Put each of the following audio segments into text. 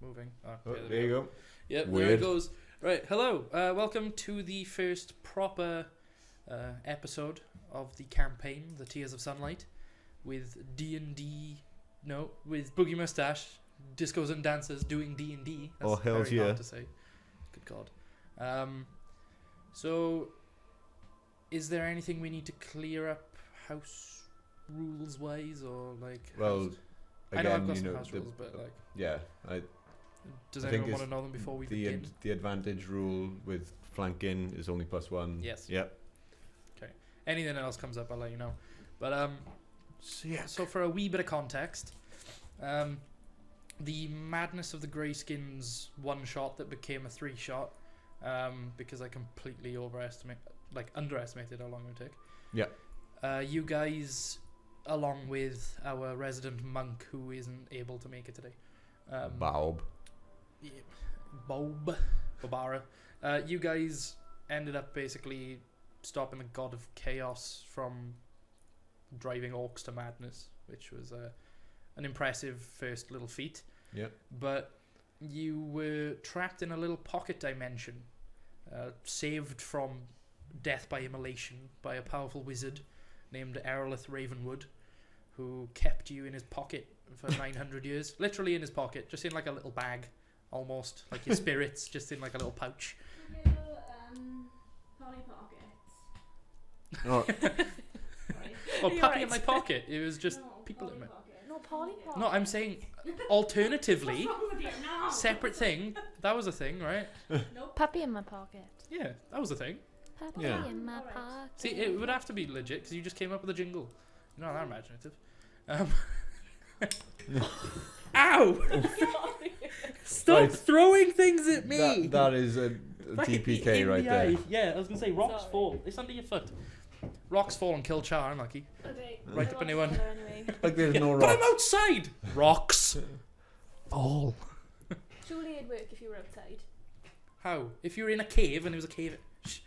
moving. There you go. Yep, Weird. there it goes. Right, hello. Welcome to the first proper episode of the campaign, The Tears of Sunlight, with D&D. No, with Boogie Mustache, discos and dancers doing D&D. That's Oh, hell's very yeah. hard to say. Good God. So, is there anything we need to clear up house rules wise, or like? Well, house- I know I've again, got you some know, house rules, but like, yeah, does I think anyone want to it's know them before we begin? the advantage rule with flanking is only +1. Yes. Yep. Anything else comes up, I'll let you know. But so for a wee bit of context, the Madness of the Greyskins one shot that became a 3-shot, because I completely underestimated how long it would take. Yeah. You guys, along with our resident monk who isn't able to make it today, Bob. yeah, Bobara, you guys ended up basically stopping the God of Chaos from driving orcs to madness, which was an impressive first little feat. Yep. But you were trapped in a little pocket dimension, saved from death by immolation by a powerful wizard named Erlith Ravenwood, who kept you in his pocket for 900 years. Literally in his pocket, just in like a little bag, almost. Like your spirits, just in like a little pouch. Polly Pockets. Oh, Sorry. Well, You're puppy right. in my pocket. It was just No, people in Polly my... Pocket. No, Polly Pocket. No, I'm saying alternatively, What's wrong with you now? separate thing. That was a thing, right? Nope. Puppy in my pocket. Yeah, that was a thing. Puppy Yeah. in my Alright. pocket. See, it would have to be legit because you just came up with a jingle. You're not that imaginative. Ow! Stop Right. throwing things at me! that is a Right TPK in right the there. eye. Yeah, I was gonna say rocks Sorry. fall. It's under your foot. Rocks fall and kill Char, unlucky. Okay. Right up a new one. Anyway. Like there's Yeah, no but I'm rock. outside! Rocks! Fall. Surely it'd work if you were outside. How? If you were in a cave and it was a cave. Shh.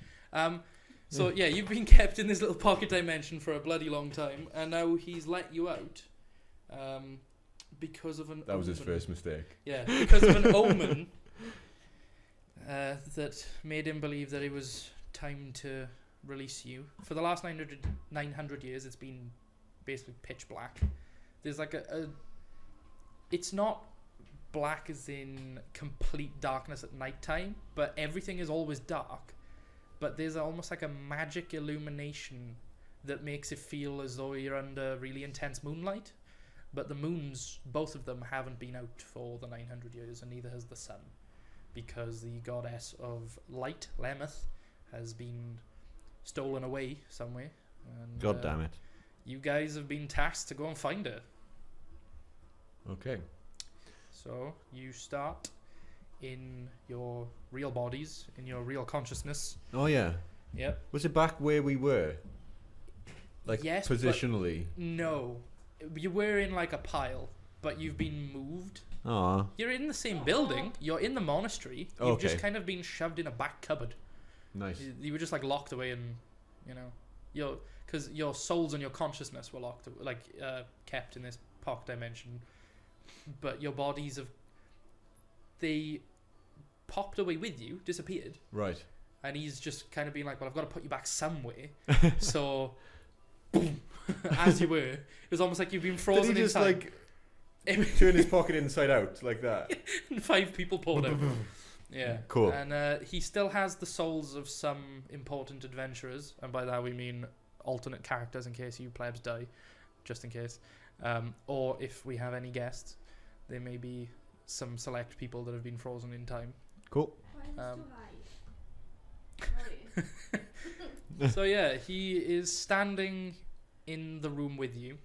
So yeah, you've been kept in this little pocket dimension for a bloody long time, and now he's let you out. Because of an That was his omen. first mistake. Yeah, because of an omen that made him believe that it was time to release you. For the last 900 years, it's been basically pitch black. There's like it's not black as in complete darkness at night time, but everything is always dark. But there's almost like a magic illumination that makes it feel as though you're under really intense moonlight. But the moons, both of them, haven't been out for the 900 years, and neither has the sun, because the goddess of light, Lemeth, has been stolen away somewhere. And, God damn it. You guys have been tasked to go and find her. Okay. So you start in your real bodies, in your real consciousness. Oh yeah. Yep. Was it back where we were? Like Yes, but- positionally. No. You were in like a pile, but you've been moved. Aw. You're in the same building. You're in the monastery. You've just Okay. kind of been shoved in a back cupboard. Nice. You were just like locked away, and because your souls and your consciousness were locked, kept in this pocket dimension, but your bodies they popped away with you, disappeared, Right. and he's just kind of been like, well, I've got to put you back somewhere. So, boom, as you were, it was almost like you've been frozen Did he just in time. like turn his pocket inside out like that? 5 people poured out. Yeah. Cool. And he still has the souls of some important adventurers, and by that we mean alternate characters in case you plebs die, just in case. Or if we have any guests, there may be some select people that have been frozen in time. Cool. Why is it too high? Sorry. So yeah, he is standing in the room with you.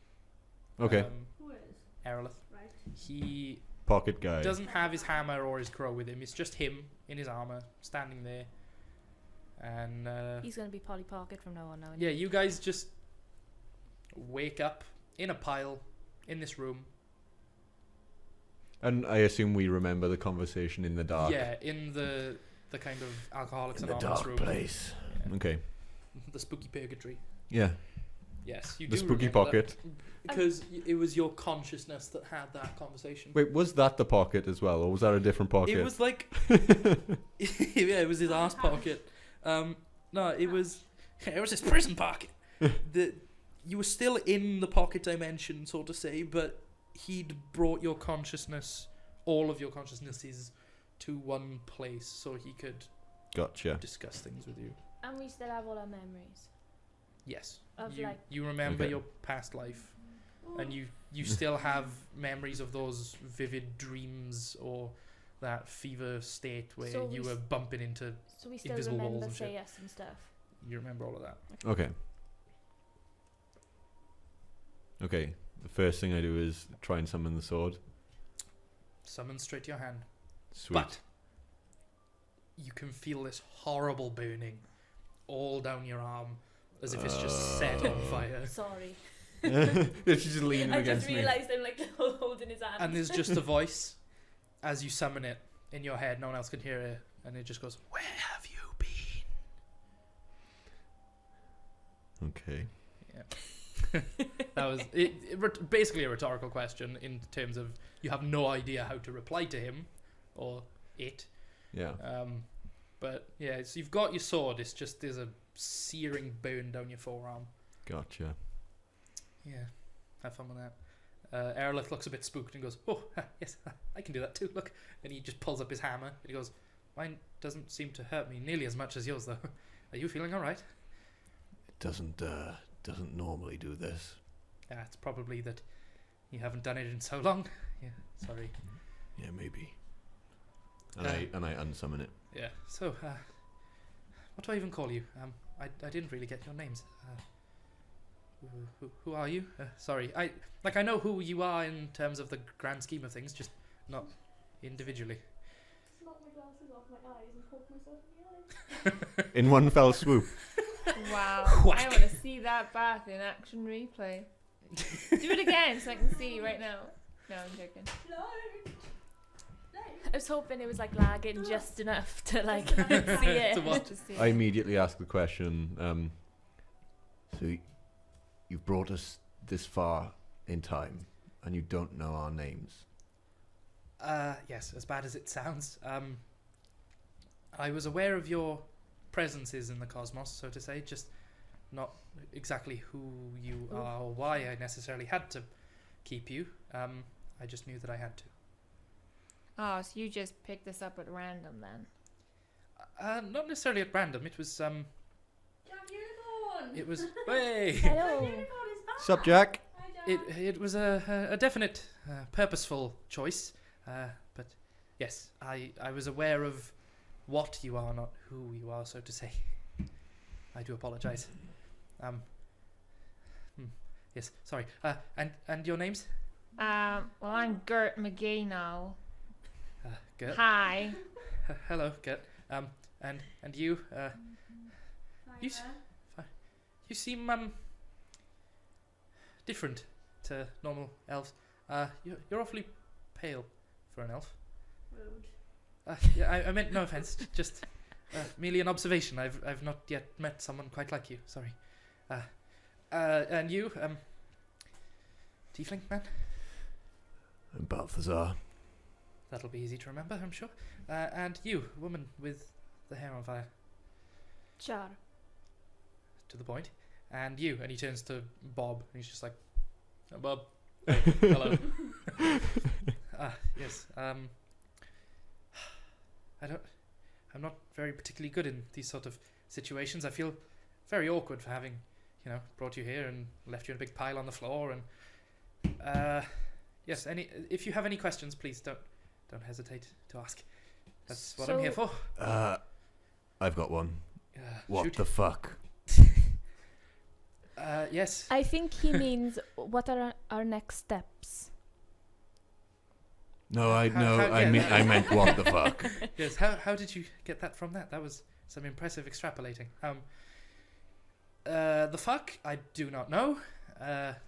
Okay. Who is? Erlith. Right. He Pocket guy. doesn't have his hammer or his crow with him. It's just him in his armor, standing there. And He's gonna be Polly Pocket from now on. Now. yeah, you guys just wake up in a pile in this room. And I assume we remember the conversation in the dark. Yeah, in the kind of Alcoholics In the Anonymous dark room. place. Yeah. Okay. The spooky purgatory. Yeah. Yes, you The do spooky remember that. pocket. Because it was your consciousness that had that conversation. Wait, was that the pocket as well, or was that a different pocket? It was like, yeah, it was his ass pocket. No, it was his prison pocket. You were still in the pocket dimension, so to say, but he'd brought your consciousness, all of your consciousnesses, to one place, so he could Gotcha. discuss things with you. And we still have all our memories Yes, of you like. you remember Okay. your past life, and you still have memories of those vivid dreams or that fever state where So you we were bumping into. So we still invisible walls remember and shit. say yes and stuff. You remember all of that. Okay. Okay. The first thing I do is try and summon the sword. Summon straight to your hand. Sweet. But you can feel this horrible burning all down your arm, as if it's just set on fire. Sorry. She's just leaning I against just me. realised I'm like holding his hand. And there's just a voice as you summon it in your head. No one else can hear it, and it just goes, "Where have you been?" Okay. Yeah. That was basically a rhetorical question in terms of you have no idea how to reply to him or it. Yeah. But yeah, so you've got your sword. It's just there's a searing burn down your forearm. Gotcha. Yeah, have fun with that. Erlith looks a bit spooked and goes, "Oh, yes, I can do that too. Look," and he just pulls up his hammer and he goes, "Mine doesn't seem to hurt me nearly as much as yours, though. Are you feeling all right?" It doesn't normally do this. Yeah, it's probably that you haven't done it in so long. Yeah, sorry. Yeah, maybe. And I unsummon it. Yeah. So, what do I even call you? I didn't really get your names. Who are you? Sorry, I know who you are in terms of the grand scheme of things, just not individually. Knock my glasses off my eyes and poke myself in the eye. In one fell swoop. Wow. I want to see that back in action replay. Do it again so I can see right now. No, I'm joking. No. I was hoping it was like lagging just enough to like see it. To what? To see I it. immediately ask the question, so you've brought us this far in time and you don't know our names. Yes, as bad as it sounds. I was aware of your presences in the cosmos, so to say, just not exactly who you are or why I necessarily had to keep you. I just knew that I had to. Oh, so you just picked this up at random then? Not necessarily at random. It was Jack Unicorn. It was. Hey. Hello. Unicorn is back. Sup, Jack? Hi, Jack. It was a definite, purposeful choice. But yes, I was aware of what you are, not who you are, so to say. I do apologise. Yes, sorry. And your names? Well, I'm Gert McGee now. Gert. Hi. Hello, Gert. And you? Hi you there. You seem different to normal elves. You're awfully pale for an elf. Rude. Yeah, I meant no offense. Just merely an observation. I've not yet met someone quite like you. Sorry. And you, tiefling man. I'm Balthazar. That'll be easy to remember, I'm sure. And you, woman with the hair on fire. Char. To the point. And you, and he turns to Bob, and he's just like, "Oh, Bob. Hey, hello." Yes. I'm not very particularly good in these sort of situations. I feel very awkward for having, brought you here and left you in a big pile on the floor. And yes, if you have any questions, please don't hesitate to ask. That's what I'm here for. I've got one. What Shoot. the fuck? Yes. I think he means what are our next steps. No, I yeah. meant what the fuck. Yes. How did you get that from that? That was some impressive extrapolating. The fuck? I do not know.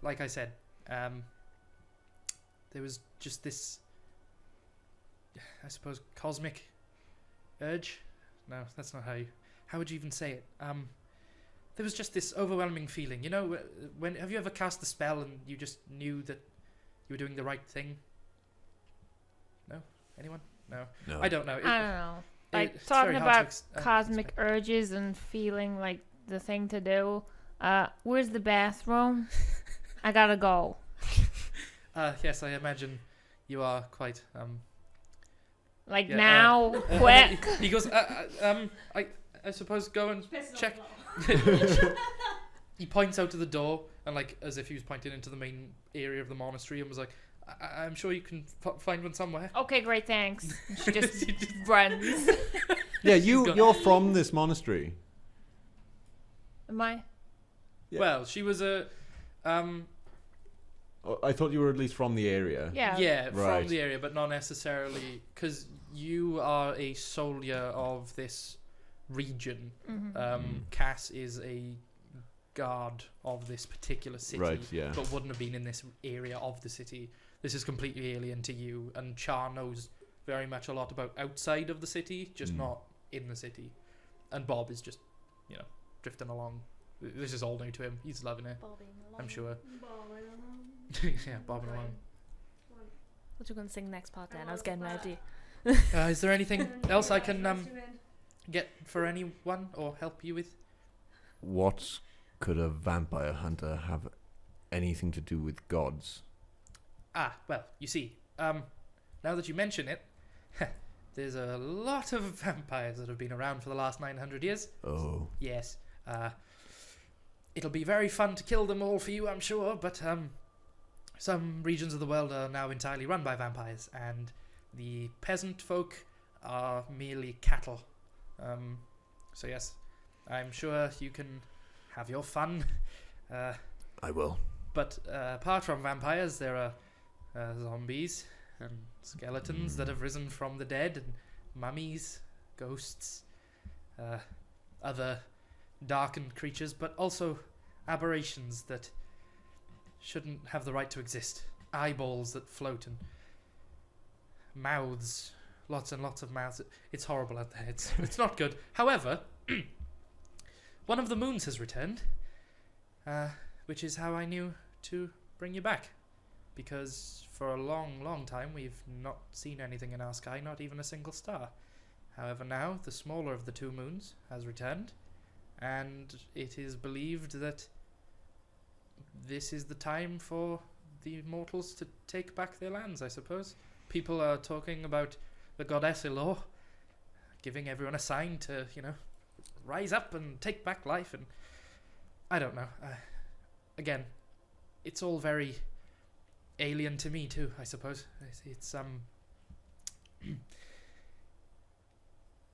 Like I said, there was just this, I suppose, cosmic urge. No, that's not how would you even say it? there was just this overwhelming feeling. You know, when have you ever cast a spell and you just knew that you were doing the right thing? No, anyone? No, No. I don't know. I don't know. Like It's talking very hard to about cosmic explain. urges and feeling like the thing to do. Where's the bathroom? I gotta go. Yes, I imagine you are quite Like Yeah, now, quick. He goes, I suppose go and check. He points out to the door and like as if he was pointing into the main area of the monastery and was like, I'm sure you can find one somewhere. Okay, great, thanks. And she just She just- runs. Yeah, gone. you're from this monastery. Am I? Yeah. Well, she was a Oh, I thought you were at least from the area. Yeah. from Right. the area, but not necessarily because you are a soldier of this region. Mhm. Cass is a guard of this particular city, Right, yeah. but wouldn't have been in this area of the city. This is completely alien to you, and Char knows very much a lot about outside of the city, just Mm. not in the city. And Bob is just, drifting along. This is all new to him. He's loving it, I'm sure. Yeah, bobbing along. What you gonna sing next part then? I was getting ready. Is there anything else I can get for anyone or help you with? What could a vampire hunter have anything to do with gods? Well, you see, now that you mention it, there's a lot of vampires that have been around for the last 900 years. Oh. Yes. It'll be very fun to kill them all for you, I'm sure, but some regions of the world are now entirely run by vampires, and the peasant folk are merely cattle. So yes, I'm sure you can have your fun. I will. But apart from vampires, there are zombies and skeletons that have risen from the dead, and mummies, ghosts, other darkened creatures, but also aberrations that shouldn't have the right to exist. Eyeballs that float and mouths, lots and lots of mouths. It's horrible out there. It's not good. However, one of the moons has returned, which is how I knew to bring you back. Because for a long, long time we've not seen anything in our sky, not even a single star. However, now the smaller of the two moons has returned, and it is believed that this is the time for the mortals to take back their lands, I suppose. People are talking about the goddess Elor giving everyone a sign to, rise up and take back life, and I don't know. Again, it's all very alien to me too, I suppose.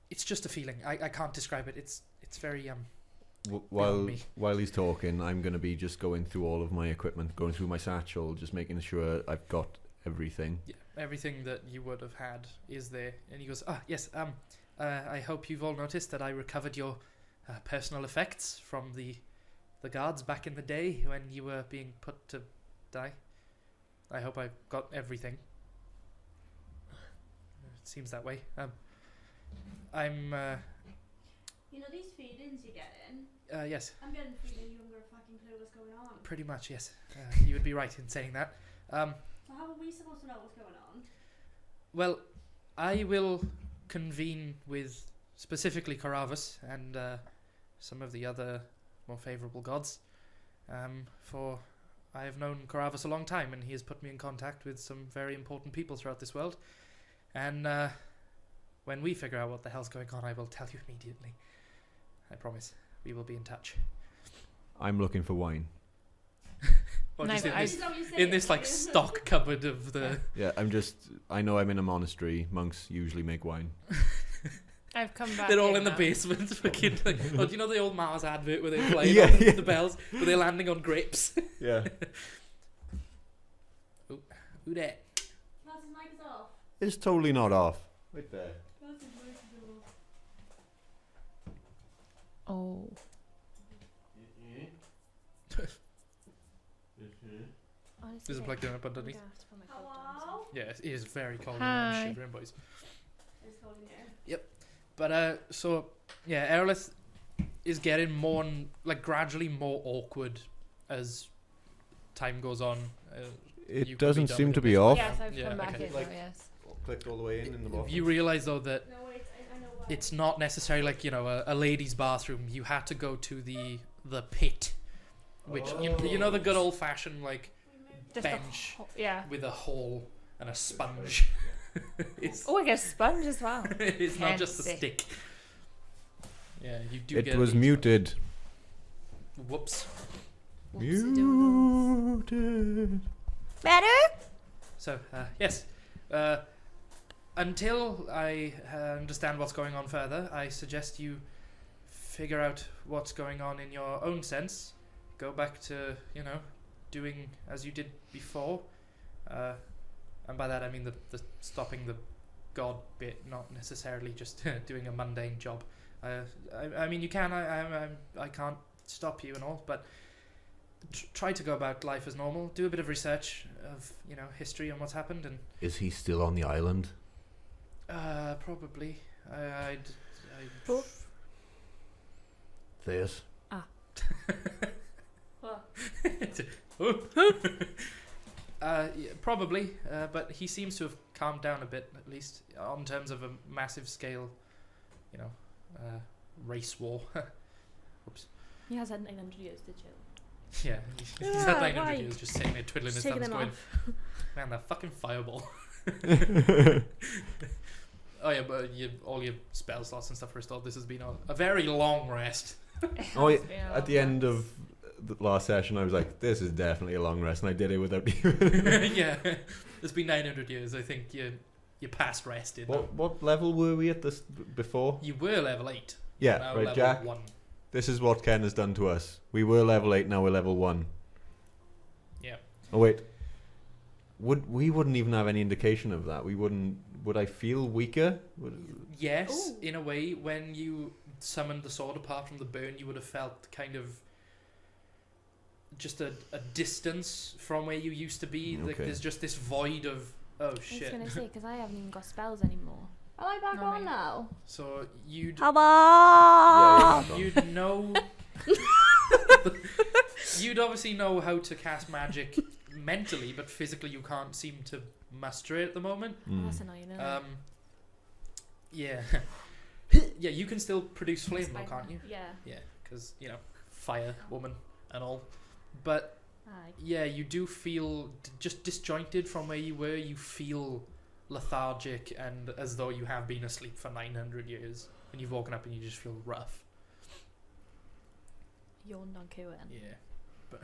It's just a feeling. I can't describe it. It's very me. While he's talking, I'm going to be just going through all of my equipment, going through my satchel, just making sure I've got everything. Yeah, everything that you would have had is there. And he goes, yes, I hope you've all noticed that I recovered your personal effects from the guards back in the day when you were being put to die. I hope I got everything. It seems that way. I'm, You know these feelings you're getting? yes, I'm getting the feeling you haven't got a fucking clue what's going on. pretty much, yes. You would be right in saying that. So how are we supposed to know what's going on? Well, I will convene with specifically Caravus and some of the other more favourable gods. For I have known Caravus a long time, and he has put me in contact with some very important people throughout this world. And when we figure out what the hell's going on, I will tell you immediately. I promise. We will be in touch. I'm looking for wine. Or just Neither- Is that what you're in saying? this like stock cupboard of the. Yeah, I know I'm in a monastery. Monks usually make wine. I've come back. They're all in the now. basement, fucking like. Oh, do you know the old Mars advert where they're playing Yeah, on yeah. the bells, where they're landing on grapes? Yeah. Who that? That's his mic is off. It's totally not off. Right there. That's his mic is off. Oh. Honestly, There's a plug down up I'm underneath. gonna have to put my coat down. Hello? Yeah, it is very cold. Hi. I'm shivering, boys. It's cold in here. But so yeah, Aerolith, is getting more and like gradually more awkward as time goes on. You It could doesn't be done seem with to it be this off. Yes, I've Yeah, come back okay. in Like- now, yes. Clicked all the way in the bottom. You realize though that No, wait, I know why. it's not necessarily like, you know, a ladies' bathroom. You had to go to the pit, which you know the good old fashioned like Just a bench yeah. with a hole and a sponge. it's Oh, I get a sponge as well. it's not just a Fancy. stick. Yeah, you do. It get was these- muted. Whoops. Muted. Better? So yes, until I understand what's going on further, I suggest you figure out what's going on in your own sense. Go back to, you know, doing as you did before, and by that I mean the stopping the god bit, not necessarily just doing a mundane job. I mean you can. I can't stop you and all, but try to go about life as normal. Do a bit of research of, you know, history and what's happened, and Is he still on the island? probably I'd Oh. Theus. yeah, probably, but he seems to have calmed down a bit, at least on terms of a massive scale, you know, race war. Oops. He has had 900 years to chill. Yeah, he's Yeah, had 900 why? years just sitting there twiddling his Taking thumbs, them going, off. "Man, that fucking fireball." Oh yeah, but all your spell slots and stuff are restored. This has been a very long rest. Oh, yeah, It's been a at the long end time. of the last session, I was like, "This is definitely a long rest," and I did it without even. Yeah, it's been 900 years. I think you past rested. now. What level were we at this before? You were level 8. Yeah, Now right, level Jack. 1. This is what Ken has done to us. We were level 8, now we're level 1. Yeah. Oh wait. We wouldn't even have any indication of that. We wouldn't. Would I feel weaker? Yes, Ooh. in a way, when you summoned the sword, apart from the burn, you would have felt kind of just a distance from where you used to be. Like Okay. there's just this void of, oh I was shit. gonna say, because I haven't even got spells anymore. Am I back No, on me. now? So you'd Yeah, yeah, yeah. you'd know you'd obviously know how to cast magic mentally, but physically you can't seem to master it at the moment. Oh, that's annoying, isn't it? Yeah. Yeah, you can still produce flame though, can't you? Yeah. Yeah, because, you know, fire woman and all. But Aye. yeah, you do feel just disjointed from where you were. You feel lethargic and as though you have been asleep for 900 years. And you've woken up and you just feel rough. Yawned on Kieran. Yeah. But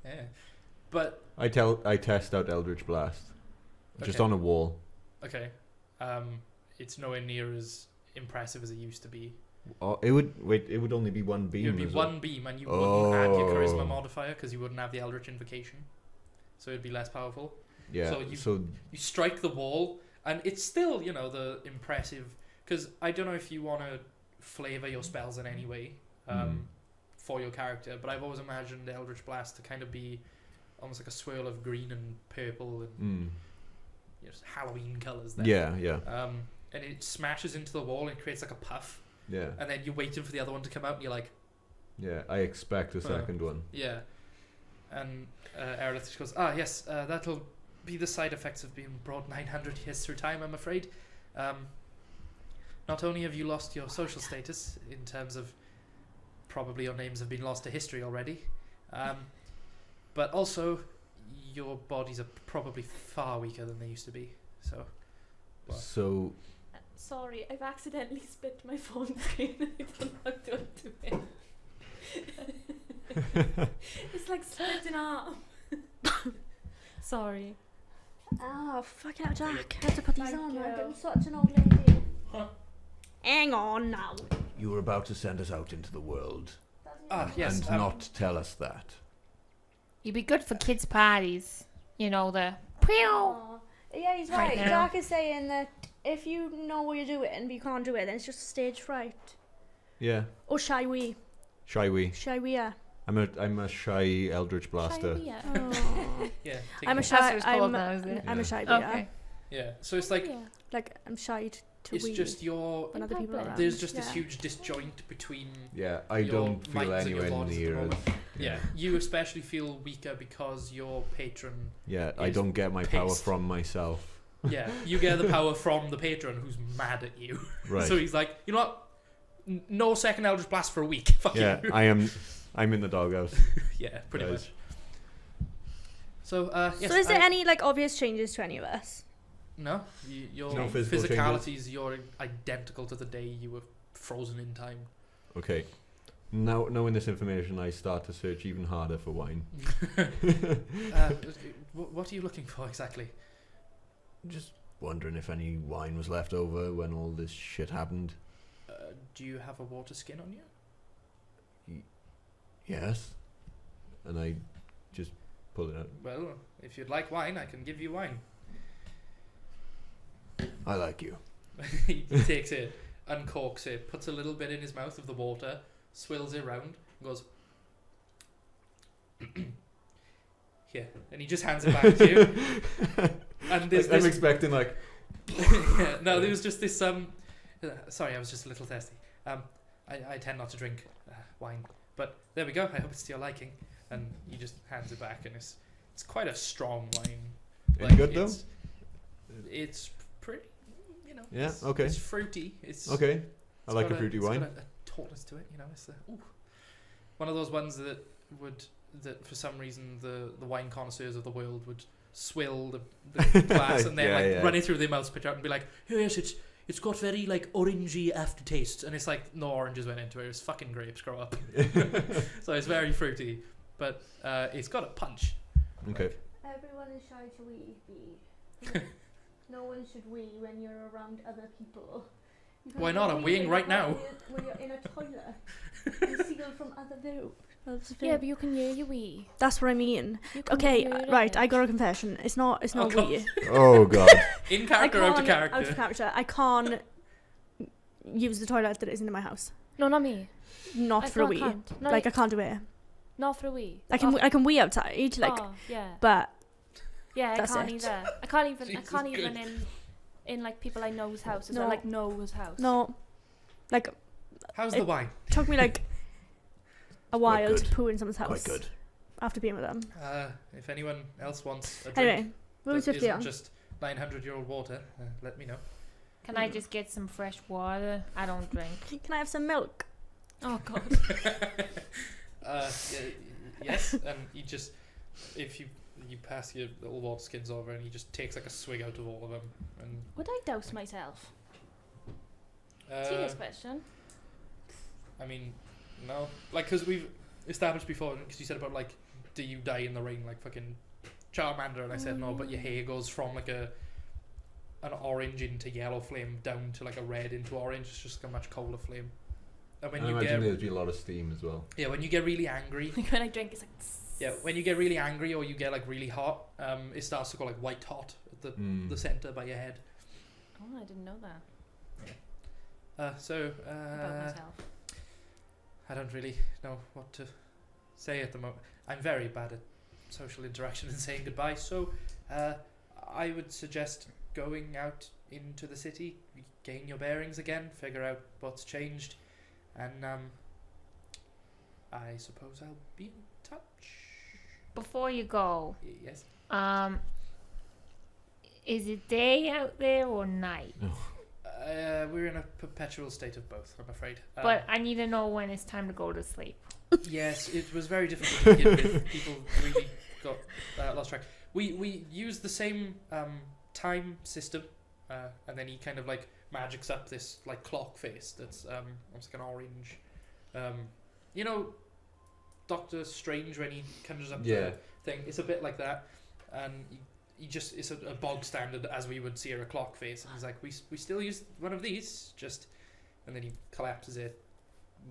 yeah. But I test out Eldritch Blast. Just Okay. on a wall. okay. It's nowhere near as impressive as it used to be. Oh, it would only be one beam. It would be is it? one beam and you wouldn't add your charisma Oh. modifier because you wouldn't have the Eldritch Invocation. So it'd be less powerful. Yeah. So you- So You strike the wall and it's still, you know, the impressive... Because I don't know if you want to flavour your spells in any way for your character, but I've always imagined Eldritch Blast to kind of be almost like a swirl of green and purple and you know, Halloween colours there. yeah. And it smashes into the wall and creates like a puff. Yeah. And then you're waiting for the other one to come out and you're like, Yeah. I expect a second one. yeah. And Aerith just goes, yes, that'll be the side effects of being brought 900 years through time, I'm afraid. Not only have you lost your social status in terms of probably your names have been lost to history already, but also your bodies are probably far weaker than they used to be. So, What? So Sorry, I've accidentally spit my phone screen and I don't know how to undo it. It's like split in half. Sorry. Oh, fuck out, Jack. I have to put these Thank on. you. I'm such an old lady. Huh? Hang on now. you were about to send us out into the world yes, and not tell us that. You'd be good for kids' parties. You know, the pew. Aw. Yeah, he's Right right. now. Jack is saying that if you know what you're doing but you can't do it, then it's just stage fright. Yeah. Or shy we. Shy we. Shy we, yeah. I'm a shy Eldritch Blaster. Shia. Oh. yeah, take I'm a it. shy. That's what it's called I'm, now, is it? I'm Yeah. a shy bee. Okay. Yeah, so it's like Like I'm shy to It's we just your. when other people are around. There's just this Yeah. huge disjoint between. Yeah, I your don't feel minds and your anywhere bodies at the near. moment. Yeah, you especially feel weaker because your patron. Yeah, I is don't get my power pissed. from myself. Yeah, you get the power from the patron who's mad at you. Right. So he's like, you know what? No second Eldritch Blast for a week. Fuck Yeah, you. I'm in the doghouse. Yeah, pretty Right. much. So, yes. So is there any like obvious changes to any of us? No, your No physical physicalities, you're identical to the day you were frozen in time. Okay. Now, knowing this information, I start to search even harder for wine. What are you looking for exactly? Just wondering if any wine was left over when all this shit happened. Do you have a water skin on you? Yes. And I just pull it out. Well, if you'd like wine, I can give you wine. I like you. He takes it, uncorks it, puts a little bit in his mouth of the water, swills it around, and goes, here, and he just hands it back to you. And there's I'm this, expecting like. yeah, no, there was just this sorry, I was just a little thirsty. I tend not to drink wine, but there we go. I hope it's to your liking. And he just hands it back, and it's quite a strong wine. Any good though? It's pretty, you know. Yeah, It's, okay. It's fruity. It's Okay. I it's like got a fruity it's wine. got a tautness to it, you know. It's one of those ones that for some reason the wine connoisseurs of the world would swill the glass and then Yeah, yeah. run it through their mouth, spit out, and be like, oh, yes, it's got very like orangey aftertaste, and it's like no oranges went into it. It's fucking grapes. Grow up. So it's very fruity, but it's got a punch. Okay. Everyone is shy to wee. No one should wee when you're around other people. You Why can't not? I'm wee weeing when right you're- now. When you're in a toilet, you seal from other view. That's the thing. Yeah, but you can hear your wee. That's what I mean. You can Okay, hear it. right. I got a confession. It's not Oh, God. wee. Oh god. In I character, out of can't- character. Out of character. I can't use the toilet that isn't in my house. No, not me. Not I for a can't- wee. can't. No, Like I can't do it. not for a wee. I can wee outside, like, Oh, yeah. but Yeah, I That's can't it. either. I can't even. I Jesus, can't even good. in like people I know's house. As No. well, like know's house. no, like How's the It- wine? took me like a while good. to poo in someone's house Quite good. after being with them. If anyone else wants a drink Anyway, that room 50 isn't on. just 900-year-old water, let me know. Can I just get some fresh water? I don't drink. Can I have some milk? Oh God. Yes, and you just if you pass your little water skins over, and he just takes like a swig out of all of them, and Would I douse myself? uh, Serious question. I mean, no, like because we've established before, because you said about like, do you die in the rain like fucking Charmander, and I said no, but your hair goes from like an orange into yellow flame down to like a red into orange. It's just like a much colder flame. And when I you imagine get there'd be a lot of steam as well. when you get really angry, Like when I drink, it's like. yeah, when you get really angry or you get like really hot, it starts to go like white hot at the center by your head. Oh, I didn't know that about myself. I don't really know what to say at the moment. I'm very bad at social interaction and saying goodbye, so I would suggest going out into the city, gain your bearings again, figure out what's changed, and I suppose I'll be in touch. Before you go, Yes. is it day out there or night? We're in a perpetual state of both, I'm afraid. But I need to know when it's time to go to sleep. Yes, it was very difficult to begin with. People really got lost track. We use the same time system, and then he kind of like magics up this like clock face that's almost like an orange. You know, Doctor Strange when he conjures up Yeah. the thing. It's a bit like that, and he just it's a bog standard as we would see a clock face, and he's like, we still use one of these, just, and then he collapses it.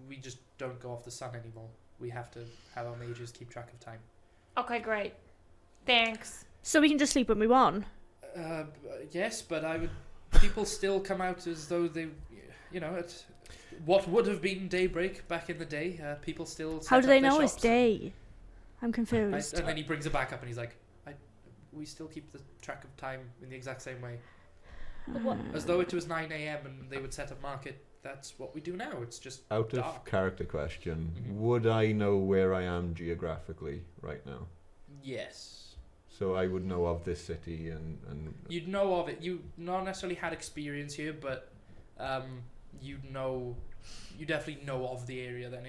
We just don't go off the sun anymore. We have to have our mages keep track of time. Okay, great. Thanks. So we can just sleep when we want. Yes, but I would. People still come out as though they, you know, at what would have been daybreak back in the day. People still. How set do up they their know it's shops. day? I'm confused. And then he brings it back up, and he's like, "We still keep the track of time in the exact same way." But what? As though it was 9 a.m. and they would set up market. That's what we do now. It's just Out of dark. character question, Mhm. would I know where I am geographically right now? yes. So I would know of this city and You'd know of it. You not necessarily had experience here, but you definitely know of the area. Then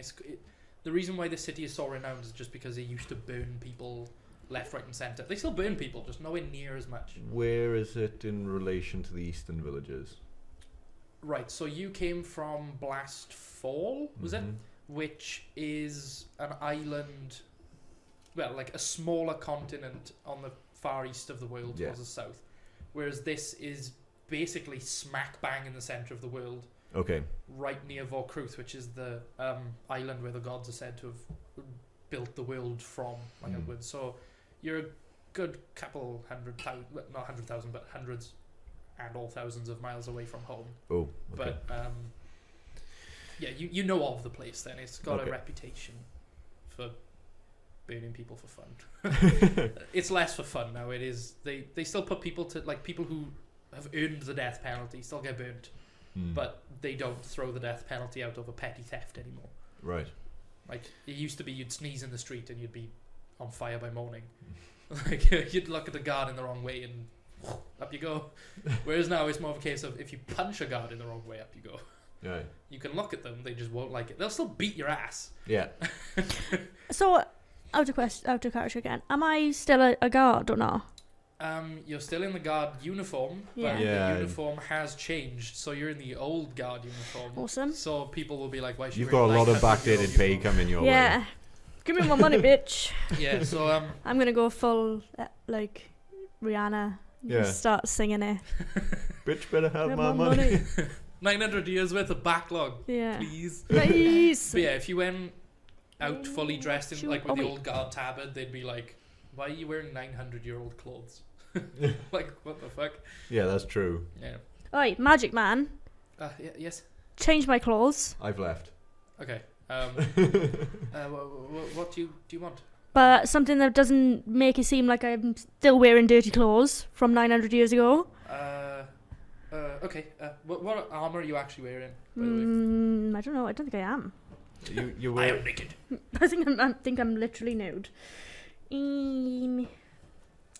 the reason why the city is so renowned is just because they used to burn people left, right, and center. They still burn people, just nowhere near as much. where is it in relation to the eastern villages? Right. So you came from Blast Fall, was it? Mhm. Which is an island, well, like a smaller continent on the far east of the world Yeah. towards the south, whereas this is basically smack bang in the center of the world, Okay. right near Vorkruth, which is the island where the gods are said to have built the world from, like Mm. upwards. So you're a good couple 100,000, well, not 100,000, but hundreds and all thousands of miles away from home. Oh, okay. But yeah, you know of the place. Then it's got Okay. a reputation for burning people for fun. It's less for fun now. It is they still put people to like people who have earned the death penalty still get burnt, Mm. but they don't throw the death penalty out over petty theft anymore. Right. Like it used to be, you'd sneeze in the street and you'd be on fire by morning. Like you'd look at the guard in the wrong way and up you go. Whereas now it's more of a case of if you punch a guard in the wrong way, up you go. Yeah. You can look at them, they just won't like it. They'll still beat your ass. Yeah. So, out of character again. Am I still a guard or not? You're still in the guard uniform, Yeah. but Yeah. the uniform has changed. So you're in the old guard uniform. Awesome. So people will be like, "Why?" Is she You've got a wearing lot of 900-year-old backdated pay uniform? coming your way. Yeah. Give me my money, bitch. Yeah. So I'm gonna go full like Rihanna. Yeah. Just start singing it. Bitch better have Have my money. 900 years worth of backlog, Yeah. please. Please. But yeah, if you went out fully dressed in Shoot. like with Oh, the wait. old guard tabard, they'd be like, "Why are you wearing 900-year-old clothes?" Like, what the fuck? Yeah, that's true. Yeah. Oi, Magic Man. Yes. Change my clothes, I've left. Okay. What do you want? but something that doesn't make it seem like I'm still wearing dirty clothes from 900 years ago. Okay. What armor are you actually wearing? By the way? I don't know. I don't think I am. You I wear am naked. I think I'm literally nude.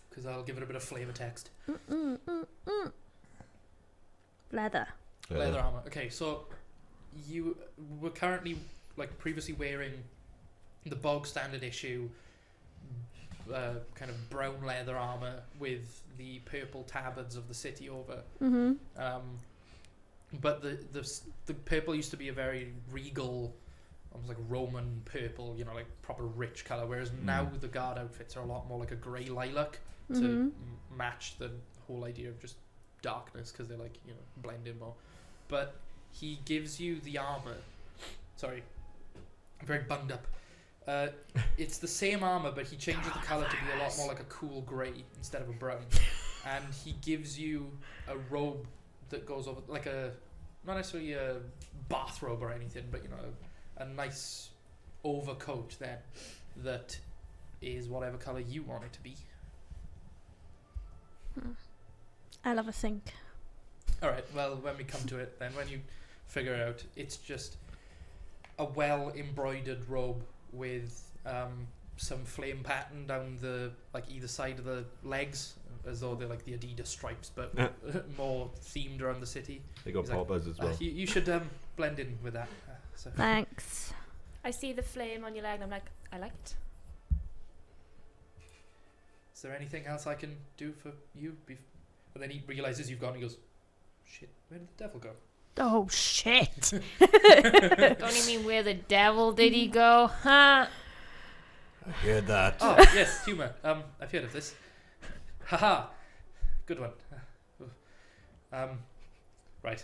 Because I'll give it a bit of flavor text. Leather. Leather armor. Okay, so you were currently, like, previously wearing the bog standard issue, kind of brown leather armor with the purple tabards of the city over. But the purple used to be a very regal, almost like Roman purple, you know, like proper rich color. Whereas now the guard outfits are a lot more like a grey lilac to match the whole idea of just darkness, because they're like, you know, blend in more. But he gives you the armor. Sorry, I'm very bunged up. It's the same armor, but he changes the color to be a lot more like a cool grey instead of a brown. And he gives you a robe that goes over, like a, not necessarily a bathrobe or anything, but, you know, a nice overcoat then that is whatever color you want it to be. I'll have a think. Alright, well, when we come to it, then when you figure it out, it's just a well embroidered robe with some flame pattern down the, like, either side of the legs, as though they're like the Adidas stripes, but more themed around the city. They got He's like, poppers as well. You should blend in with that. So. Thanks. I see the flame on your leg and I'm like, I like it. Is there anything else I can do for you? And then he realizes you've gone and he goes, shit, where did the devil go? Oh shit! Don't you mean where the devil did he go? Huh? I heard that. Oh, yes, humour. I've heard of this. Haha. Good one. Right.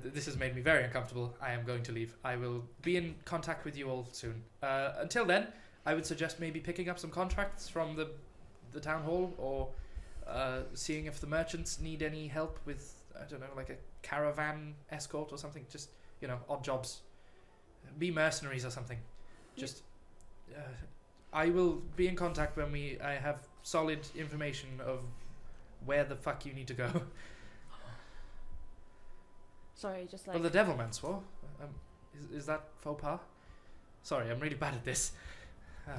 This has made me very uncomfortable. I am going to leave. I will be in contact with you all soon. Until then, I would suggest maybe picking up some contracts from the town hall, or seeing if the merchants need any help with, I don't know, like a caravan escort or something. Just, you know, odd jobs. Be mercenaries or something. Just, I will be in contact when I have solid information of where the fuck you need to go. Sorry, just like. Well, the Devilman swore. Is that faux pas? Sorry, I'm really bad at this.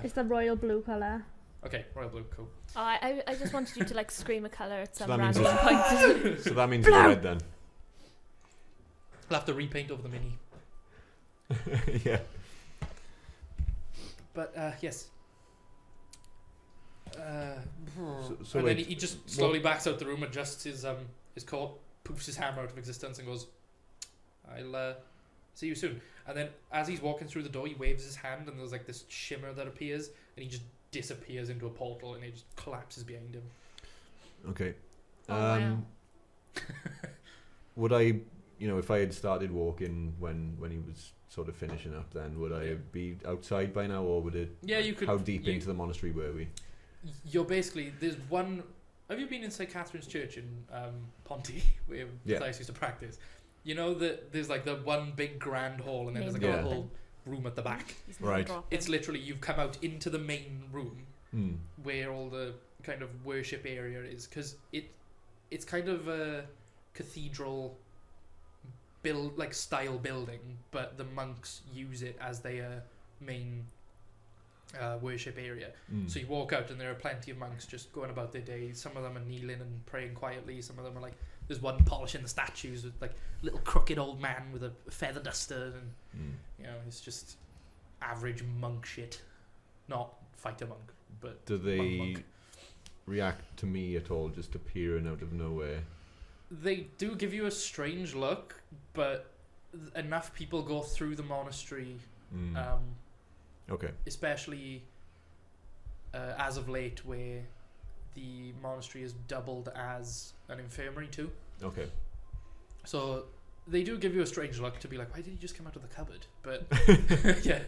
It's the royal blue colour. Okay, royal blue, cool. Oh, I just wanted you to like scream a colour at So some that means random point. So that means it's red then. I'll have to repaint over the mini. Yeah. But yes. So And then wait, he just slowly backs out the room, adjusts his coat, poofs his hammer out of existence, and goes, "I'll see you soon." And then as he's walking through the door, he waves his hand, and there's like this shimmer that appears, and he just disappears into a portal, and it just collapses behind him. okay. Oh, wow. Would I, if I had started walking when he was sort of finishing up, then would I Yeah. be outside by now, or would it? Yeah, you could. How deep into the monastery were we? You're basically there's one. Have you been in St. Catherine's Church in Ponty, where Yeah. Matthias used to practice? You know that there's like the one big grand hall, and then there's like Name a dropping. little room at the back. He's Right. dropping. It's literally you've come out into the main room Hmm. where all the kind of worship area is, because it's kind of a cathedral style building, but the monks use it as their main worship area. Hmm. So you walk out and there are plenty of monks just going about their day. Some of them are kneeling and praying quietly. Some of them are like, there's one polishing the statues with like little crooked old man with a feather duster, and it's just average monk shit, not fighter monk, but Do they monk. react to me at all, just appearing out of nowhere? They do give you a strange look, but enough people go through the monastery, Hmm. Okay. especially as of late, where the monastery is doubled as an infirmary too. Okay. So they do give you a strange look to be like, why did he just come out of the cupboard? But yeah,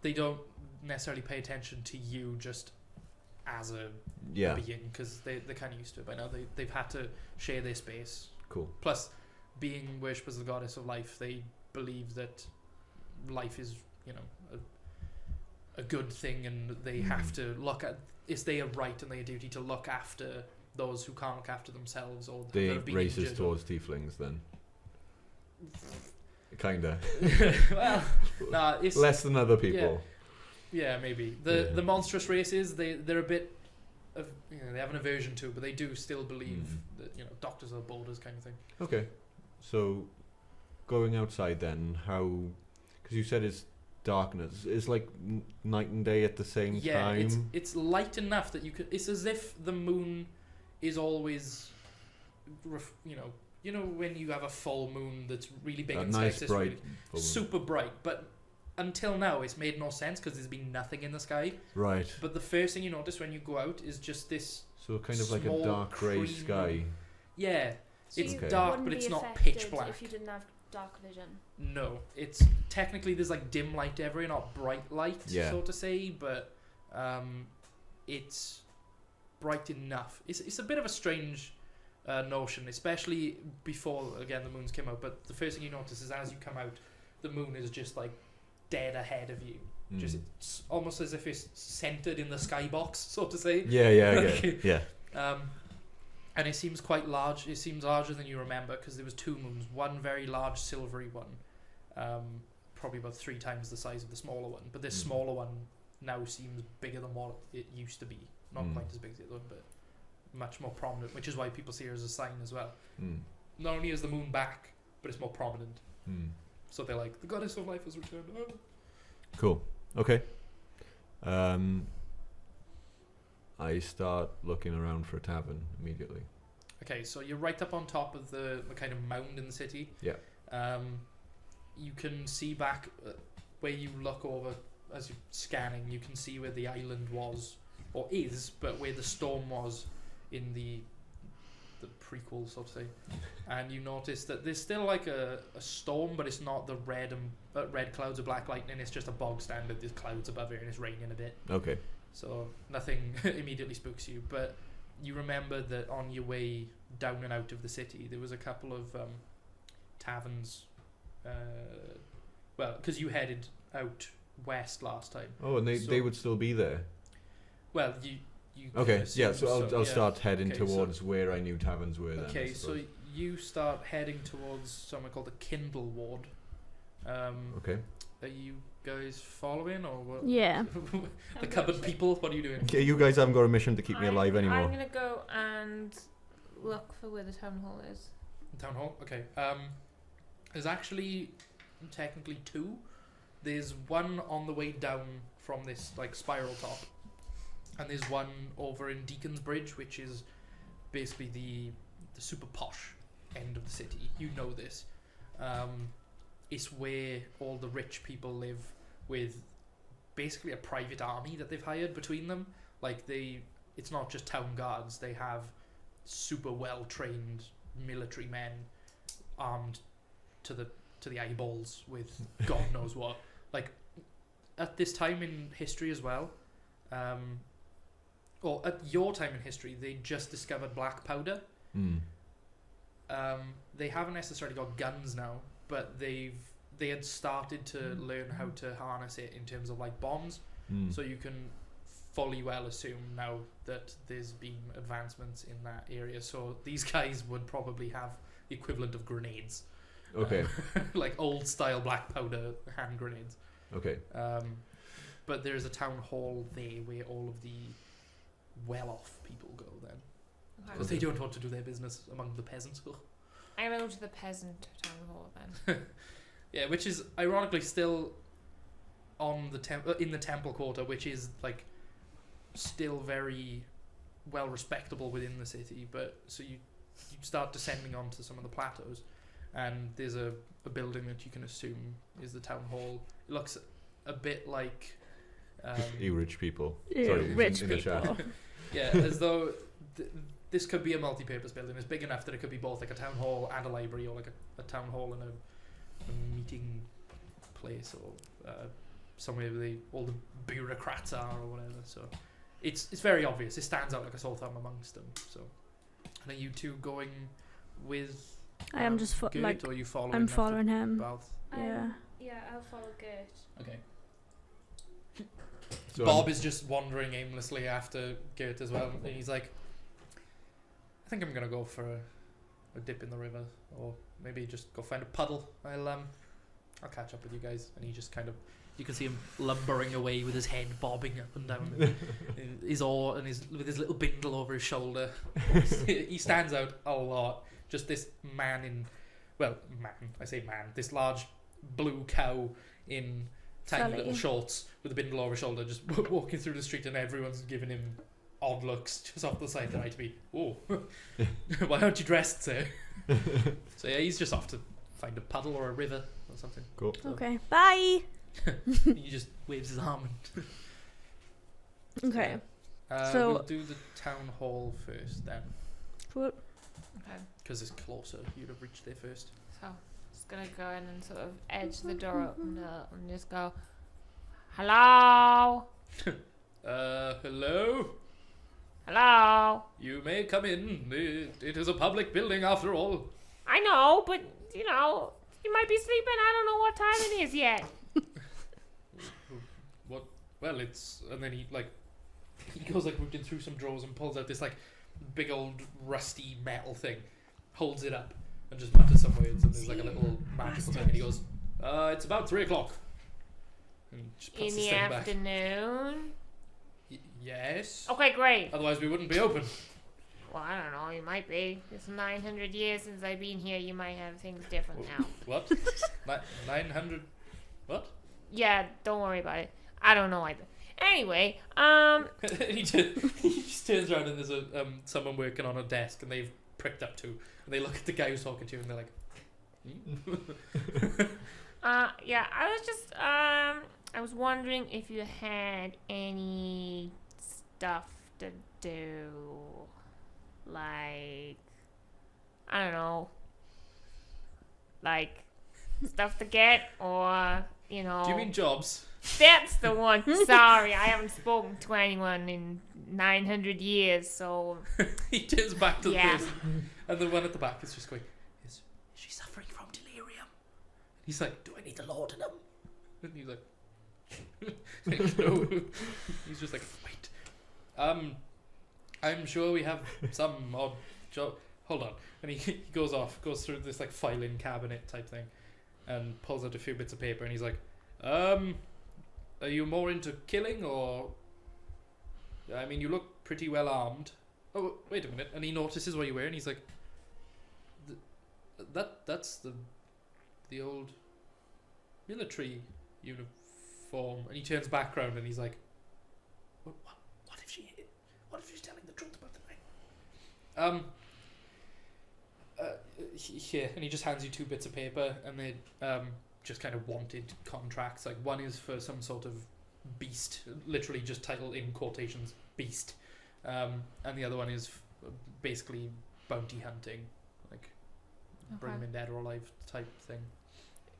they don't necessarily pay attention to you just as a Yeah. being, because they're kind of used to it by now. They've had to share their space. Cool. Plus, being worshippers of the goddess of life, they believe that life is, a good thing, and they have to look at. It's their right and their duty to look after those who can't look after themselves, or that They have been racist injured. towards tieflings then. Kinda. Well, nah, it's Less than other people. yeah, maybe Yeah. the monstrous races. They're a bit of they have an aversion to, but they do still believe that doctors are borders kind of thing. Okay. So, going outside then, how? Because you said it's darkness. It's like night and day at the same Yeah, time. it's light enough that you could. It's as if the moon is always, when you have a full moon that's really big A and nice it's bright, really full moon. super bright. But until now, it's made no sense because there's been nothing in the sky. Right. But the first thing you notice when you go out is just this. So kind of like a small dark grey cream- sky. Yeah, So it's you Okay. dark, wouldn't but it's be not pitch affected black. if you didn't have dark vision. No, it's technically there's like dim light everywhere, not bright light, Yeah. so to say, but it's bright enough. It's a bit of a strange notion, especially before again the moons came out. But the first thing you notice is as you come out, the moon is just like dead ahead of you. Just it's almost as if it's centered in the skybox, so to say. Yeah, I get Okay. it. Yeah. And it seems quite large. It seems larger than you remember because there was two moons. One very large silvery one, probably about 3 times the size of the smaller one. But this smaller one now seems bigger than what it used to be. Not quite as big as the other one, but much more prominent. Which is why people see her as a sign as well. Not only is the moon back, but it's more prominent. So they're like, the goddess of life has returned. Oh. Cool. Okay. I start looking around for a tavern immediately. Okay, so you're right up on top of the kind of mound in the city. Yeah. You can see back where you look over as you're scanning. You can see where the island was, or is, but where the storm was in the prequel, so to say. And you notice that there's still like a storm, but it's not the red clouds of black lightning. It's just a bog standard. There's clouds above it, and it's raining a bit. Okay. So nothing immediately spooks you, but you remember that on your way down and out of the city, there was a couple of taverns. Well, because you headed out west last time. Oh, and they So- would still be there. Well, you Okay. can Yeah. assume So I'll yeah. start heading Okay, so- towards where I knew taverns were. Then. I Okay, so suppose. you start heading towards somewhere called the Kindle Ward. Okay. Are you guys following or what? Yeah. The cupboard people. What are you doing? Okay, you guys haven't got a mission to keep me alive anymore. I'm gonna go and look for where the town hall is. Town hall. Okay. There's actually technically two. There's one on the way down from this like spiral top, and there's one over in Deacon's Bridge, which is basically the super posh end of the city. You know this. It's where all the rich people live, with basically a private army that they've hired between them. Like it's not just town guards. They have super well trained military men, armed to the eyeballs with God knows what. Like at this time in history as well, or at your time in history, they just discovered black powder. They haven't necessarily got guns now, but they had started to learn how to harness it in terms of like bombs. So you can fully well assume now that there's been advancements in that area. So these guys would probably have the equivalent of grenades. Okay. Like old style black powder hand grenades. Okay. But there's a town hall there where all of the well-off people go then. Because they don't want to do their business among the peasants. I'm going to go to the peasant town hall then. Yeah, which is ironically still on the in the temple quarter, which is like still very well respectable within the city. But so you start descending onto some of the plateaus, and there's a building that you can assume is the town hall. It looks a bit like You rich people. Yeah, Sorry, rich in the chat. people. yeah, as though this could be a multi-purpose building. It's big enough that it could be both like a town hall and a library, or like a town hall and a meeting place, or somewhere where all the bureaucrats are, or whatever. So it's very obvious. It stands out like a sore thumb amongst them. So, and are you two going with? I am just Gert, like or are you following? I'm after following him. Balth? Yeah. Yeah, I'll follow Gert. Okay. So Bob is just wandering aimlessly after Gert as well, and he's like, I think I'm gonna go for a dip in the river, or maybe just go find a puddle. I'll catch up with you guys. And he just kind of, you can see him lumbering away with his head bobbing up and down, his oar and with his little bindle over his shoulder. He stands out a lot. Just this man this large blue cow in tiny Sully. little shorts with a bindle over his shoulder, just walking through the street, and everyone's giving him odd looks just off the side of the eye to be, oh, why aren't you dressed, sir? So yeah, he's just off to find a puddle or a river or something. Cool. So Okay. Bye. he just waves his arm. And Okay. so we'll do the town hall first then, Cool. Okay. because it's closer. You'd have reached there first. So, just gonna go in and sort of edge the door open and just go, hello? Hello? Hello? You may come in. It is a public building after all. I know, but, you know, you might be sleeping. I don't know what time it is yet. What? Well, it's... And then he goes like rooting through some drawers and pulls out this like big old rusty metal thing, holds it up, and just mutters some words, and there's like a little magical thing, and he goes, it's about 3 o'clock. And just puts In this the thing back. afternoon? Yes. Okay, great. Otherwise we wouldn't be open. Well, I don't know. You might be. It's 900 years since I've been here. You might have things different now. What? 900... What? Yeah, don't worry about it. I don't know either. Anyway, he just turns around and there's a someone working on a desk, and they've pricked up too, and they look at the guy who's talking to you, and they're like, yeah, I was just, I was wondering if you had any stuff to do, like, I don't know, like, stuff to get, or, you know. do you mean jobs? That's the one. Sorry, I haven't spoken to anyone in 900 years, so. He turns back to the Yeah. person, and the one at the back is just going, is she suffering from delirium? He's like, do I need the laudanum? And he's like, no. He's just like, wait. I'm sure we have some odd job. hold on. And he goes through this like filing cabinet type thing, and pulls out a few bits of paper, and he's like, are you more into killing or? I mean, you look pretty well armed. Oh, wait a minute. And he notices what you wear, and he's like, that's the old military uniform. And he turns back round, and he's like, what if she's telling the truth about the night? Here, and he just hands you 2 bits of paper, and they just kind of wanted contracts. Like, one is for some sort of beast, literally just titled in quotations, beast, and the other one is basically bounty hunting, like bring him in dead or alive type thing.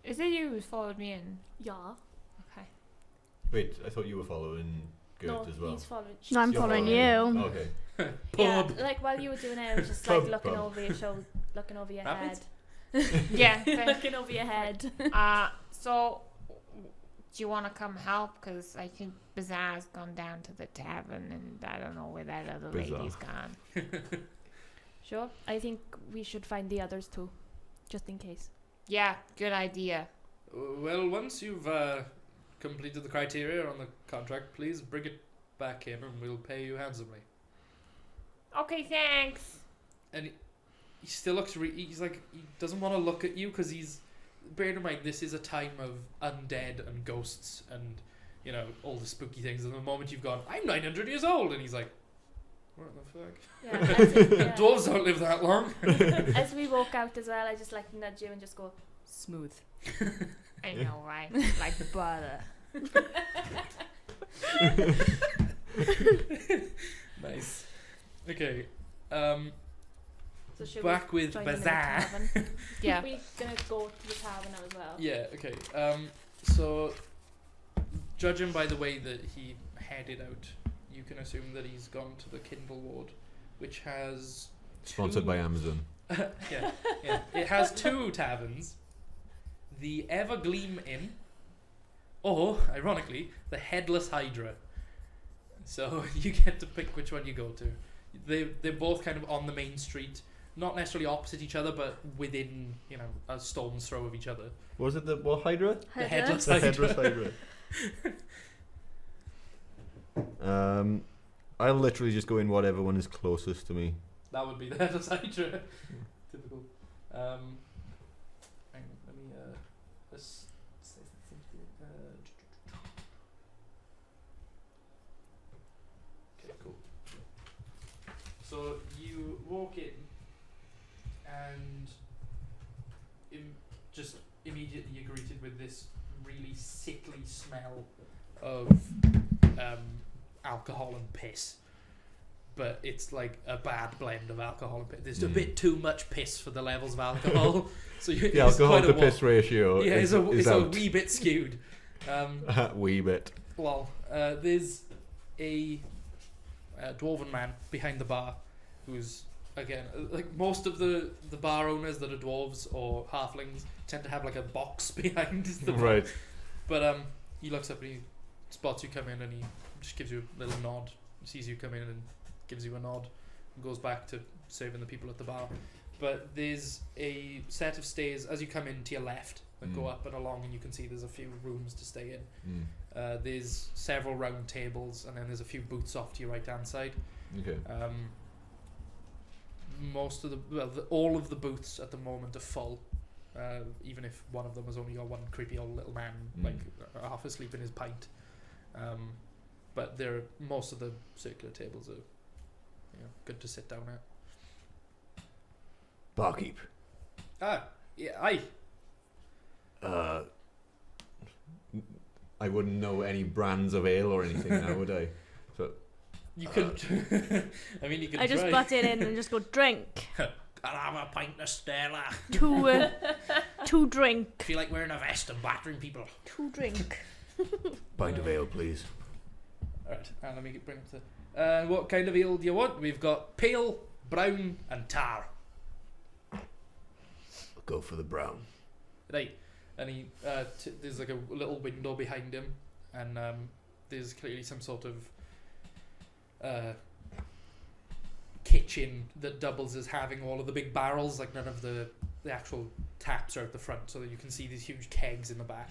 Is it you who followed me in? Yeah. Okay. Wait, I thought you were following Gert No, as well. he's following. No, I'm You're following me. you. Oh, okay. Yeah, Pub. like while you were doing it, I was just like Pub, looking pub. over your shoulder, looking over your Rabbits? head. Yeah. fair. Looking over your head. So, do you want to come help? Because I think Bazaar's gone down to the tavern, and I don't know where that other Bazaar. lady's gone. Sure. I think we should find the others too, just in case. Yeah, good idea. Well, once you've completed the criteria on the contract, please bring it back in, and we'll pay you handsomely. Okay, thanks. And he still looks. He's like, he doesn't want to look at you because he's. Bear in mind, this is a time of undead and ghosts and, you know, all the spooky things. And the moment you've gone, I'm 900 years old, and he's like, what the fuck? Yeah. Dwarves don't live that long. As we walk out as well, I just like nudge you and just go smooth. I know, right? Like butter. Nice. Okay. So should Back we with join them in the Bazaar. tavern? Yeah. We're gonna go to the tavern now as well. Yeah, okay. So, judging by the way that he headed out, you can assume that he's gone to the Kindle Ward, which has Sponsored by Amazon. yeah. It has 2 taverns, the Evergleam Inn, or, ironically, the Headless Hydra. So you get to pick which one you go to. They're both kind of on the main street, not necessarily opposite each other, but within, you know, a stone's throw of each other. Was it the what Hydra? The Headless The Hydra. Headless Hydra. I'll literally just go in whatever one is closest to me. That would be the Headless Hydra. Typical. Hang on, let me let's okay, cool. So you walk in, and just immediately you're greeted with this really sickly smell of alcohol and piss. But it's like a bad blend of alcohol and piss. There's a bit too much piss for the levels of alcohol. So The alcohol to piss ratio yeah, is it's a out. wee bit skewed. Wee bit. Well, there's a dwarven man behind the bar who's, again, like most of the bar owners that are dwarves or halflings tend to have like a box behind the bar. Right. But he looks up and he spots you come in, and he just gives you a little nod. He sees you come in and gives you a nod and goes back to serving the people at the bar. But there's a set of stairs as you come in to your left that go up and along, and you can see there's a few rooms to stay in. There's several round tables, and then there's a few booths off to your right hand side. Okay. Most of all of the booths at the moment are full. Even if one of them has only got one creepy old little man like half asleep in his pint. But most of the circular tables are, you know, good to sit down at. Barkeep. Ah, yeah, aye. I wouldn't know any brands of ale or anything now, would I? So You could. I mean, you could. I just try. butt in and just go drink. I'll have a pint of Stella. Two drink. Feel like wearing a vest and battering people. Two drink. pint of ale, please. Alright, let me bring up the. What kind of ale do you want? We've got pale, brown, and tar. I'll go for the brown. Right, and he there's like a little window behind him, and there's clearly some sort of kitchen that doubles as having all of the big barrels, like none of the actual taps are at the front, so that you can see these huge kegs in the back.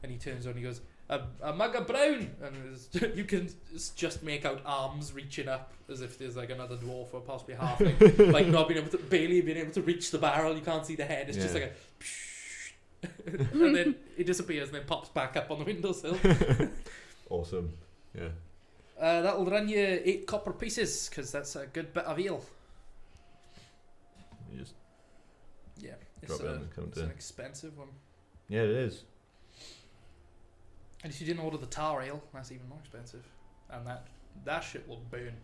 And he turns on and he goes, a mug of brown, and you can just make out arms reaching up as if there's like another dwarf or possibly halfling, like not being able to, barely being able to reach the barrel. You can't see the head. It's just Yeah. like a, and then it disappears and then pops back up on the windowsill. Awesome. Yeah. That'll run you 8 copper pieces, because that's a good bit of ale. You just Yeah, drop it on the it's counter. an expensive one. Yeah, it is. And if you didn't order the tar ale, that's even more expensive, and that shit will burn.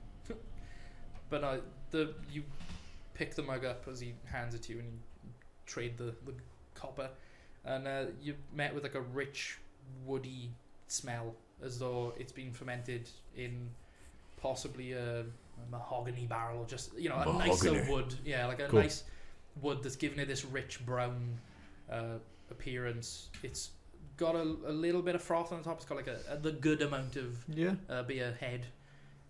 But no, you pick the mug up as he hands it to you, and you trade the copper, and you met with like a rich woody smell, as though it's been fermented in possibly a mahogany barrel, or just a nicer Mahogany. wood. Yeah, like a Cool. nice wood that's given it this rich brown appearance. It's got a little bit of froth on the top. It's got like the good amount of Yeah. beer head,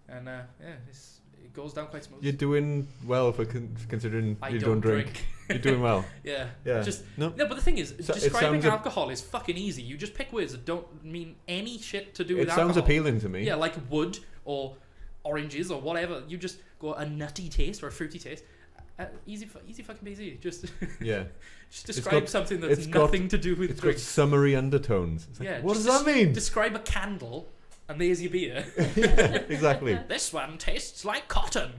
and it goes down quite smooth. You're doing well for considering I you don't don't drink. You're doing well. Yeah. Yeah. Just No. no, but the thing is, So- it describing sounds a- alcohol is fucking easy. You just pick words that don't mean any shit to do with It alcohol. sounds appealing to me. Yeah, like wood or oranges or whatever. You just go a nutty taste or a fruity taste. Easy fucking peasy. Just Yeah. just describe got- something that's it's got- nothing to do with It's got drink. summery undertones. It's like, Yeah, what does just that mean? Describe a candle, and there's your beer. Exactly. This one tastes like cotton.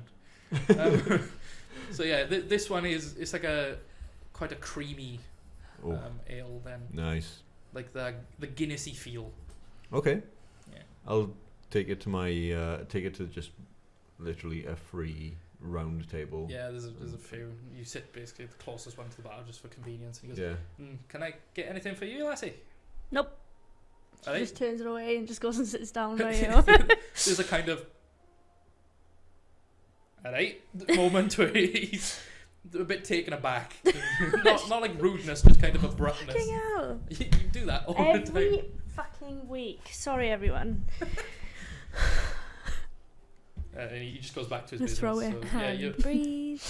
So yeah, this one it's like quite a creamy Oh, ale. Then nice. like the Guinnessy feel. Okay. Yeah. I'll take it to just literally a free round table. Yeah, there's a few. You sit basically the closest one to the bar just for convenience. And he goes, Yeah. "Can I get anything for you, lassie?" Nope. She Alright. just turns it away and just goes and sits down by you. There's a kind of alright moment where he's a bit taken aback. not like rudeness, just kind of abruptness. Fucking hell. You do that all the time. Every fucking week. Sorry, everyone. And he just goes back to his Just business. throw it. So, yeah, you Breathe.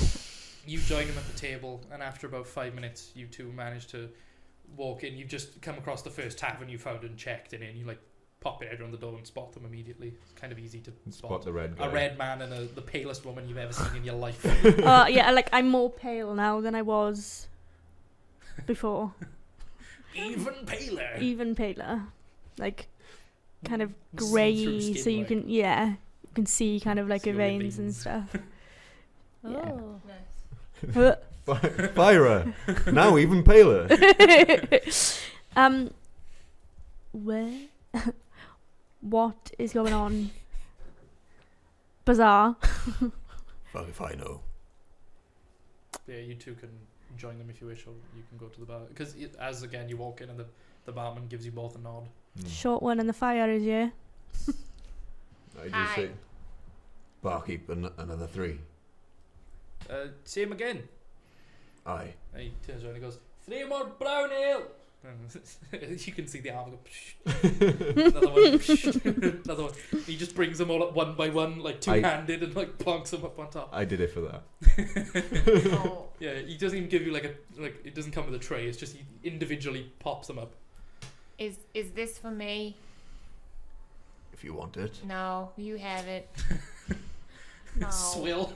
join him at the table, and after about 5 minutes, you two manage to walk in. You've just come across the first tavern you found and checked in, and you like pop your head around the door and spot them immediately. It's kind of easy to Spot the red guy. a red man and the palest woman you've ever seen in your life. Yeah, like I'm more pale now than I was before. Even paler. Even paler. Like kind of See-through grey, skin, so you like. can you can see kind of like See your all your veins and veins. stuff. Yeah. Oh. Nice. Fyra. Now even paler. Where? What is going on? Bizarre. Fuck if I know. Yeah, you two can join them if you wish, or you can go to the bar. Because as again you walk in and the barman gives you both a nod. Short one in the fire is yeah. I just Hi. say, barkeep, another 3. Same again. Aye. And he turns around and goes, 3 more brown ale. And you can see the arm go, psh. Another one, psh. Another one. He just brings them all up one by one, like two-handed, and like plonks them up on top. I did it for that. Oh, Yeah, he doesn't even give you like it doesn't come with a tray. It's just he individually pops them up. is this for me? If you want it. No, you have it. No. Swill.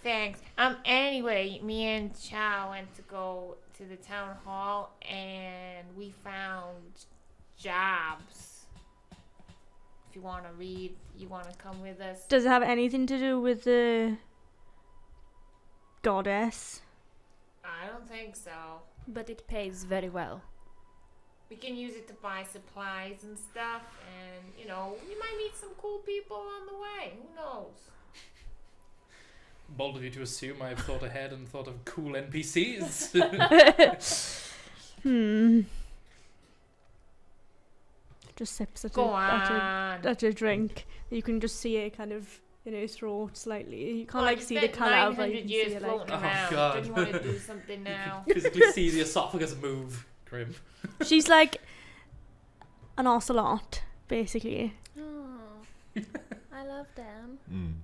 Thanks. Anyway, me and Chow went to go to the town hall and we found jobs. If you want to read, you want to come with us? Does it have anything to do with the goddess? I don't think so. But it pays very well. We can use it to buy supplies and stuff, and we might meet some cool people on the way. Who knows? Bold of you to assume I've thought ahead and thought of cool NPCs. Just sips at Go at on. a drink. You can just see it kind of in her throat slightly. You can't Well, like you see the spent colour, but 900 you can years see it like. floating Oh, around. God. Don't you want to do something now? You can physically see the esophagus move. Grim. She's like an ocelot, basically. Oh, I love them.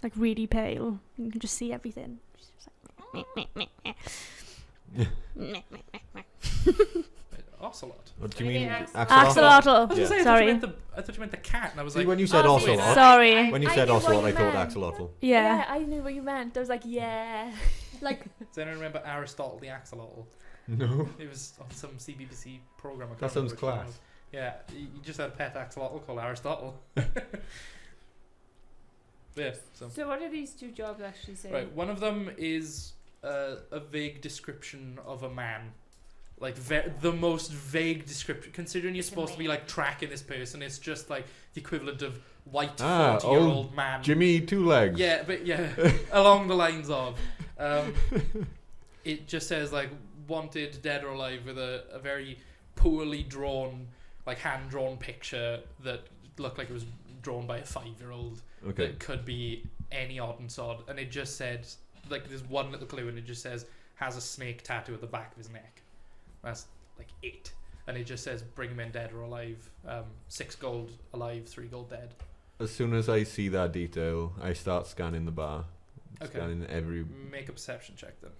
like really pale. You can just see everything. She's just like, Ocelot. What do you mean? Maybe Axolotl. I was gonna say, Sorry. I thought you meant the cat, and I was See, like, when you said Oh, ocelot, wait, Sorry. when you I said knew what ocelot, I you thought meant. axolotl. Yeah. I knew what you meant. I was like, yeah. Like, does anyone remember Aristotle the Axolotl? No. It was on some CBBC program. I can't That sounds remember which one it class. was. Yeah, you just had a pet axolotl called Aristotle. Yeah. So what do these two jobs actually say? Right. One of them is a vague description of a man. Like the most vague description, considering you're It's a supposed to be man. like tracking this person, it's just like the equivalent of white Ah, 40-year-old man. Jimmy Two Legs. Yeah, but yeah, along the lines of, it just says like wanted dead or alive with a very poorly drawn, like hand drawn picture that looked like it was drawn by a 5-year-old. Okay. That could be any odd and sod, and it just said like there's one little clue, and it just says has a snake tattoo at the back of his neck. That's like it, and it just says bring him in dead or alive. 6 gold alive, 3 gold dead. As soon as I see that detail, I start scanning the bar. Okay. Scanning every. Make a perception check then.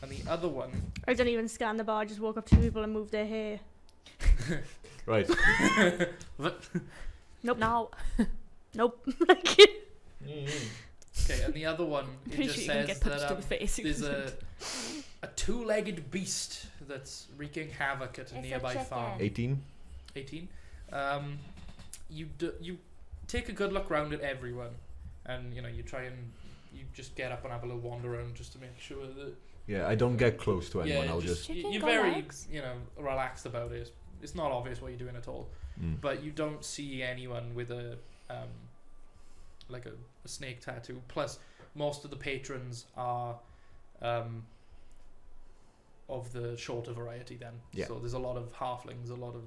And the other one, I don't even scan the bar. I just walk up to people and move their hair. Right. Nope. Now. Nope. okay, and the other one, it Pretty just sure you can says get punched that in the face. there's a 2-legged beast that's wreaking havoc at a It's a nearby farm. chicken. 18. 18. You take a good look round at everyone, and you try and you just get up and have a little wander around just to make sure that Yeah, I don't get close to anyone. I'll just. Chicken you're go very legs? relaxed about it. It's not obvious what you're doing at all, Mm. but you don't see anyone with a like a snake tattoo. Plus, most of the patrons are of the shorter variety. Then, Yeah. so there's a lot of halflings, a lot of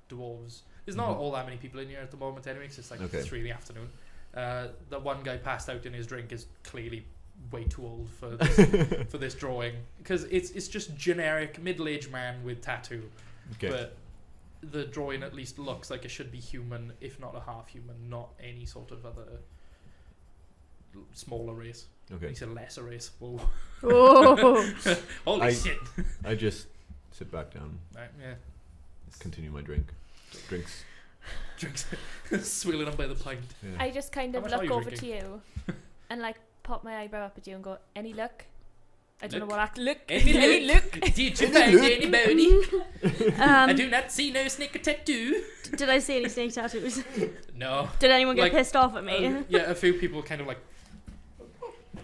dwarves. There's not Mhm. all that many people in here at the moment anyway, 'cause it's like Okay. 3 in the afternoon. The one guy passed out in his drink is clearly way too old for this, for this drawing, because it's just generic middle-aged man with tattoo, Okay. but the drawing at least looks like it should be human, if not a half human, not any sort of other smaller race. Okay. He said lesser race. Whoa. Oh. Holy I- shit. I just sit back down, Right, yeah. continue my drink. Drinks. Drinks swilling up by the pint. Yeah. I just kind How of much are look you over drinking? to you and like pop my eyebrow up at you and go, any luck? I don't Look? know what look. Any look? Did you find anybody? I do not see no snake tattoo. Did I see any snake tattoos? No. Did anyone get Like, pissed off at me? Yeah, a few people kind of like,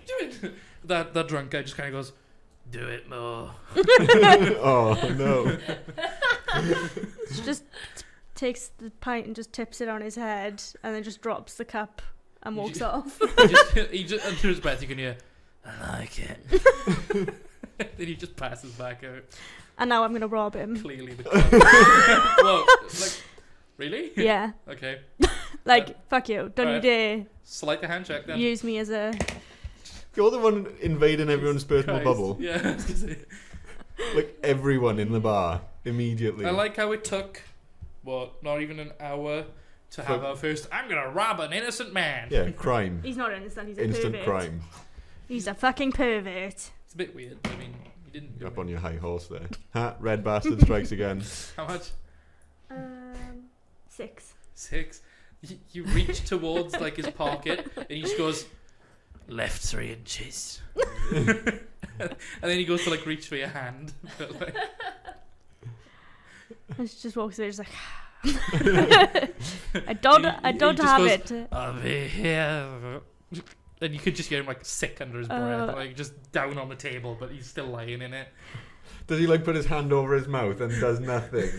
do it. That drunk guy just kind of goes, do it more. Oh no. She just takes the pint and just tips it on his head, and then just drops the cup and walks off. he just under his breath you can hear, I like it. Then he just passes back out. And now I'm gonna rob him. Clearly the club. Whoa, like, really? Yeah. Okay. Like, fuck you. Don't you Alright. dare Slight the hand check then. use me as a. You're the one invading everyone's personal Christ. bubble. Yeah, I was gonna say. Like everyone in the bar immediately. I like how it took, not even an hour to have our first, I'm gonna rob an innocent man. Yeah, crime. He's not innocent. He's a Instant pervert. crime. He's a fucking pervert. It's a bit weird. I mean, you didn't do You're up it. on your high horse there. Ha! Red bastard strikes again. How much? 6. 6. You reach towards like his pocket and he just goes, left 3 inches. And then he goes to like reach for your hand. But, like, And she just walks away, just like. I don't just have goes, it. I'll be here. And you could just hear him like sick under his breath, like just down on the table, but he's still lying in it. Does he like put his hand over his mouth and does nothing?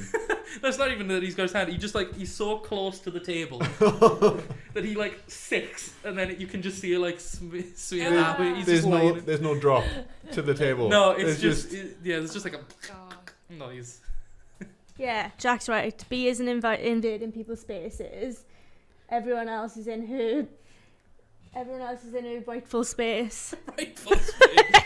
That's not even that he's got his hand. He just like he's so close to the table that he like sicks, and then you can just see it like smear that way. He's just lying. There's no drop to the table. No, it's There's just there's just like a God. noise. Yeah, Jack's right. B isn't invading people's spaces. Everyone else is in her rightful space. Rightful space.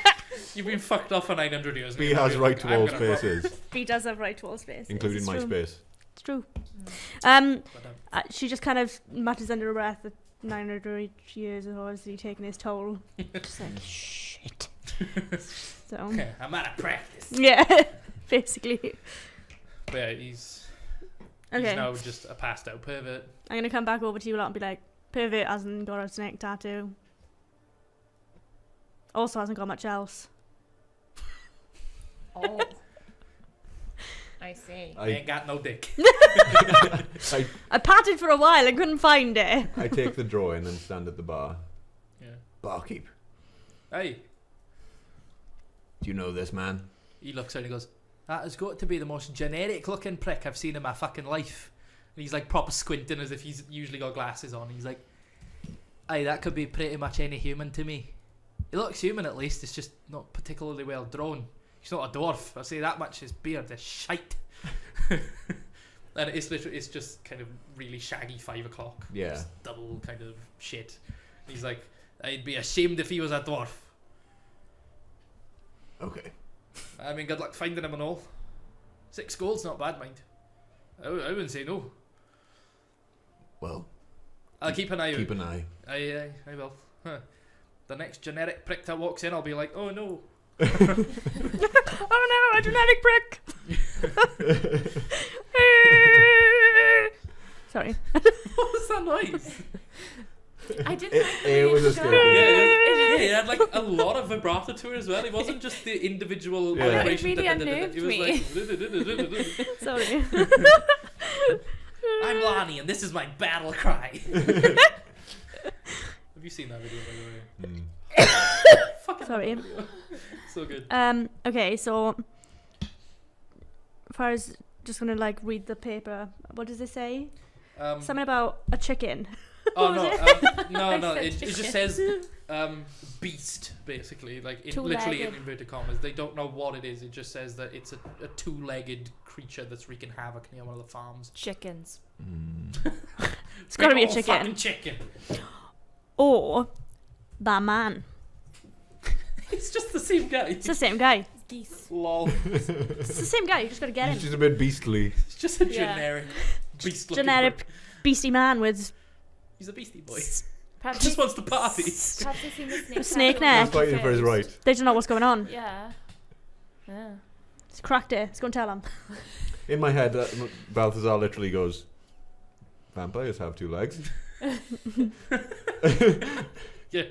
You've been fucked off for 900 years. B and has you're right like, to I'm all gonna rob- spaces, B does have right to all spaces. including It's my true. space. It's true. But, She just kind of mutters under her breath that 900 years has obviously taken its toll. Just like, shit. So, I'm out of practice. yeah, basically. But yeah, he's Okay, now just a passed out pervert. I'm going to come back over to you lot and be like, pervert hasn't got a snake tattoo. Also hasn't got much else. Oh. I see. I ain't got no dick. I patted for a while and couldn't find it. I take the drawing and stand at the bar. Yeah. Barkeep, Hey, do you know this man? he looks out and he goes, that has got to be the most generic looking prick I've seen in my fucking life. And he's like proper squinting as if he's usually got glasses on. He's like, aye, that could be pretty much any human to me. He looks human at least, it's just not particularly well drawn. He's not a dwarf, I'll say that much. His beard is shite. And it's just kind of really shaggy 5 o'clock. Yeah. Just double kind of shit. He's like, I'd be ashamed if he was a dwarf. Okay. I mean, good luck finding him and all. 6 gold's not bad, mind. I wouldn't say no. Well, I'll keep an eye keep out. an eye. I will. Huh. The next generic prick that walks in, I'll be like, oh no. Oh no, a genetic prick! Sorry. What was that noise? I didn't. It was a Yeah, scary. he had like a lot of vibrato to it as well. It wasn't just the individual Yeah. vibration. It really It was unnerved like, Sorry. I'm Lonnie and this is my battle cry. Have you seen that video, by the way? Fucking Sorry. love that video. So good. Okay, so if I was just gonna like read the paper, what does it say? Something about a chicken. Oh What no, was no! said It just chicken. says beast, basically, like literally in inverted commas. They don't know what it is. It just says that it's a 2-legged creature that's wreaking havoc near one of the farms. Chickens. It's gotta be a Big ol' chicken. Fucking chicken. Or that man. It's just the same guy. It's the same guy. Geese. Lol. It's the same guy. You just gotta get He's him. just a bit beastly. It's just a Yeah. generic beast. Generic beastie man with He's a beastie boy. Perhaps Just he's- wants to party. perhaps he's seen the snake. Snake tattoo on neck. He's fighting for his first. right. they don't know what's going on. Yeah. Yeah. It's cracked it. Let's go and tell him. In my head, Balthazar literally goes, vampires have 2 legs. Yeah.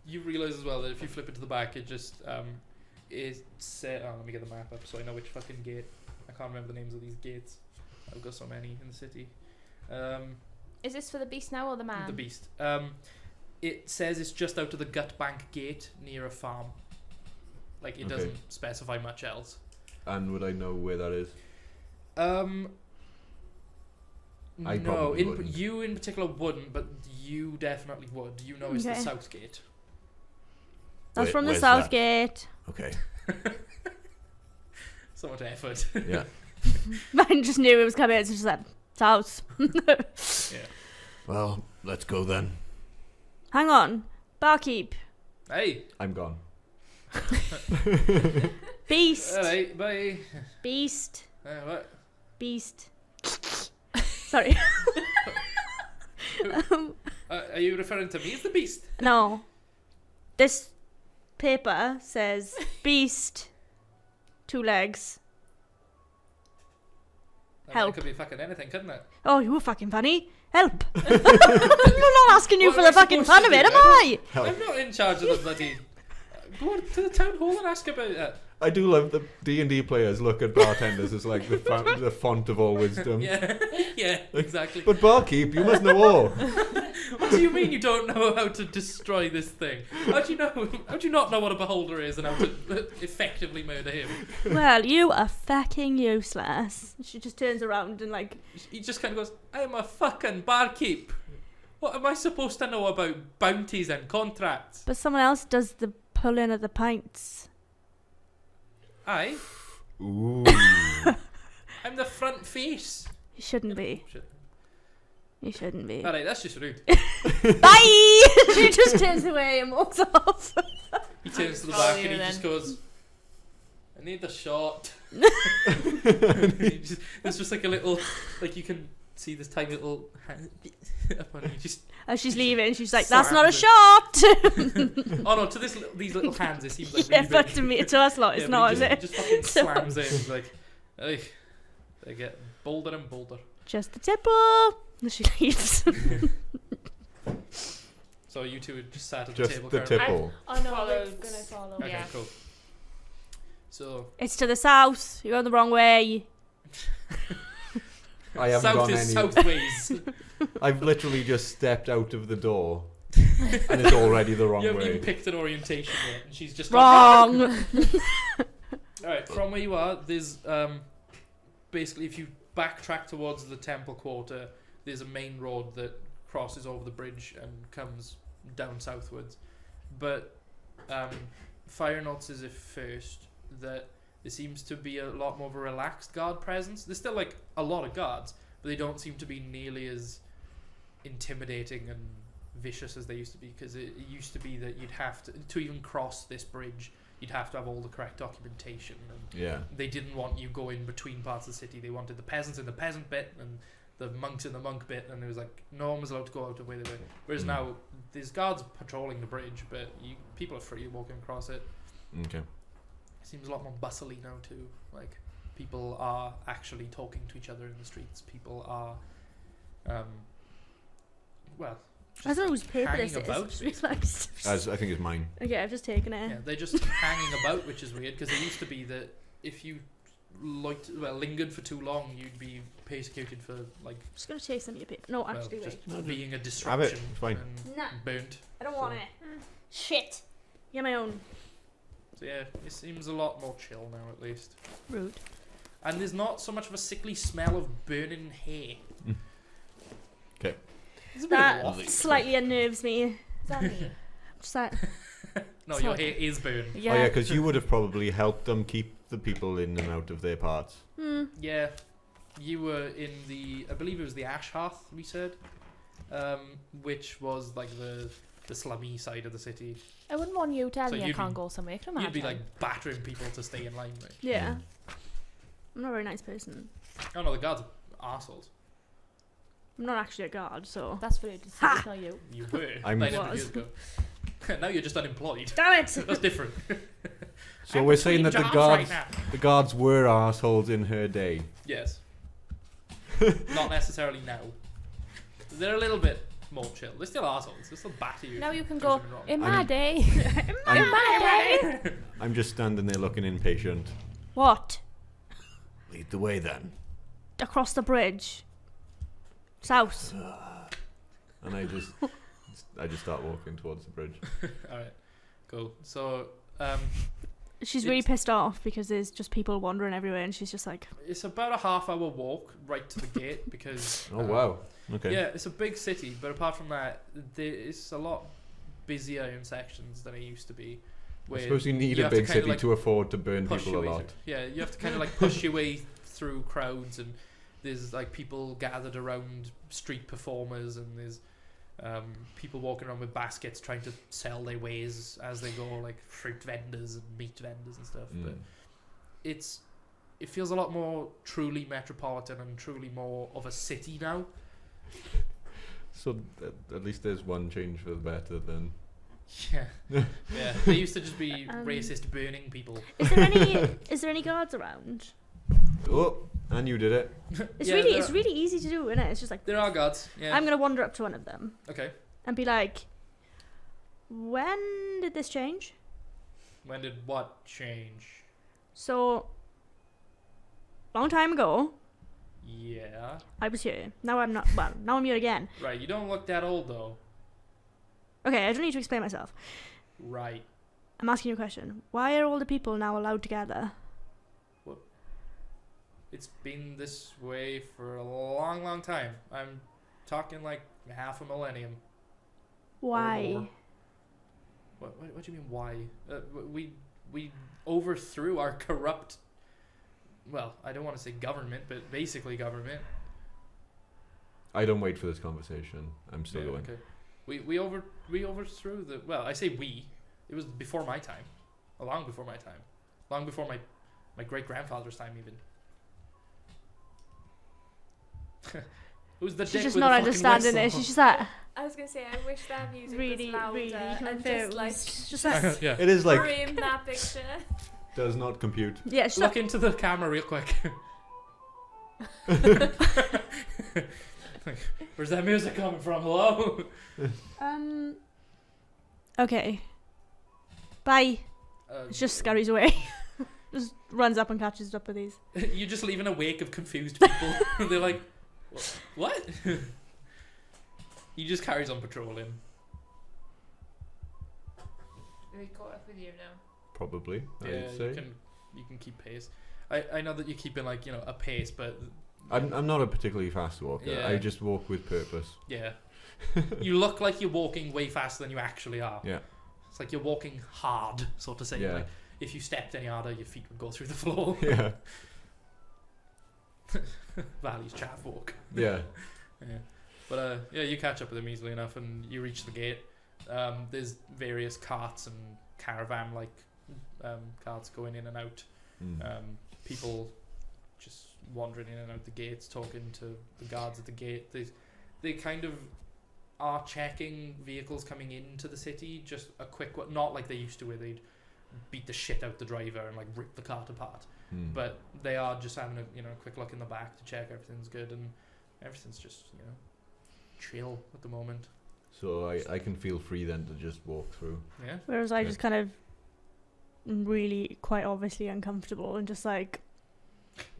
You realise as well that if you flip it to the back, it just it said. Oh, let me get the map up so I know which fucking gate. I can't remember the names of these gates. I've got so many in the city. Is this for the beast now or the man? The beast. It says it's just out of the Gut Bank gate near a farm. Like it Okay. doesn't specify much else. And would I know where that is? I No, probably wouldn't. you in particular wouldn't, but you definitely would. You know it's the Okay. south gate. That's from the Where's south that? gate. Okay. So much effort. Yeah. Man just knew it was coming. It's just like south. Well, let's go then. Hang on, barkeep, Hey, I'm gone. beast, alright, bye. beast, What? beast. Sorry. Are you referring to me as the beast? No. This paper says beast, 2 legs. I mean, Help. it could be fucking anything, couldn't it? Oh, you were fucking funny. Help. I'm not asking you What for am I the fucking supposed fun to of it, do? am I? Help. I'm not in charge of the bloody. Go to the town hall and ask about it. I do love the D&D players look at bartenders as like the font of all wisdom. Yeah, yeah, exactly. But barkeep, you must know all. What do you mean you don't know how to destroy this thing? How do you know? How do you not know what a beholder is and how to effectively murder him? Well, you are fucking useless. She just turns around and like, He just kind of goes, "I'm a fucking barkeep. What am I supposed to know about bounties and contracts?" but someone else does the pulling of the pints. Aye, Ooh. I'm the front face. You shouldn't be. Shit. You shouldn't be. Alright, that's just rude. Bye! She just turns away and walks off. He turns to the Follow back you and he then. just goes, I need the shot. There's just like a little, like you can see this tiny little hand up on you. Just As she's leaving, she's like, "That's not a Slams shot." oh no, to these little hands, it seems like Yeah, really but big. to me, to us lot, it's Yeah, not, but is he it? just fucking So- slams in. It's like, ugh, they get bolder and bolder. Just the tipple. And she leaves. So you two are just sat at the Just table. the currently? tipple. Oh no, we're Followed. gonna follow. Okay, Yeah. cool. So It's to the south. You're going the wrong way. I haven't south gone is any. southways. I've literally just stepped out of the door, and it's already the wrong You haven't way. even picked an orientation yet, and she's just gone, Wrong. Alright, from where you are, there's basically if you backtrack towards the temple quarter, there's a main road that crosses over the bridge and comes down southwards. But Fire notes as if first that there seems to be a lot more of a relaxed guard presence. There's still like a lot of guards, but they don't seem to be nearly as intimidating and vicious as they used to be, because it used to be that you'd have to even cross this bridge, you'd have to have all the correct documentation, and Yeah. they didn't want you going between parts of the city. They wanted the peasants in the peasant bit and the monks in the monk bit, and it was like no one was allowed to go out of where they were. Whereas Mm. now there's guards patrolling the bridge, but people are free walking across it. Okay. It seems a lot more bustly now too. Like people are actually talking to each other in the streets. People are, well, I don't know whose paper hanging this is. about. Just realised. As I think it's mine. Okay, I've just taken it. Yeah, they're just hanging about, which is weird because it used to be that if you lingered for too long, you'd be persecuted for like I'm just gonna take some of your paper. No, actually, just wait. being a Have it. disruption It's fine. and Nah. burnt. I don't So- want it. Shit. Get my own. So yeah, it seems a lot more chill now at least. Rude. And there's not so much of a sickly smell of burning hay. Mm. 'Kay. It's a bit of a That waft. slightly unnerves me. Is that me? Just like, No, it's your not- hair is burned. Oh yeah, because you would have probably helped them keep the people in and out of their parts. Yeah, you were in the, I believe it was the Ash Hearth, we said, which was like the slummy side of the city. I wouldn't want you telling So me I you'd can't be- go somewhere. Can you You'd be imagine? like battering people to stay in line, right? yeah. I'm not a very nice person. Oh no, the guards are arseholes. I'm not actually a guard, so. That's for you to say, it's not you. You were I'm- 900 Was. years ago. Now you're just unemployed. Damn it! That's different. So I'm we're saying between that the jobs guards, right now. the guards were assholes in her day. Yes. Not necessarily now. They're a little bit more chill. They're still assholes. They're still batter you. Now if you can do go, something wrong. in I'm- my day. In I'm, my day. I'm just standing there looking impatient. What? Lead the way then. Across the bridge. South. And I just start walking towards the bridge. Alright. Cool. So, She's really It's- pissed off because there's just people wandering everywhere, and she's just like, it's about a half-hour walk right to the gate because. Oh wow. Okay. Yeah, it's a big city, but apart from that, it's a lot busier in sections than it used to be. I Where suppose you need you a have to big kinda, city like, to afford to burn push people a your way lot. through. Yeah, you have to kind of like push your way through crowds, and there's like people gathered around street performers, and there's people walking around with baskets trying to sell their wares as they go, like fruit vendors and meat vendors and stuff. But it feels a lot more truly metropolitan and truly more of a city now. So at least there's one change for the better then. Yeah, yeah. They used to just be Um, racist, burning people. is there any guards around? Oh, and you did it. It's Yeah, really there it's really easy to do, isn't it? It's just like There are guards. Yeah. I'm gonna wander up to one of them Okay. and be like, when did this change? When did what change? So, long time ago, Yeah. I was here. Now I'm not. Well, now I'm here again. Right. You don't look that old though. Okay, I don't need to explain myself. Right. I'm asking you a question. Why are all the people now allowed to gather? It's been this way for a long, long time. I'm talking like half a millennium. or Why? more. What do you mean why? We overthrew our corrupt. Well, I don't want to say government, but basically government. I don't wait for this conversation. I'm still Yeah, going. okay. We overthrew the. Well, I say we. It was before my time, long before my time, long before my my great grandfather's time even. Who's the She's dick just with not the fucking understanding it. whistle? She's just like I was gonna say, I wish that music really, was louder really and confused. just like Just like, Yeah. It is like frame that picture. does not compute. yeah, she's Look like, into the camera real quick. Where's that music coming from? Hello? okay. Bye. Uh, It just scurries away. Just runs up and catches up with these. You're just leaving a wake of confused people. They're like, what? He just carries on patrolling. They caught up with you now. Probably, Yeah, I'd say. you can keep pace. I know that you're keeping like, a pace, but I'm not a particularly fast walker. Yeah. I just walk with purpose. yeah. You look like you're walking way faster than you actually are. Yeah. It's like you're walking hard, so to say. Yeah. Like if you stepped any harder, your feet would go through the floor. Yeah. Valley's chav walk. Yeah. Yeah. But yeah, you catch up with them easily enough, and you reach the gate. There's various carts and caravan like carts going in and out. People just wandering in and out the gates, talking to the guards at the gate. They kind of are checking vehicles coming into the city. Just a quick one, not like they used to, where they'd beat the shit out the driver and like rip the cart apart. But they are just having a quick look in the back to check everything's good, and everything's just chill at the moment. So I can feel free then to just walk through. Yeah. Whereas I Yeah. just kind of really quite obviously uncomfortable and just like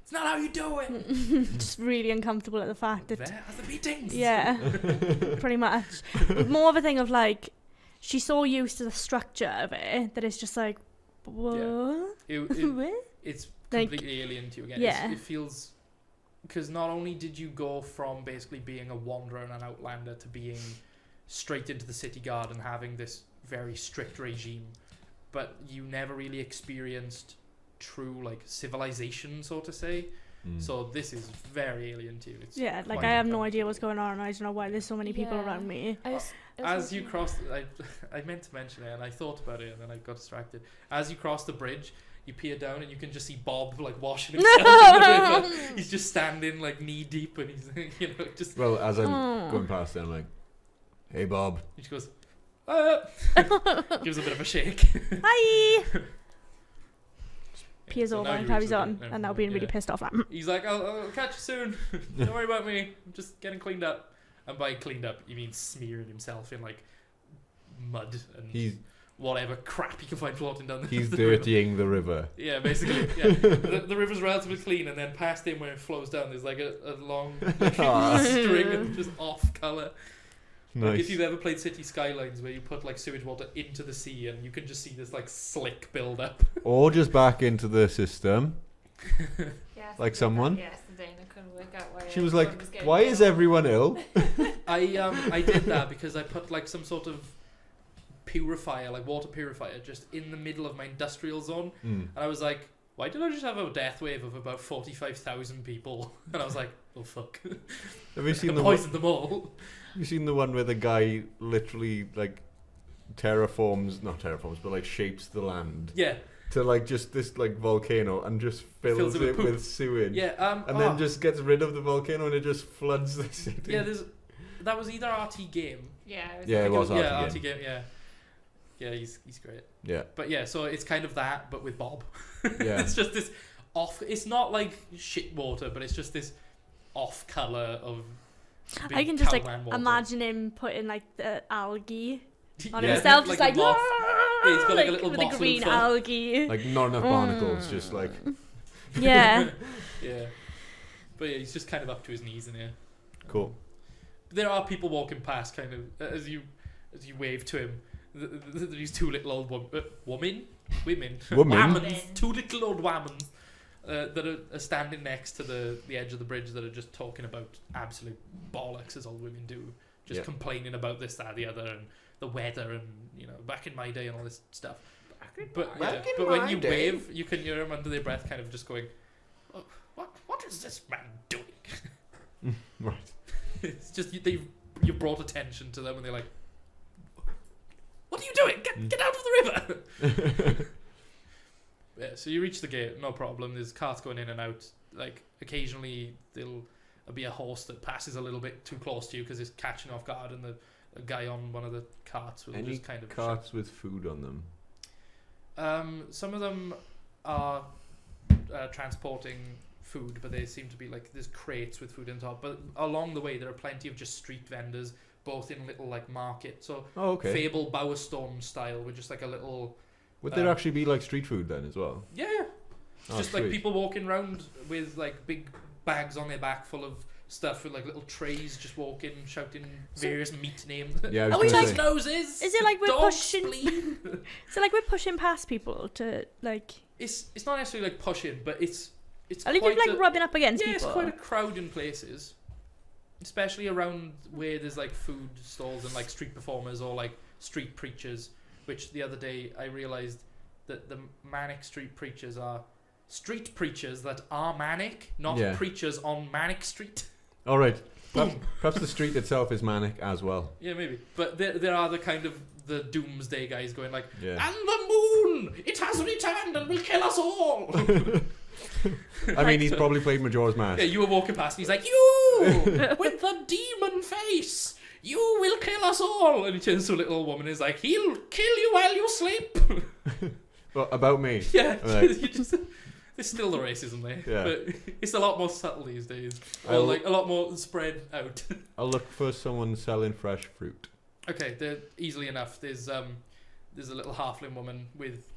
It's not how you do it. just really uncomfortable at the fact that There are the meetings. yeah, pretty much. But more of a thing of like she's so used to the structure of it that it's just like what? What? It's Like, completely alien to you again. yeah. It feels because not only did you go from basically being a wanderer and an outlander to being straight into the city guard and having this very strict regime, but you never really experienced true like civilization, so to say. So this is very alien to you. It's Yeah, like quite I have no uncomfortable. idea what's going on. I don't know why there's so many people Yeah. around me. As you cross, I meant to mention it, and I thought about it, and then I got distracted. As you cross the bridge, you peer down, and you can just see Bob like washing himself in the river. He's just standing like knee deep, and he's just. Well, as I'm Oh. going past there, I'm like, "Hey, Bob." He just goes, gives a bit of a shake. Hi. Yeah, Peers so over now and you're carries used to on, it and now being really yeah. pissed off. Like, He's like, I'll catch you soon. Don't worry about me. I'm just getting cleaned up. And by cleaned up, you mean smearing himself in like mud and He's whatever crap he can find floating down the he's the river. dirtying the river. Yeah, basically. Yeah. the river's relatively clean, and then past him where it flows down, there's like a long string of just off colour. Like Nice. if you've ever played City Skylines, where you put like sewage water into the sea, and you can just see this like slick build up. Or just back into the system. Yes, Like someone? yesterday, and I couldn't work out why. She was everyone like, was getting "Why is ill." everyone ill?" I did that because I put like some sort of purifier, like water purifier, just in the middle of my industrial zone, and I was like, why did I just have a death wave of about 45,000 people? And I was like, oh fuck, Have you I seen the one? poisoned them all. Have you seen the one where the guy literally like not terraforms, but like shapes the land Yeah, to like just this like volcano and just fills Fills it with it poop. with sewage. yeah, And then just gets rid of the volcano and it just floods the city. yeah. That was either RT Game. Yeah, it was Yeah, like it was yeah, RT RT Game. Yeah, yeah. He's great. Yeah. But yeah, so it's kind of that, but with Bob. Yeah. It's just this off. It's not like shit water, but it's just this off color of. I big can just like Calman water. imagine him putting like the algae on Yeah, himself, just like, a moth. Yeah, he's got like a little with moth the green loofah. algae. Like not enough barnacles, just like Yeah. Yeah, but yeah, he's just kind of up to his knees in here. cool. There are people walking past, kind of as you wave to him. These two little old women, Women? whammons, two little old whammons that are standing next to the edge of the bridge that are just talking about absolute bollocks, as old women do, just Yeah. complaining about this, that, the other, and the weather, and back in my day and all this stuff. But Back in but when my you day. wave, you can hear them under their breath, kind of just going, oh, "What is this man doing?" Right. It's just you brought attention to them, and they're like, "What are you doing? Get out of the river!" Yeah, so you reach the gate, no problem. There's carts going in and out. Like, occasionally there'll be a horse that passes a little bit too close to you because it's catching off guard, and the guy on one of the carts will Any just kind of carts with food on them? some of them are transporting food, but they seem to be like there's crates with food on top. But along the way, there are plenty of just street vendors, both in little like market. So Oh, okay. Fable Bowerstone style, with just like a little Would there actually be like street food then as well? yeah, Oh, just like sweet. people walking around with like big bags on their back full of stuff with like little trays, just walking, shouting various meat names. Yeah, I Are was we gonna like- say. Noses. Is it like we're dog pushing? spleen? So like we're pushing past people to like. It's not necessarily like pushing, but it's Are you quite like a, rubbing up against yeah, people? it's quite a crowd in places, especially around where there's like food stalls and like street performers or like street preachers. Which the other day I realised that the manic street preachers are street preachers that are manic, not Yeah. preachers on Manic Street. All right. Boom. Perhaps the street itself is manic as well. Yeah, maybe. But there are the kind of the doomsday guys going like, Yeah. and the moon, it has returned and will kill us all. I mean, he's probably played Majora's Mask. Yeah, you were walking past and he's like, you with the demon face, you will kill us all. And he turns to a little woman and is like, he'll kill you while you sleep. Well, about me. Yeah, Right. you just. There's still the racism there, Yeah. but it's a lot more subtle these days, or I'll- like a lot more spread out. I'll look for someone selling fresh fruit. Okay, they're easily enough. There's a little halfling woman with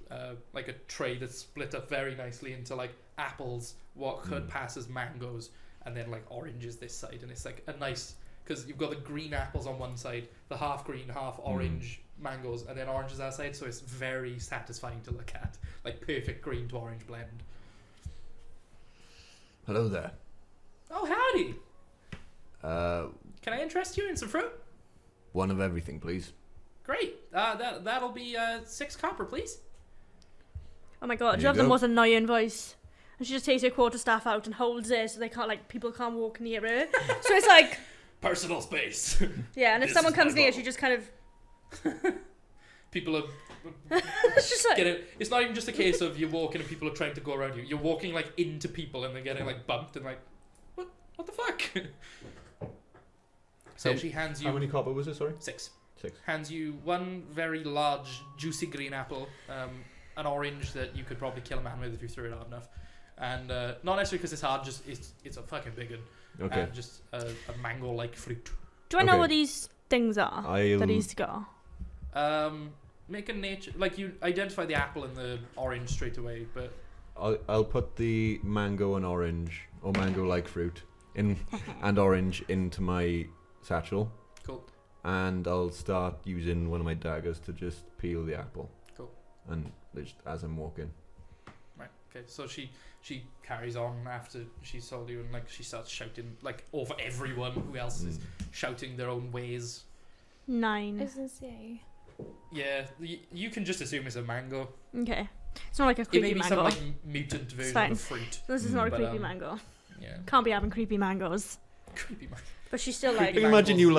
like a tray that's split up very nicely into like apples, what could pass as mangoes, and then like oranges this side, and it's like a nice because you've got the green apples on one side, the half green, half orange mangoes, and then oranges that side, so it's very satisfying to look at, like perfect green to orange blend. Hello there. Oh howdy! Uh, Can I interest you in some fruit? one of everything, please. Great. That'll be 6 copper, please. Oh my god! There Do you you have the go. most annoying voice? And she just takes her quarterstaff out and holds it so they can't like people can't walk near her. So it's like Personal space. yeah, and if This someone is my comes near, bottle. she just kind of People are it's just like it's not even just a case of you're walking and people are trying to go around you. You're walking like into people and they're getting like bumped and like, what the fuck? So How- she hands you How many copper was it? Sorry. 6. 6. Hands you one very large, juicy green apple, an orange that you could probably kill a man with if you threw it hard enough, and not necessarily because it's hard, just it's a fucking big one, Okay. and just a mango-like fruit. do I know Okay. what these things are I'll that he's got? Make a nature like you identify the apple and the orange straight away, but I'll put the mango and orange or mango-like fruit in and orange into my satchel. Cool. And I'll start using one of my daggers to just peel the apple. Cool. And just as I'm walking. right, okay. So she carries on after she's told you, and like she starts shouting like over everyone who else is shouting their own ways. 9. Isn't say. Yeah, you can just assume it's a mango. Okay. It's not like a It creepy may be mango. some like mutant version fine. of fruit. This is not a But, creepy mango. Yeah, Can't be having creepy mangoes. creepy mango. But she's still Creepy like I can imagine you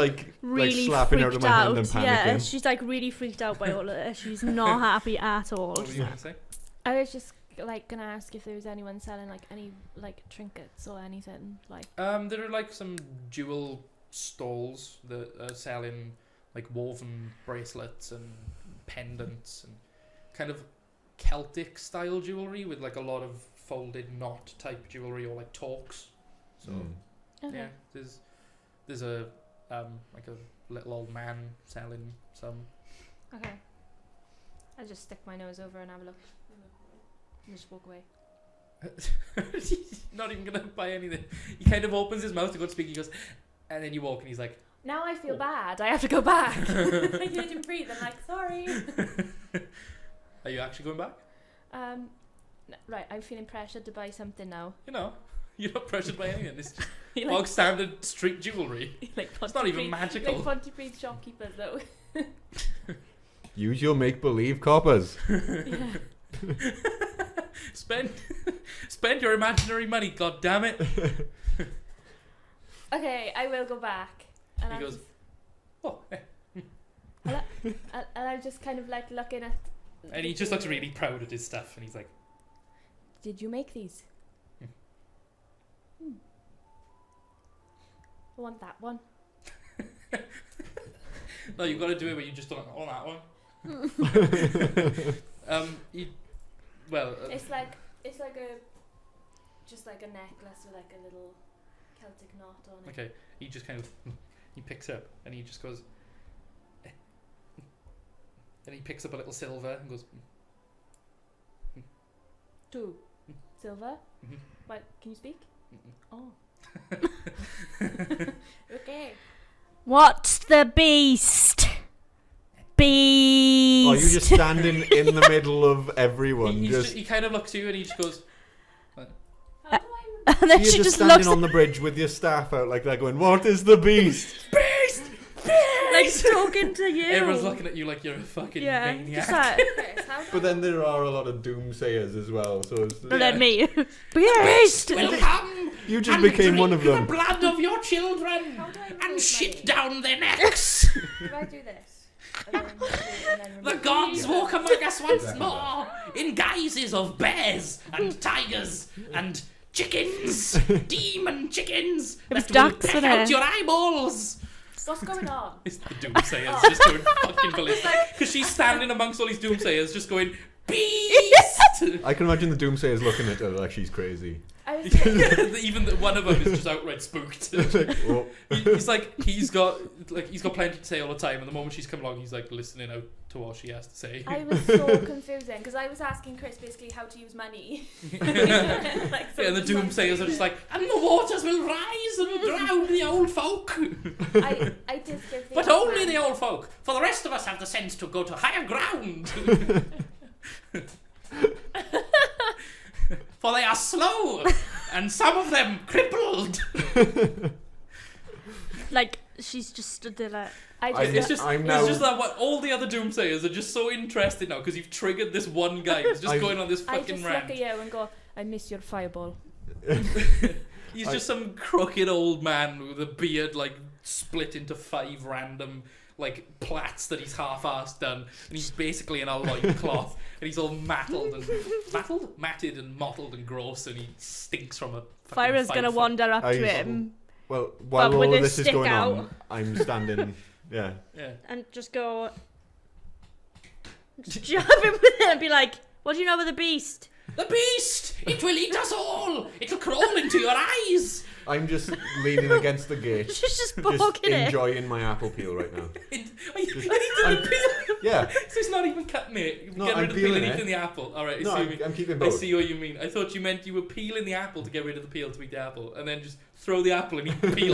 really slapping her out of freaked my hand out. and panicking. Yeah, she's like really freaked out by all of this. She's not happy at all. What were you gonna say? I was just like gonna ask if there was anyone selling like any like trinkets or anything like. There are like some jewel stalls that are selling like woven bracelets and pendants and kind of Celtic style jewelry with like a lot of folded knot type jewelry or like torques. So Okay. yeah, there's a like a little old man selling some. Okay. I just stick my nose over and have a look. And just walk away. He's not even gonna buy anything. He kind of opens his mouth to go to speak. He goes, and then you walk, and he's like, Now I feel Oh. bad. I have to go back. I can't breathe. I'm like, sorry. "Are you actually going back?" Right. I'm feeling pressured to buy something now. You know, you're not pressured by anything. It's just like, bog standard street jewelry. like It's not even magical. Like Pontypridd shopkeepers though. Use your make-believe coppers. Yeah. Spend your imaginary money. God damn it! Okay, I will go back. And He I'm goes, just, Oh, eh. and I'm just kind of like looking at. And he just looks really proud of his stuff, and he's like, Did you make these? I want that one. No, you've got to do it, but you just don't on that one. It's like just like a necklace with like a little Celtic knot on it. Okay, he just kind of he picks up and he just goes, and he picks up a little silver and goes. Two. Silver? Mhm. What? Can you speak? Oh. Okay. What's the beast? Beast. Are you just standing in the middle of everyone? He kind of looks at you and he just goes. How do I? And then You're she just just standing looks on the bridge with your staff out like that, going, "What is the beast?" like talking to you. Everyone's looking at you like you're a fucking yeah, maniac. just like, Chris, how do But then there are a lot of doomsayers as well, so it's, let me. Beast. Welcome you just and became one of drink them. the blood of your children how do I remove and shit money? down their necks. If I do this, and then The remove gods it. walk among us once Exactly more in guises of bears and tigers and chickens, demon chickens It was that will ducks, peck wasn't out it? your eyeballs. What's going on? It's the doomsayers just going fucking ballistic because she's standing amongst all these doomsayers just going beast. I can imagine the doomsayers looking at her like she's crazy. I was Even one of them is just outright spooked. Like, oh. He's he's got plenty to say all the time, and the moment she's come along, he's like listening out to what she has to say. I was so confusing because I was asking Chris basically how to use money. Like, Yeah, and the doomsayers are just like, and the waters will rise and drown the old folk. I did give the But only the old folk, for the rest of us have the sense to go to higher ground. For they are slow, and some of them crippled. Like she's just stood there like. It's just I'm now- that what all the other doomsayers are just so interested now because you've triggered this one guy who's just going on this I fucking just rant. look at you and go, I miss your fireball. He's just some crooked old man with a beard like split into 5 random like plaits that he's half-assed done, and he's basically in a loincloth, and he's all matted and mottled and gross, and he stinks from a fucking Fyra's gonna 5 foot. wander up I to used- him Well, while But with all of his this is stick going out. on, I'm standing. Yeah. Yeah. and just go. Just jab him with it and be like, "What do you know about the beast?" The beast! It will eat us all! It'll crawl into your eyes! I'm just leaning against the gate, She's just just poking it. enjoying my apple peel right now. I need to peel. Yeah. So it's not even cutting it. No, Get I'm rid of the peel and peeling eating it. the apple. Alright, No, I see what you mean. I'm keeping I both. see what you mean. I thought you meant you were peeling the apple to get rid of the peel to eat the apple, and then just throw the apple and eat the peel.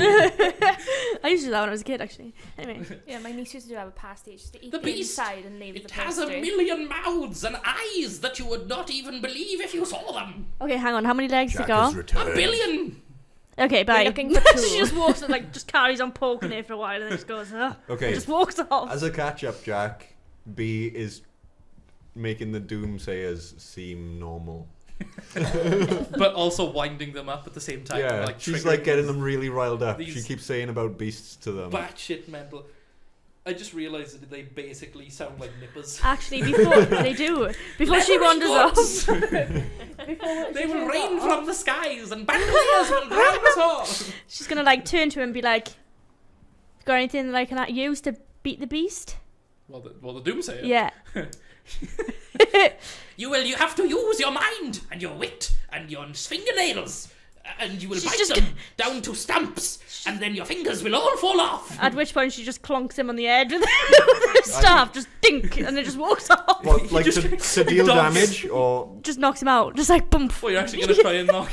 I used to do that when I was a kid, actually. Anyway, Yeah, my niece used to do that with pasty. She used to eat The the beast, inside and leave It the has a pastry. million mouths and eyes that you would not even believe if you saw them. okay, hang on. How many legs Jack you has got? returned. A billion! Okay, bye. looking for She two. just walks and like just carries on poking it for a while and then just goes, ugh, Okay. and just walks off. As a catch-up, Jack, B is making the doomsayers seem normal. But also winding them up at the same time. Yeah, Like she's triggering like getting these them really riled up. She these- keeps saying about beasts to them. batshit mental. I just realised that they basically sound like nippers. Actually, before they do, before she Leathery wanders off, goods. Before They will rain from the skies and bandoliers will drown us all. she's gonna like turn to him and be like, "Got anything that I can use to beat the beast?" Well, the doomsayer. Yeah. You have to use your mind and your wit and your fingernails, and you will She's bite just them down to stumps, and then your fingers will all fall off. At which point she just clonks him on the head with her staff, just dink, and then just walks off. What, like just- to deal Dogs. damage, or Just knocks him out, just like bump. Well, you're actually gonna try and knock.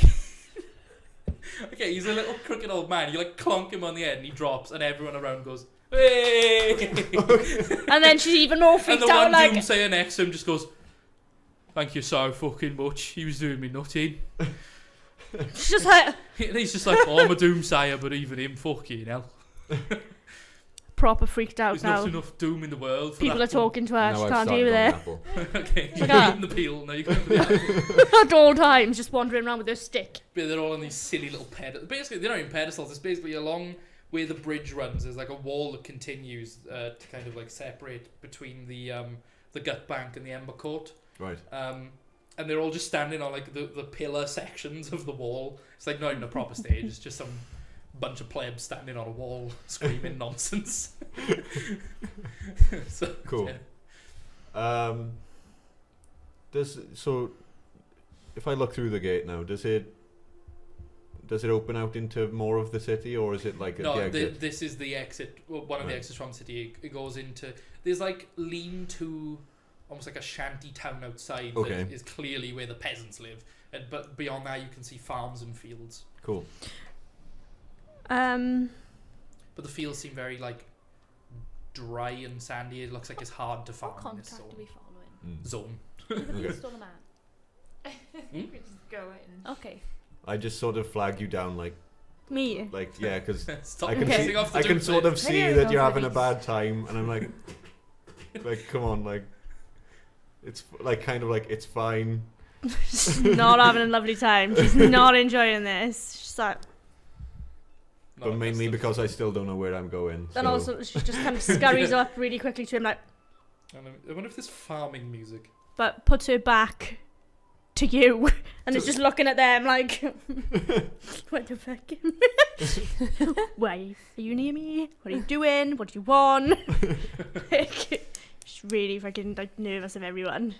Okay, he's a little crooked old man. You like clonk him on the head, and he drops, and everyone around goes, "Hey!" And then she's even more And freaked the out, one like, doomsayer next to him just goes, "Thank you so fucking much. He was doing me nutting." she's just like And he's just like, "Oh, I'm a doomsayer, but even him, fucking hell. proper freaked out There's now. not enough doom in the world for People that are talking to her, now she I've can't started deal with on it. the apple. Okay, Like you're that. eating the peel, now you can have the apple. At all times, just wandering around with her stick. But they're all on these silly little pedestals. Basically, they're not even pedestals. It's basically along where the bridge runs. There's like a wall that continues to kind of like separate between the gut bank and the Ember Court. Right. and they're all just standing on like the pillar sections of the wall. It's like not even a proper stage. It's just some bunch of plebs standing on a wall screaming nonsense. So, Cool. yeah. So if I look through the gate now, does it open out into more of the city, or is it like at the exit? This is the exit. Well, one of the Right. exits from the city. It goes into. There's like lean-to, almost like a shanty town outside. Okay. That is clearly where the peasants live, but beyond that you can see farms and fields. Cool. But the fields seem very like dry and sandy. It looks like it's hard to farm What in this contract are we following? zone. Okay. Beast or the man? We just go in. Okay. I just sort of flag you down, like Me. yeah, because Stop I can Okay. see, off the I can dude sort bit. of see Maybe I that go you're for having a these. bad time, and I'm like, come on, like, it's like kind of like it's fine. She's not having a lovely time. She's not enjoying this. She's like, Not But mainly accustomed. because I still don't know where I'm going. and so- also she just kind of scurries up really quickly to him, like, I wonder if there's farming music. but puts her back to you, and is So- just looking at them like, what the fuck? Why are you near me? What are you doing? What do you want? Like, she's really fucking like nervous of everyone.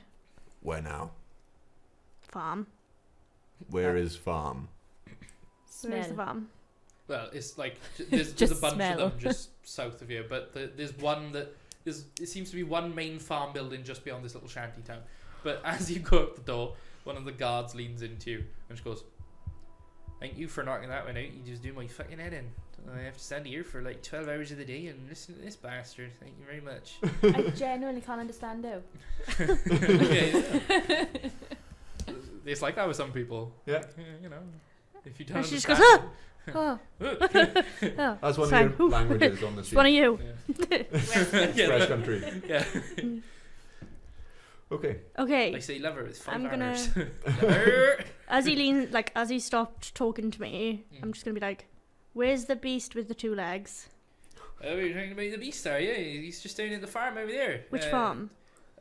Where now? Farm. Where is farm? Where's the Smell. farm? Well, it's like there's a Just bunch smell. of them just south of here, but there's one that it seems to be one main farm building just beyond this little shanty town. But as you go out the door, one of the guards leans into you and she goes, "Thank you for knocking that one out. You just do my fucking head in. I have to stand here for like 12 hours of the day and listen to this bastard. Thank you very much." I genuinely can't understand though. Yeah. It's like that with some people. Yeah. You know, if you don't And she just understand goes, Oh, it- oh. That's one Sorry. of your languages on the It's one of street. you. Yeah. Fresh country. Yeah. Okay. Okay. I say lover with 5 I'm gonna- hours. Lover. As he leans, like, as he stopped talking to me, Mm. I'm just gonna be like, "Where's the beast with the 2 legs? Oh, you're talking about the beast, are you? He's just down at the farm over there. Which farm?"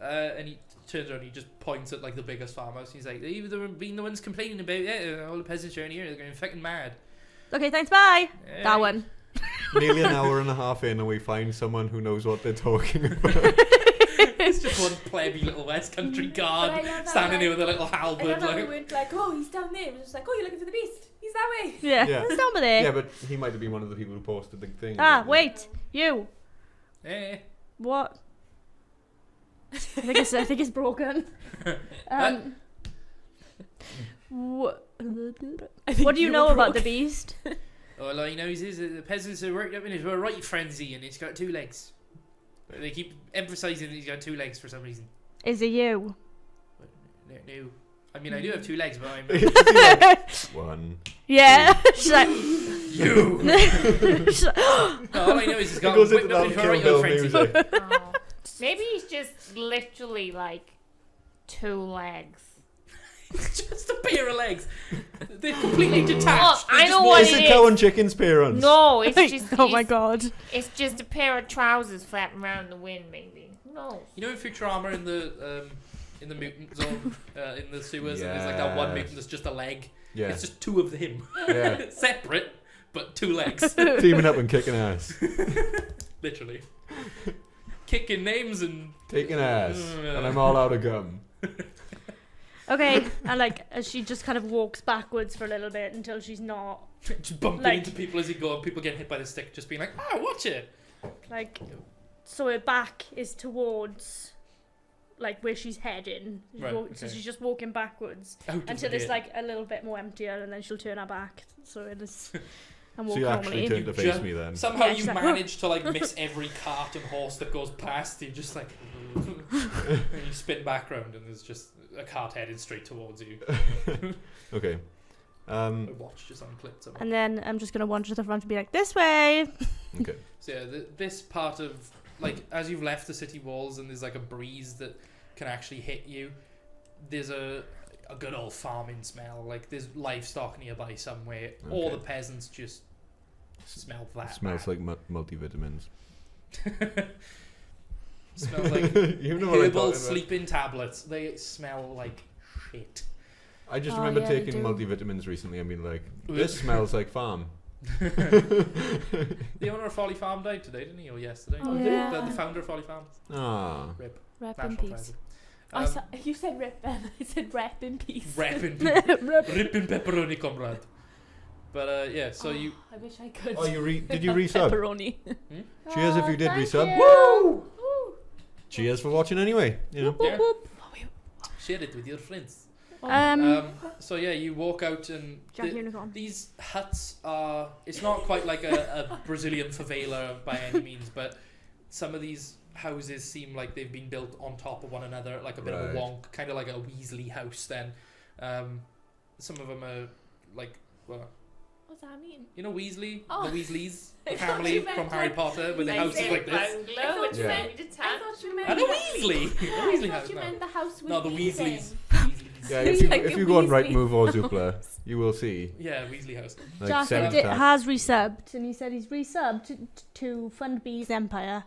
And he turns around and he just points at like the biggest farmhouse. He's like, "They've been the ones complaining about it. All the peasants around here, they're going fucking mad." Okay, thanks. Bye. Eh, That one. Nearly an hour and a half in, and we find someone who knows what they're talking about. It's just one plebby little West Country But guard I love that, standing here like- with a little I halberd. love how we Like, weren't like, oh, he's down there. It was just like, oh, you're looking for the beast. He's that way. Yeah. Yeah. It's over there. Yeah, but he might have been one of the people who posted the thing. Ah, wait. You. eh. What? I think it's broken. What? What do you know about the beast? All I know is that the peasants are worked up in a right frenzy and it's got 2 legs. They keep emphasising that he's got 2 legs for some reason. Is it you? No. I mean, I do have 2 legs, but I'm... One. Yeah. She's like, you! she's like, No, all I know is he's It got goes into whipped up that into a Kill right Bill old frenzy. music. Oh. Maybe he's just literally like 2 legs. Just a pair of legs. They're completely detached. Oh, They're I just know more- what Is it it is. cow and chicken's parents? No, it's just oh my it's- god. It's just a pair of trousers flapping around in the wind, maybe. Who knows? You know in Futurama in the mutant zone, in the sewers, and there's like that one Yes. mutant that's just a leg. Yeah. It's just 2 of him. Yeah. Separate, but 2 legs. Teaming up and kicking ass. Literally. Kicking names and... Taking ass. And I'm all out of gum. Okay, and like as she just kind of walks backwards for a little bit until she's not just bumping Like- into people as you go, and people getting hit by the stick, just being like, "Ah, watch it!" like, so her back is towards like where she's heading. Right, So okay. she's just walking backwards Out of until the it's gate. like a little bit more emptier, and then she'll turn her back. So it is and So walk you actually normally. turned to face Just- me then. Somehow Yeah, you she's like, manage to like miss every cart and horse that goes past. You're just like, and you spin back round, and there's just a cart heading straight towards you. Okay. A watch just unclipped somewhere. And then I'm just gonna wander to the front and be like, "This way." Okay. So yeah, this part of like as you've left the city walls and there's like a breeze that can actually hit you. There's a good old farming smell. Like there's livestock nearby somewhere. All Okay. the peasants just smell that. Smells like multivitamins. Smells like You know what I'm herbal talking about. sleeping tablets. They smell like shit. I just Oh, remember yeah, they taking do. multivitamins recently and being like, this smells like farm. The owner of Folly Farm died today, didn't he? Or yesterday? Oh, The yeah. founder of Folly Farm. Ah. Rip. Rep in National peace. treasure. You said rip, Ben. I said rep in peace. Rip in pepperoni, comrade. But yeah, so you. I wish I could. Oh, did you resub? Pepperoni. Cheers if you did thank resub. you. Woo! Cheers for watching anyway. You know. Yeah. Share it with your friends. So yeah, you walk out and Jack Unicorn. these huts are. It's not quite like a Brazilian favela by any means, but some of these houses seem like they've been built on top of one another, like a bit of a Right. wonk, kind of like a Weasley house. Then, some of them are like, well, What's that mean? you know Weasley, Oh. the Weasleys, I the thought family you meant from Harry like- Potter, with the Like houses say like this. bungalow, which Yeah. meant you I detached. thought you meant. And a Weasley, a Weasley I house. thought you No, meant the house with no, the wheezing. Weasleys. Weasleys. Yeah, It's if like a you go on Weasley. Rightmove or Zoopla, you will see. Yeah, Weasley house. Like Jack 7 did, tabs. has resubbed, and he said he's resubbed to Fund B's Empire.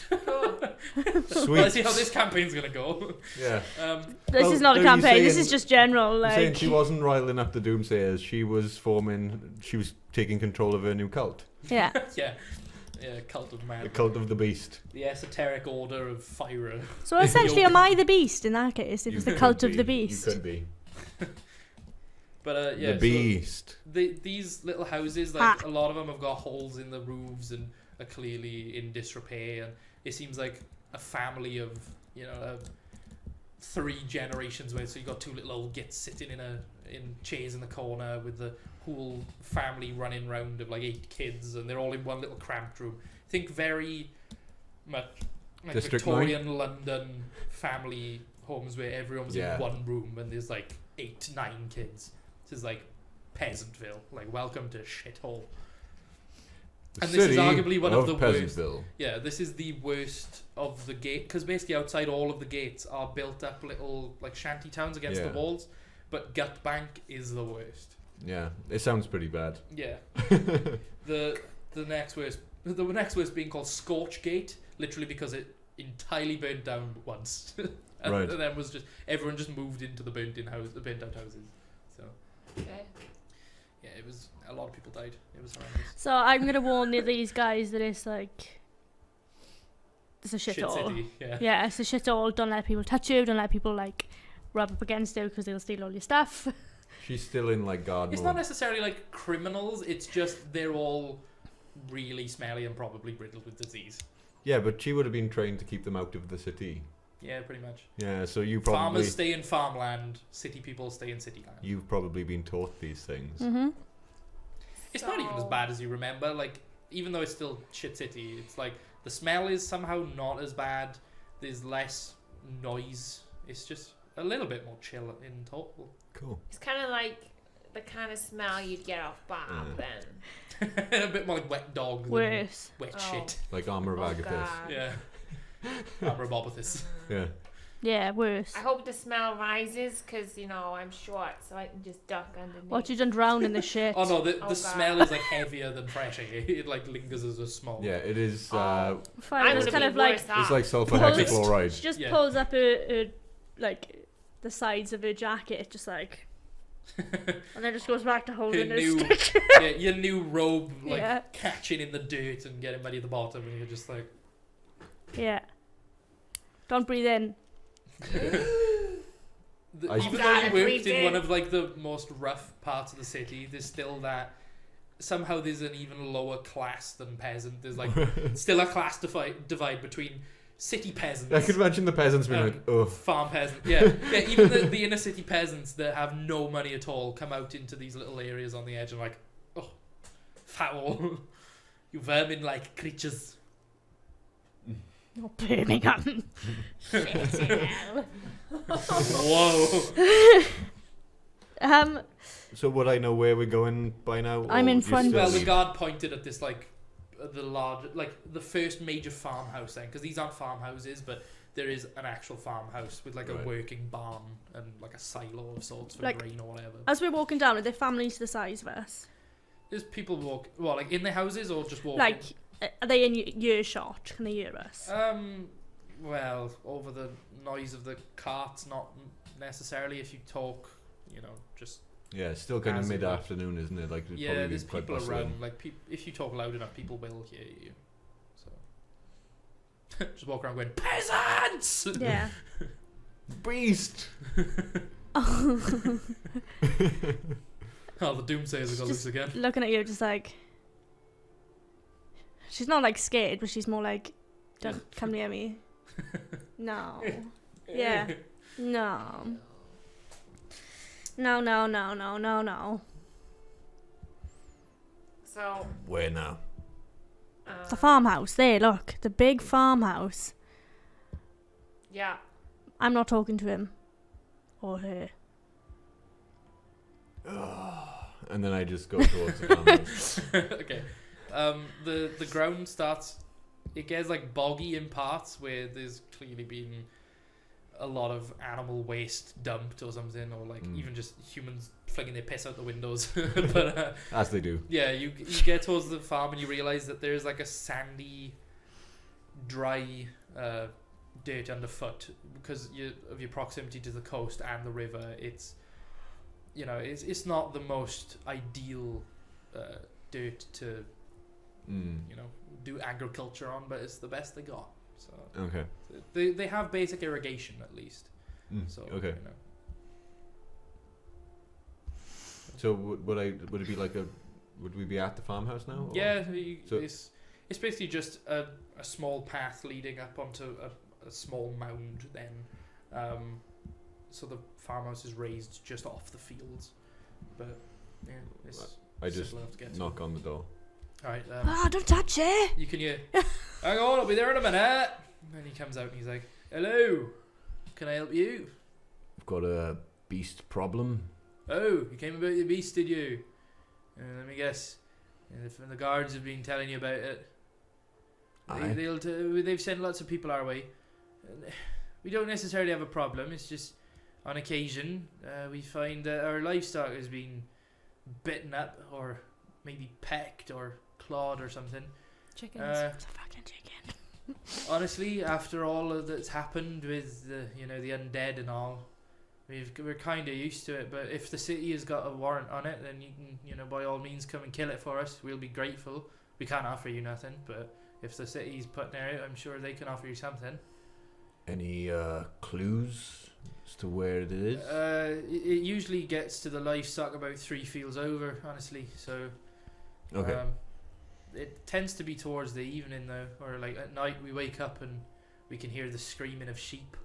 Cool. Let's Sweet. see how this campaign's gonna go. Yeah. This Well, is not a no, you're campaign. This saying- is just general. You're saying Like, she wasn't riling up the Doomsayers. She was taking control of her new cult. yeah. Yeah, cult of The man. cult of the beast. The esoteric order of Fyra. So essentially, am I the beast in that case? If it's the You cult could of the be. beast. You could be. But yeah, The beast. So these little houses, like a lot of them have got holes in the roofs and are clearly in disrepair, and it seems like a family of 3 generations where so you got 2 little old gits sitting in chairs in the corner with the whole family running round of like 8 kids, and they're all in one little cramped room. Think very much like District Victorian London family homes where everyone's Yeah. in one room and there's like 8, 9 kids. This is like Peasantville. Like, welcome to shithole. The And this is city arguably one of the worst. Peasantville. Yeah, this is the worst of the gate, because basically outside all of the gates are built up little like shanty towns against Yeah. the walls, but Gutbank is the worst. Yeah, it sounds pretty bad. Yeah. the next worst being called Scorchgate, literally because it entirely burnt down once. and, Right. and then was just everyone just moved into the burnt out houses. So Okay. yeah, it was a lot of people died. It was horrendous. So I'm gonna warn these guys that it's like it's a Shit shithole. city. Yeah. Yeah, it's a shithole. Don't let people touch you. Don't let people like rub up against you because they'll steal all your stuff. She's still in like guard It's mode. not necessarily like criminals. It's just they're all really smelly and probably riddled with disease. Yeah, but she would have been trained to keep them out of the city. Yeah, pretty much. Yeah, so you probably Farmers stay in farmland. City people stay in city land. you've probably been taught these things. Mm-hmm. It's not even as So- bad as you remember. Like, even though it's still shit city, it's like the smell is somehow not as bad. There's less noise. It's just a little bit more chill in total. Cool. It's kind of like the kind of smell you'd get off Bob then. A bit more like wet dog than Worse. wet Oh. shit. Like armor of Oh, Agathis. God. Yeah. Abrabobothus. Yeah. Yeah, worse. I hope the smell rises because, I'm short, so I can just duck underneath. What you done drown in the shit? Oh no, the Oh, God. smell is like heavier than fresh air. It like lingers as a smoke. Yeah, it is Oh. Fine, I'm it's gonna kind be of like worse it's off. like sulfur Pulls- She hexachloride. just Yeah. pulls up her like the sides of her jacket, just like, and then just goes back to holding her new- stick. Yeah, your new robe like Yeah. catching in the dirt and getting ready at the bottom, and you're just like. Yeah. Don't breathe in. I- Even though Gotta you worked breathe in in. one of like the most rough parts of the city, there's still that. Somehow there's an even lower class than peasant. There's like still a class divide between city peasants. I could imagine the peasants being like, oh, Farm peasant, yeah. Even the inner city peasants that have no money at all come out into these little areas on the edge and like, oh, foul, you vermin-like creatures. Not Birmingham. Whoa. so would I know where we're going by now? I'm or in you front. still Well, the need- guard pointed at this like the first major farmhouse then, because these aren't farmhouses, but there is an actual farmhouse with like a Right. working barn and like a silo of sorts for Like- grain or whatever. As we're walking down, are there families the size of us? There's people like in their houses or just walking. Like, are they in earshot? Can they hear us? Well, over the noise of the carts, not necessarily. If you talk, just Yeah, it's still kind of As it would. mid-afternoon, isn't it? Like, it'd yeah, probably be there's quite people bustling. around. Like, if you talk loud enough, people will hear you. So just walk around going peasants. Yeah. Beast! Oh, the doomsayers have got loose Just again. Looking at you, just like. She's not like scared, but she's more like, don't come near me. No. Yeah. No. No, no, no, no, no, no. So, Where now? The farmhouse. There, look. The big farmhouse. yeah. I'm not talking to him. Or her. And then I just go towards the farmhouse. Okay. The ground starts. It gets like boggy in parts where there's clearly been a lot of animal waste dumped or something, or like even just humans flinging their piss out the windows. But As they do. yeah, you get towards the farm and you realize that there's like a sandy, dry dirt underfoot because of your proximity to the coast and the river. It's it's not the most ideal dirt to do agriculture on, but it's the best they got. So Okay. they have basic irrigation at least. So Okay. So would it be like would we be at the farmhouse now? or- Yeah, So- it's basically just a small path leading up onto a small mound then. So the farmhouse is raised just off the fields. But yeah, it's I just simple enough to get to. knock on the door. Alright, Don't touch it! you can hear, hang on, I'll be there in a minute. And he comes out and he's like, hello, can I help you? I've got a beast problem. Oh, you came about the beast, did you? Let me guess. If the guards have been telling you about it. Aye. They've sent lots of people our way. We don't necessarily have a problem. It's just on occasion we find that our livestock has been bitten up or maybe pecked or clawed or something. Chickens. It's a fucking chicken. Honestly, after all of that's happened with the the undead and all, we're kind of used to it. But if the city has got a warrant on it, then you can by all means come and kill it for us. We'll be grateful. We can't offer you nothing, but if the city's putting it out, I'm sure they can offer you something. Any clues as to where it is? It usually gets to the livestock about 3 fields over, honestly. So Okay. it tends to be towards the evening though, or like at night we wake up and we can hear the screaming of sheep.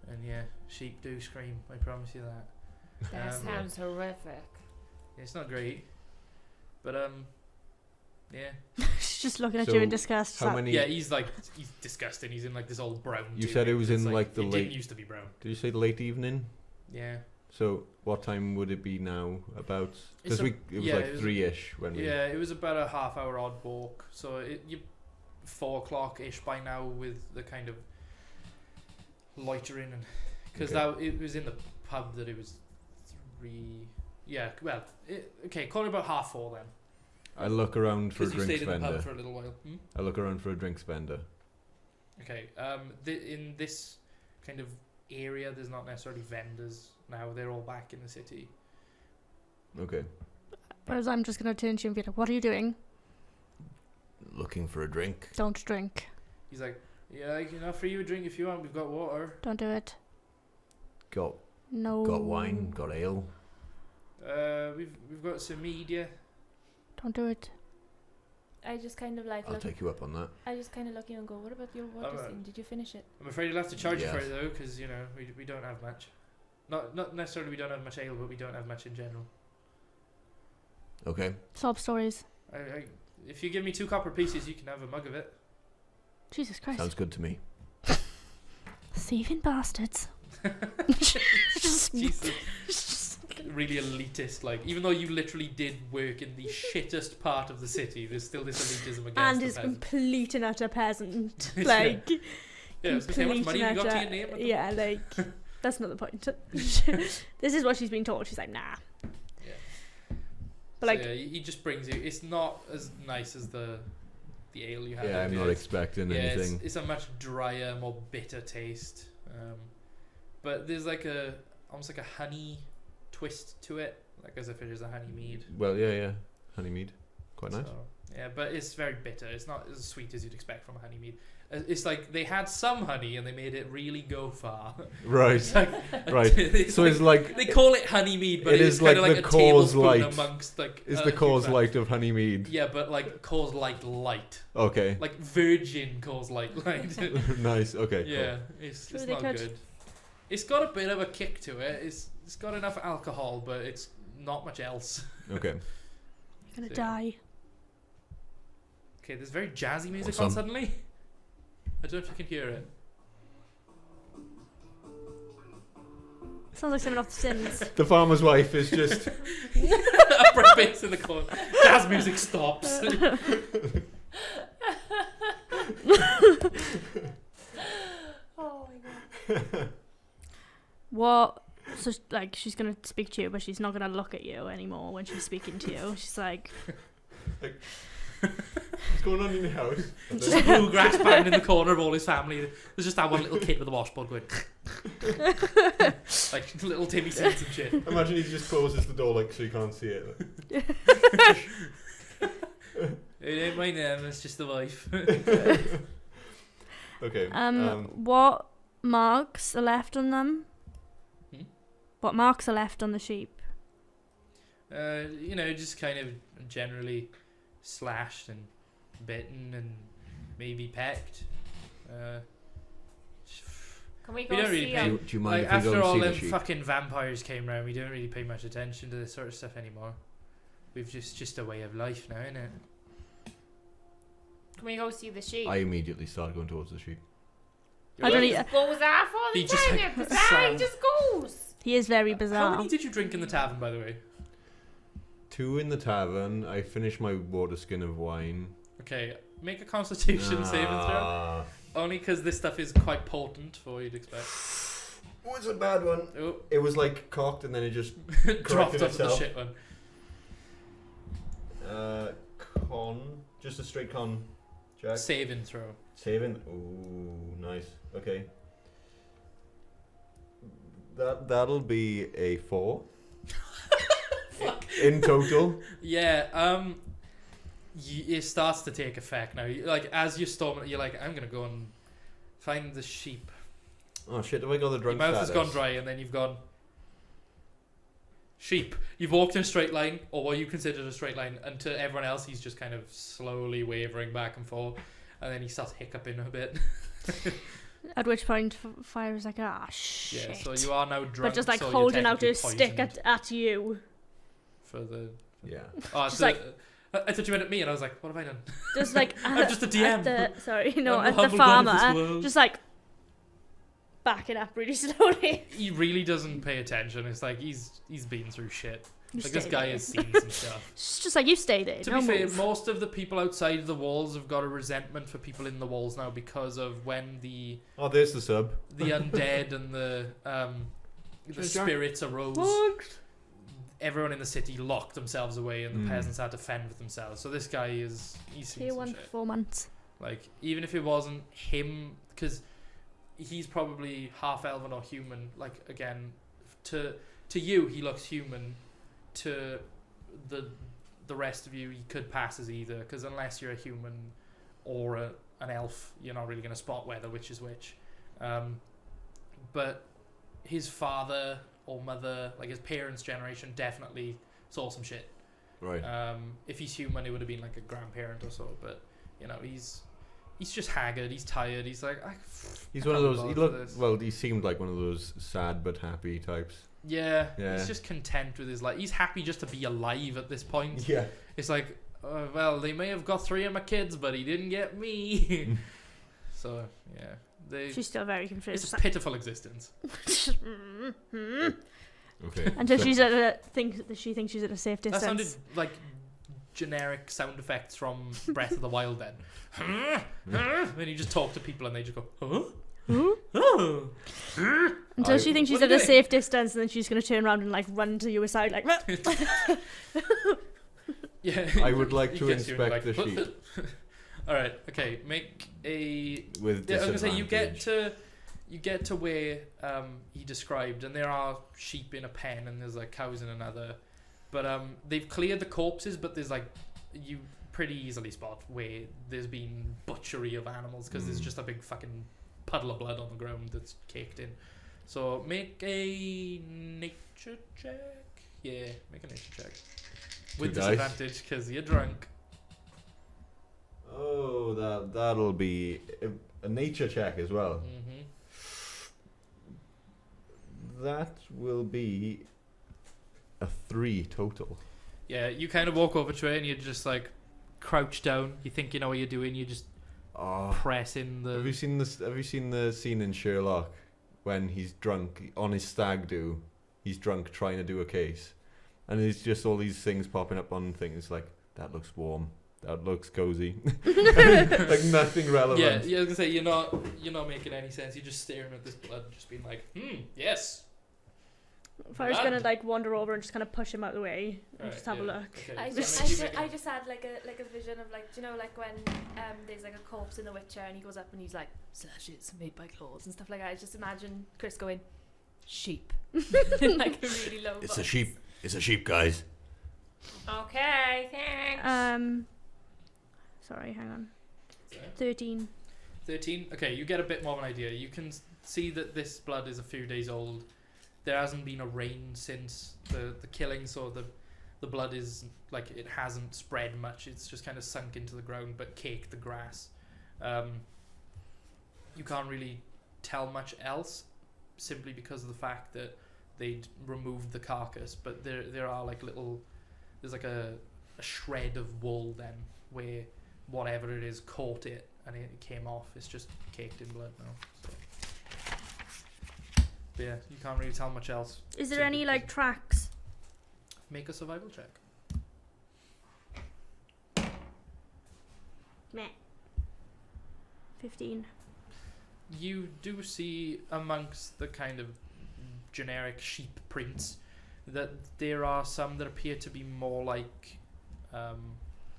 And yeah, sheep do scream, I promise you that. That Um, sounds horrific. It's not great. But yeah. She's just looking at So, you in disgust. She's how like, many? Yeah, he's disgusting. He's in like this old brown You tunic said it was that's, in, like, the it late- didn't used to be brown. Did you say late evening? Yeah. So what time would it be now? About It's because a- it was yeah, like it was- 3ish when we. Yeah, it was about a half-hour odd walk. So you 4 o'clock-ish by now with the kind of loitering and because Okay. it was in the pub that it was 3. Yeah, well, okay, call it about 4:30 then. I look around for a Because you drinks stayed in the pub vendor. for a little while. I look around for a drinks vendor. Okay. In this kind of area, there's not necessarily vendors now. They're all back in the city. Okay. whereas I'm just going to turn to you and be like, what are you doing? Looking for a drink. Don't drink. He's like, yeah, I can offer you a drink if you want. We've got water. Don't do it. Got No. wine. Got ale. We've got some mead, yeah. Don't do it. I just kind of like I'll look. take you up on that. I just kind of look at you and go, "What about your water Alright. scene? Did you finish it?" I'm afraid you'll have to charge you for Yes. it though, because we don't have much. Not necessarily we don't have much ale, but we don't have much in general. Okay. Sob stories. If you give me 2 copper pieces, you can have a mug of it. Jesus Christ. Sounds good to me. Thieving bastards. Just- Jesus. Really elitist, like even though you literally did work in the shittest part of the city, there's still this elitism against and the is peasant. complete and utter peasant. Yeah. Like, Yeah, I was gonna say, how much complete money have you and got to your utter- name? Yeah, like, that's not the point. This is what she's been told. She's like, nah. Yeah. But So, like, yeah, he just brings you. It's not as nice as the the ale you had. Yeah, I'm not it's- expecting yeah, anything. it's a much drier, more bitter taste. But there's like almost like a honey twist to it, like as if it is a honey mead. Well, yeah. Honey mead. Quite nice. So, yeah, but it's very bitter. It's not as sweet as you'd expect from a honey mead. It's like they had some honey and they made it really go far. Right. It's like, Right. So it's like they call it honey mead, but It it's is kind of like like the a Coors tablespoon Light. amongst like. it's a the huge Coors amount. Light of honey mead. Yeah, but like Coors Light light, Okay. like virgin Coors Light. Nice. Okay. Yeah, it's True, it's they not could. good. It's got a bit of a kick to it. It's got enough alcohol, but it's not much else. Cool. Okay. You're gonna So- die. Okay, there's very jazzy music Awesome. on suddenly. I don't know if you can hear it. Sounds like something off The Sims. The farmer's wife is just. Upright bass in the corner. Jazz music stops. Oh my god. What? So like she's gonna speak to you, but she's not gonna look at you anymore when she's speaking to you. She's like, What's going on in your house? Just a bluegrass band in the corner of all his family. There's just that one little kid with a washboard going. Like little Timmy sings some shit. Imagine he just closes the door like so you can't see it. It ain't my name, it's just the wife. Okay. what marks are left on them? Hmm? What marks are left on the sheep? Just kind of generally slashed and bitten and maybe pecked. Can we We go don't really see pay- do you mind Like if we after go all and see them the sheep? fucking vampires came round, we don't really pay much attention to this sort of stuff anymore. We've just a way of life now, innit? Can we go see the sheep? I immediately started going towards the sheep. I don't He e- just goes off all the He just, time. like, You're bizarre. He slammed. just goes. He is very How bizarre. many did you drink in the tavern, by the way? 2 in the tavern. I finished my water skin of wine. Okay, make a constitution saving throw. Ah. Only because this stuff is quite potent for what you'd expect. Oh, it's a bad one. Oh, It was like cocked and then it just dropped corrected off the itself. shit one. Con. Just a straight con. Jack. Saving throw. Saving. Ooh, nice. Okay. That'll be a 4 Fuck. in total. Yeah, it starts to take effect now. Like, as you're storming, you're like, I'm gonna go and find the sheep. Oh shit! Have I got the Your drunk mouth has status? gone dry, and then you've gone sheep. You've walked in a straight line, or what you considered a straight line, and to everyone else, he's just kind of slowly wavering back and forth, and then he starts hiccuping a bit. At which point, Fire is like, ah, shit. Yeah, so you are now drunk. but just like so you're holding out technically his stick poisoned at you. for the. Yeah. Oh, Just so, like- I thought you meant at me, and I was like, what have I done? Just like I'm just a DM. At the, sorry, no, I'm at the the humble god of this farmer, world. just like backing up really slowly. He really doesn't pay attention. It's like he's been through shit. You Like this stay guy there. has seen some stuff. It's just like you stay there. To no be fair, move. most of the people outside the walls have got a resentment for people in the walls now because of when the Oh, there's the sub. undead and the Sure, spirits arose. Everyone in the city locked themselves away, and the Mm. peasants had to fend with themselves. So this guy he's seen Tier some 1 shit. for 4 months. Like, even if it wasn't him, because he's probably half elven or human. Like, again, to you he looks human. To the rest of you, he could pass as either. Because unless you're a human or an elf, you're not really going to spot whether which is which. But his father or mother, like his parents' generation, definitely saw some shit. Right. If he's human, it would have been like a grandparent or so. But he's just haggard. He's tired. He's like, He's I one of can't those. be He bothered with looked. this. Well, he seemed like one of those sad but happy types. Yeah, Yeah. he's just content with his life. He's happy just to be alive at this point. Yeah. It's like, well, they may have got 3 of my kids, but he didn't get me. So yeah, She's still very confused. it's a pitiful existence. Okay. Until so- she's at a she thinks she's at a safe That distance. sounded like generic sound effects from Breath of the Wild. Then, then you just talk to people and they just go, huh? Hmm? Oh. Until she thinks she's What at are a you safe distance, and then she's gonna turn around and like run to your side, like. Yeah. I would like He to gets you and inspect you're the like, sheep. All right. Okay. Make a. With Yeah, I was gonna say disadvantage. you get to where he described, and there are sheep in a pen, and there's like cows in another, but they've cleared the corpses, but there's like you pretty easily spot where there's been butchery of animals because there's Mm. just a big fucking puddle of blood on the ground that's caked in. So make a nature check. Yeah, make a nature check with dice. disadvantage because you're drunk. Oh, that'll be a nature check as well. Mm-hmm. That will be a 3 total. Yeah, you kind of walk over to it and you just like crouch down. You think you know what you're doing. You just Oh, press in have you the. seen this? Have you seen the scene in Sherlock when he's drunk on his stag do? He's drunk trying to do a case, and there's just all these things popping up on things like that looks warm, that looks cozy, like nothing relevant. Yeah, I was gonna say you're not making any sense. You're just staring at this blood, and just being like, yes. If I was Blood. gonna like wander over and just kind of push him out of the way and Right, just have a yeah, look. okay. I So just, make I, you ju- make I a- just had like a vision of like, do you know, like when there's like a corpse in The Witcher and he goes up and he's like slashes made by claws and stuff like that. I just imagine Chris going sheep in like a really low voice. It's a sheep, guys. Okay, thanks. Sorry, hang on. Sorry. 13. 13. Okay, you get a bit more of an idea. You can see that this blood is a few days old. There hasn't been a rain since the killing, so the blood is like it hasn't spread much. It's just kind of sunk into the ground, but caked the grass. You can't really tell much else, simply because of the fact that they'd removed the carcass. But there are like there's like a shred of wool then where whatever it is caught it and it came off. It's just caked in blood now. So. But yeah, you can't really tell much else. Is there So any because- like tracks? Make a survival check. Meh. 15. You do see amongst the kind of generic sheep prints that there are some that appear to be more like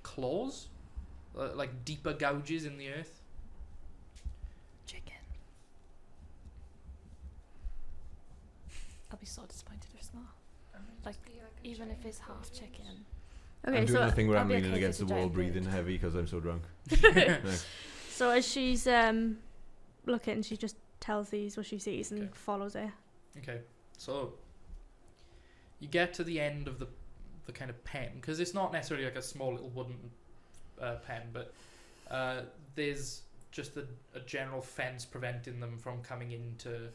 claws, like deeper gouges in the earth. Chicken. I'll be so disappointed if it's not. Like, even if it's half chicken. Okay, I'm doing so the thing where I'll I'm be leaning okay if against the it's a wall, giant breathing bird. heavy because I'm so drunk. so as she's looking, she just tells these what she sees and Okay. follows it. Okay, so you get to the end of the kind of pen, because it's not necessarily like a small little wooden pen, but there's just a general fence preventing them from coming into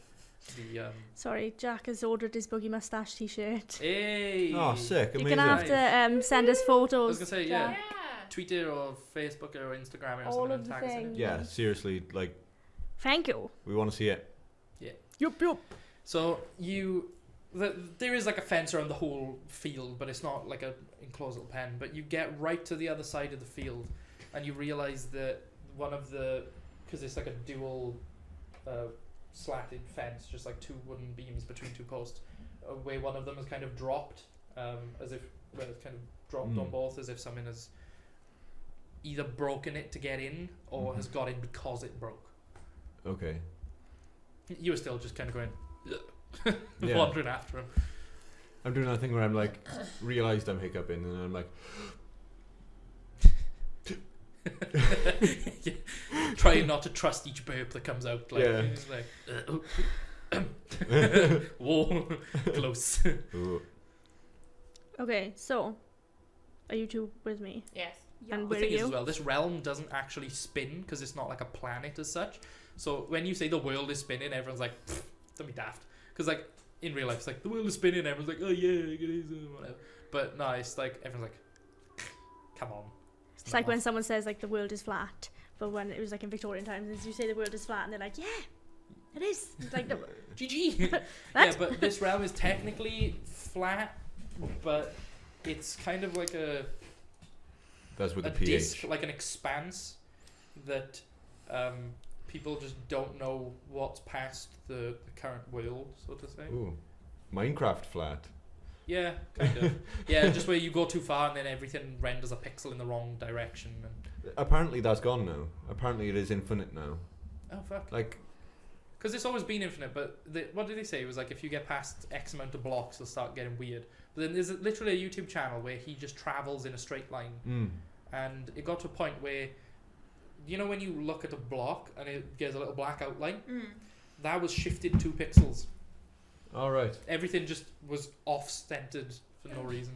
the. Sorry, Jack has ordered his Boogie Mustache t-shirt. Hey! Oh, sick! You're Amazing. gonna have to send us I was photos. gonna say, Yeah. yeah. Tweet it or Facebook it or Instagram it or All something of and the tag us in it. things. Yeah, seriously, like Thank you. we want to see it. Yup, yup. So there is like a fence around the whole field, but it's not like a enclosed little pen. But you get right to the other side of the field, and you realise that one of because it's like a dual slatted fence, just like two wooden beams between two posts, where one of them is kind of dropped, as if it's kind of dropped on both, as if someone has either broken it to get in or has got in because it broke. Okay. You were still just kind of going, Yeah. wandering after him. I'm doing that thing where I'm like, realised I'm hiccuping, and I'm like, Yeah. Trying not to trust each burp that comes out. Like, Yeah. you're just like whoa, close. ooh. Okay, so are you two with me? Yes. And The where are thing is, you? as well, this realm doesn't actually spin because it's not like a planet as such. So when you say the world is spinning, everyone's like, don't be daft. Because like in real life, it's like the world is spinning. Everyone's like, oh yeah, it is, whatever. But no, it's like everyone's like, come on. It's like when not. someone says like the world is flat, but when it was like in Victorian times, as you say the world is flat, and they're like, yeah, it is. It's like, no, GG. What? Yeah, but this realm is technically flat, but it's kind of like a That's with a the pH. disc, like an expanse that people just don't know what's past the current world, so to say. Ooh, Minecraft flat. Yeah, kind of. Yeah, just where you go too far and then everything renders a pixel in the wrong direction. And, Apparently that's gone now. Apparently it is infinite now. oh fuck. Like, Because it's always been infinite, but what did they say? It was like if you get past X amount of blocks, it'll start getting weird. But then there's literally a YouTube channel where he just travels in a straight line, and it got to a point where, you know, when you look at a block and it gives a little black outline, that was shifted 2 pixels. all right. Everything just was off-centered for no reason,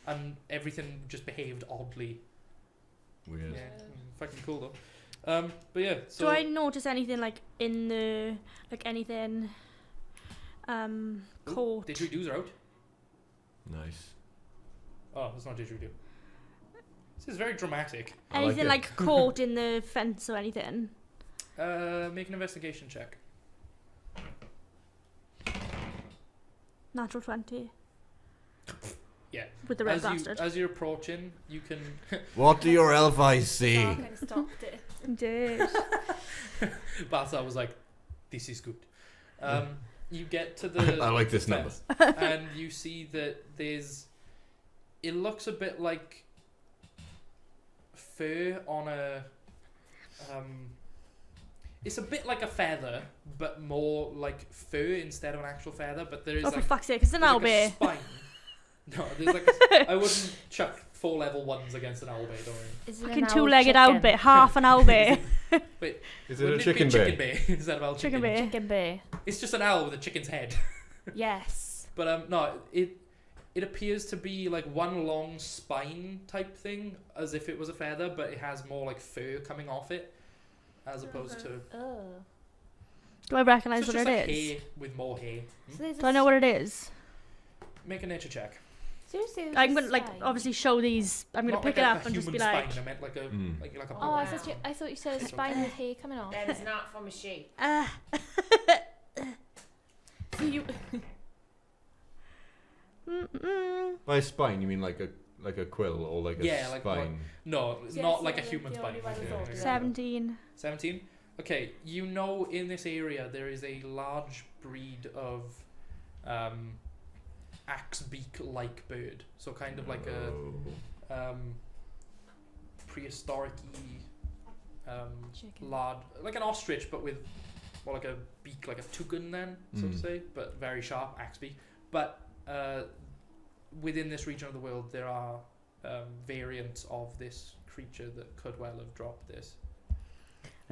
and everything just behaved oddly. Weird. Yeah, fucking cool though. But yeah. So Do I notice anything like in the anything caught? didgeridoos are out. Nice. Oh, it's not didgeridoo. This is very dramatic. I like Anything it. like caught in the fence or anything? Make an investigation check. Natural 20. Yeah. With the red bastard. As you're approaching, you can. What do your elf eyes see? Kind of stopped it. Indeed. Balthazar was like, "This is good." You get to the. I like this fence, and you see that there's. It looks a bit like fur on a. It's a bit like a feather, but more like fur instead of an actual feather. But there is Oh, for like, fuck's sake, it's an there's owl like a bear. spine. No, there's like I wouldn't chuck 4 level 1s against an owl bear. Don't worry. Is it an Fucking owl 2-legged owl chicken? bear, half an owl bear. Is it a Wouldn't chicken be a bear? chicken bear instead of owl Chicken chicken? bear. Chicken bear. It's just an owl with a chicken's head. Yes. But no, it appears to be like one long spine type thing, as if it was a feather, but it has more like fur coming off it, as opposed to. Oh. Do I recognise So what it's it just like is? hair with more hair. So there's Do I know what it is? Make a nature check. Seriously, there's I'm a gonna like spine? obviously show these. I'm gonna Not pick like it a up and just be human like, spine. I meant like a like a. Oh, I bone. thought you said a It's spine with hair coming off. That is not from a sheep. so you. Mm-mm. By spine, you mean like a quill or like a Yeah, like spine? No, it's Yes, not like yeah, a like human the spine. only one I Yeah, thought, yeah, yeah. 17. 17? Okay, you know in this area there is a large breed of axe beak like bird. So kind of like a prehistoric-y Chicken. large, like an ostrich but with more like a beak, like a toucan then, so to say, but very sharp axe beak. But within this region of the world there are variants of this creature that could well have dropped this.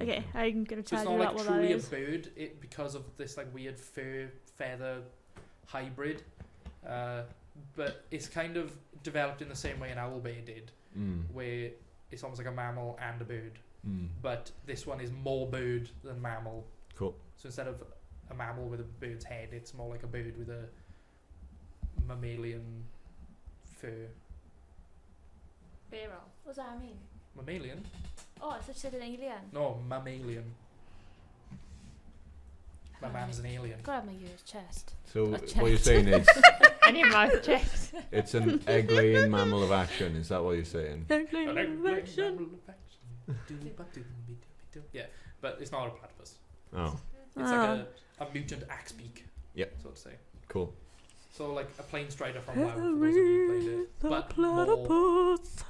Okay, I'm gonna So it's tell not you like what that truly a is. bird, because of this like weird fur feather hybrid, but it's kind of developed in the same way an owl bear did, where it's almost like a mammal and a bird, but this one is more bird than mammal. Cool. So instead of a mammal with a bird's head, it's more like a bird with a mammalian fur. Barrel. What does that mean? Mammalian? Oh, I thought you said an alien. No, mammalian. My man's an alien. Gotta have my ears chest. So I what you're checked. saying is I need my checked. it's an egg-laying mammal of action. Is that what you're saying? Yeah, but it's not a platypus. Oh, It's like a mutant axe beak. Yep. So to say. cool. So like a plane strider from WoW, for those of you who played it, but more Platypus.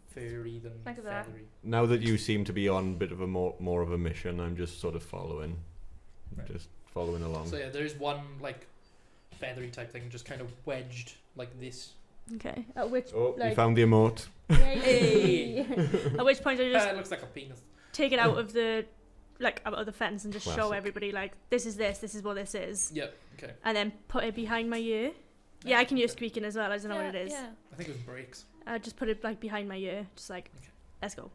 furry than Look at that. feathery. Now that you seem to be on a bit of a more of a mission, I'm just sort of following, Right. just following along. So yeah, there is one like feathery type thing just kind of wedged like this. Okay, at which Oh, you like- found the emote. Yay. At which point I just It looks like a penis. take it out of the out of the fence and just show Classic. everybody like this is what this is, Yep. Okay. and then put it behind my ear. Yeah, I can use squeaking as well. I don't know what it is. Yeah. I think it was brakes. I just put it like behind my ear, just like Okay. let's go.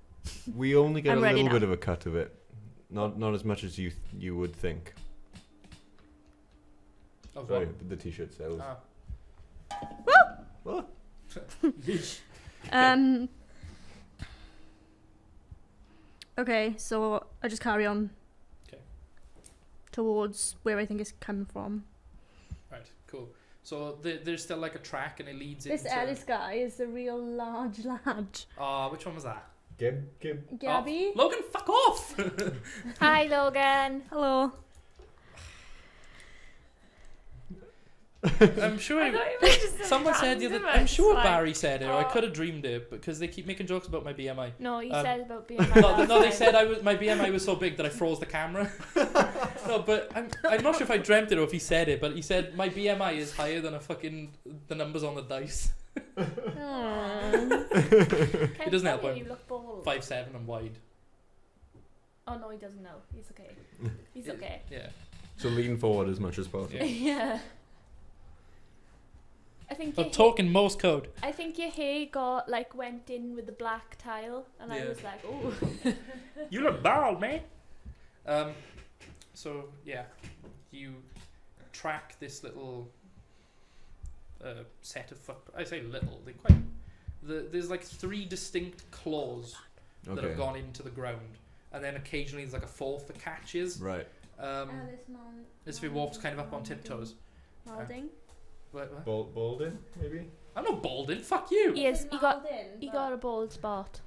We only get I'm a ready little now. bit of a cut of it, not as much as you would think. Of Sorry, what? the t-shirt sales. What? Yeesh. Okay, so I just carry on. Okay. Towards where I think it's coming from. Right. Cool. So there's still like a track and it leads This into. Ellis guy is a real large lad. Which one was that? Gib. Gabby. Oh, Logan, fuck off! Hi, Logan. Hello. I'm sure. I thought you were just Someone said the random, other. I'm it's sure like, Barry said it. Or I oh. could have dreamed it because they keep making jokes about my BMI. No, he Um, said about being No, they said my BMI was so big that I froze the camera. No, but I'm not sure if I dreamt it or if he said it. But he said my BMI is higher than the numbers on the dice. It doesn't help him. You look bald. 5'7" and wide. Oh no, he doesn't know. He's okay. He's okay. Yeah. So lean forward as much as possible. Yeah. Yeah. I think I'm talking Morse code. I think your hair went in with the black tile, and I Yeah. was like, oh. You look bald, man. So yeah, you track this little set of I say little. They're quite. There's like 3 distinct claws that Okay. have gone into the ground, and then occasionally there's like a fourth that catches. Right. As if he walks kind of up on tiptoes. Malding. What? Balding, maybe? I'm not balding. Fuck you. He got a bald spot.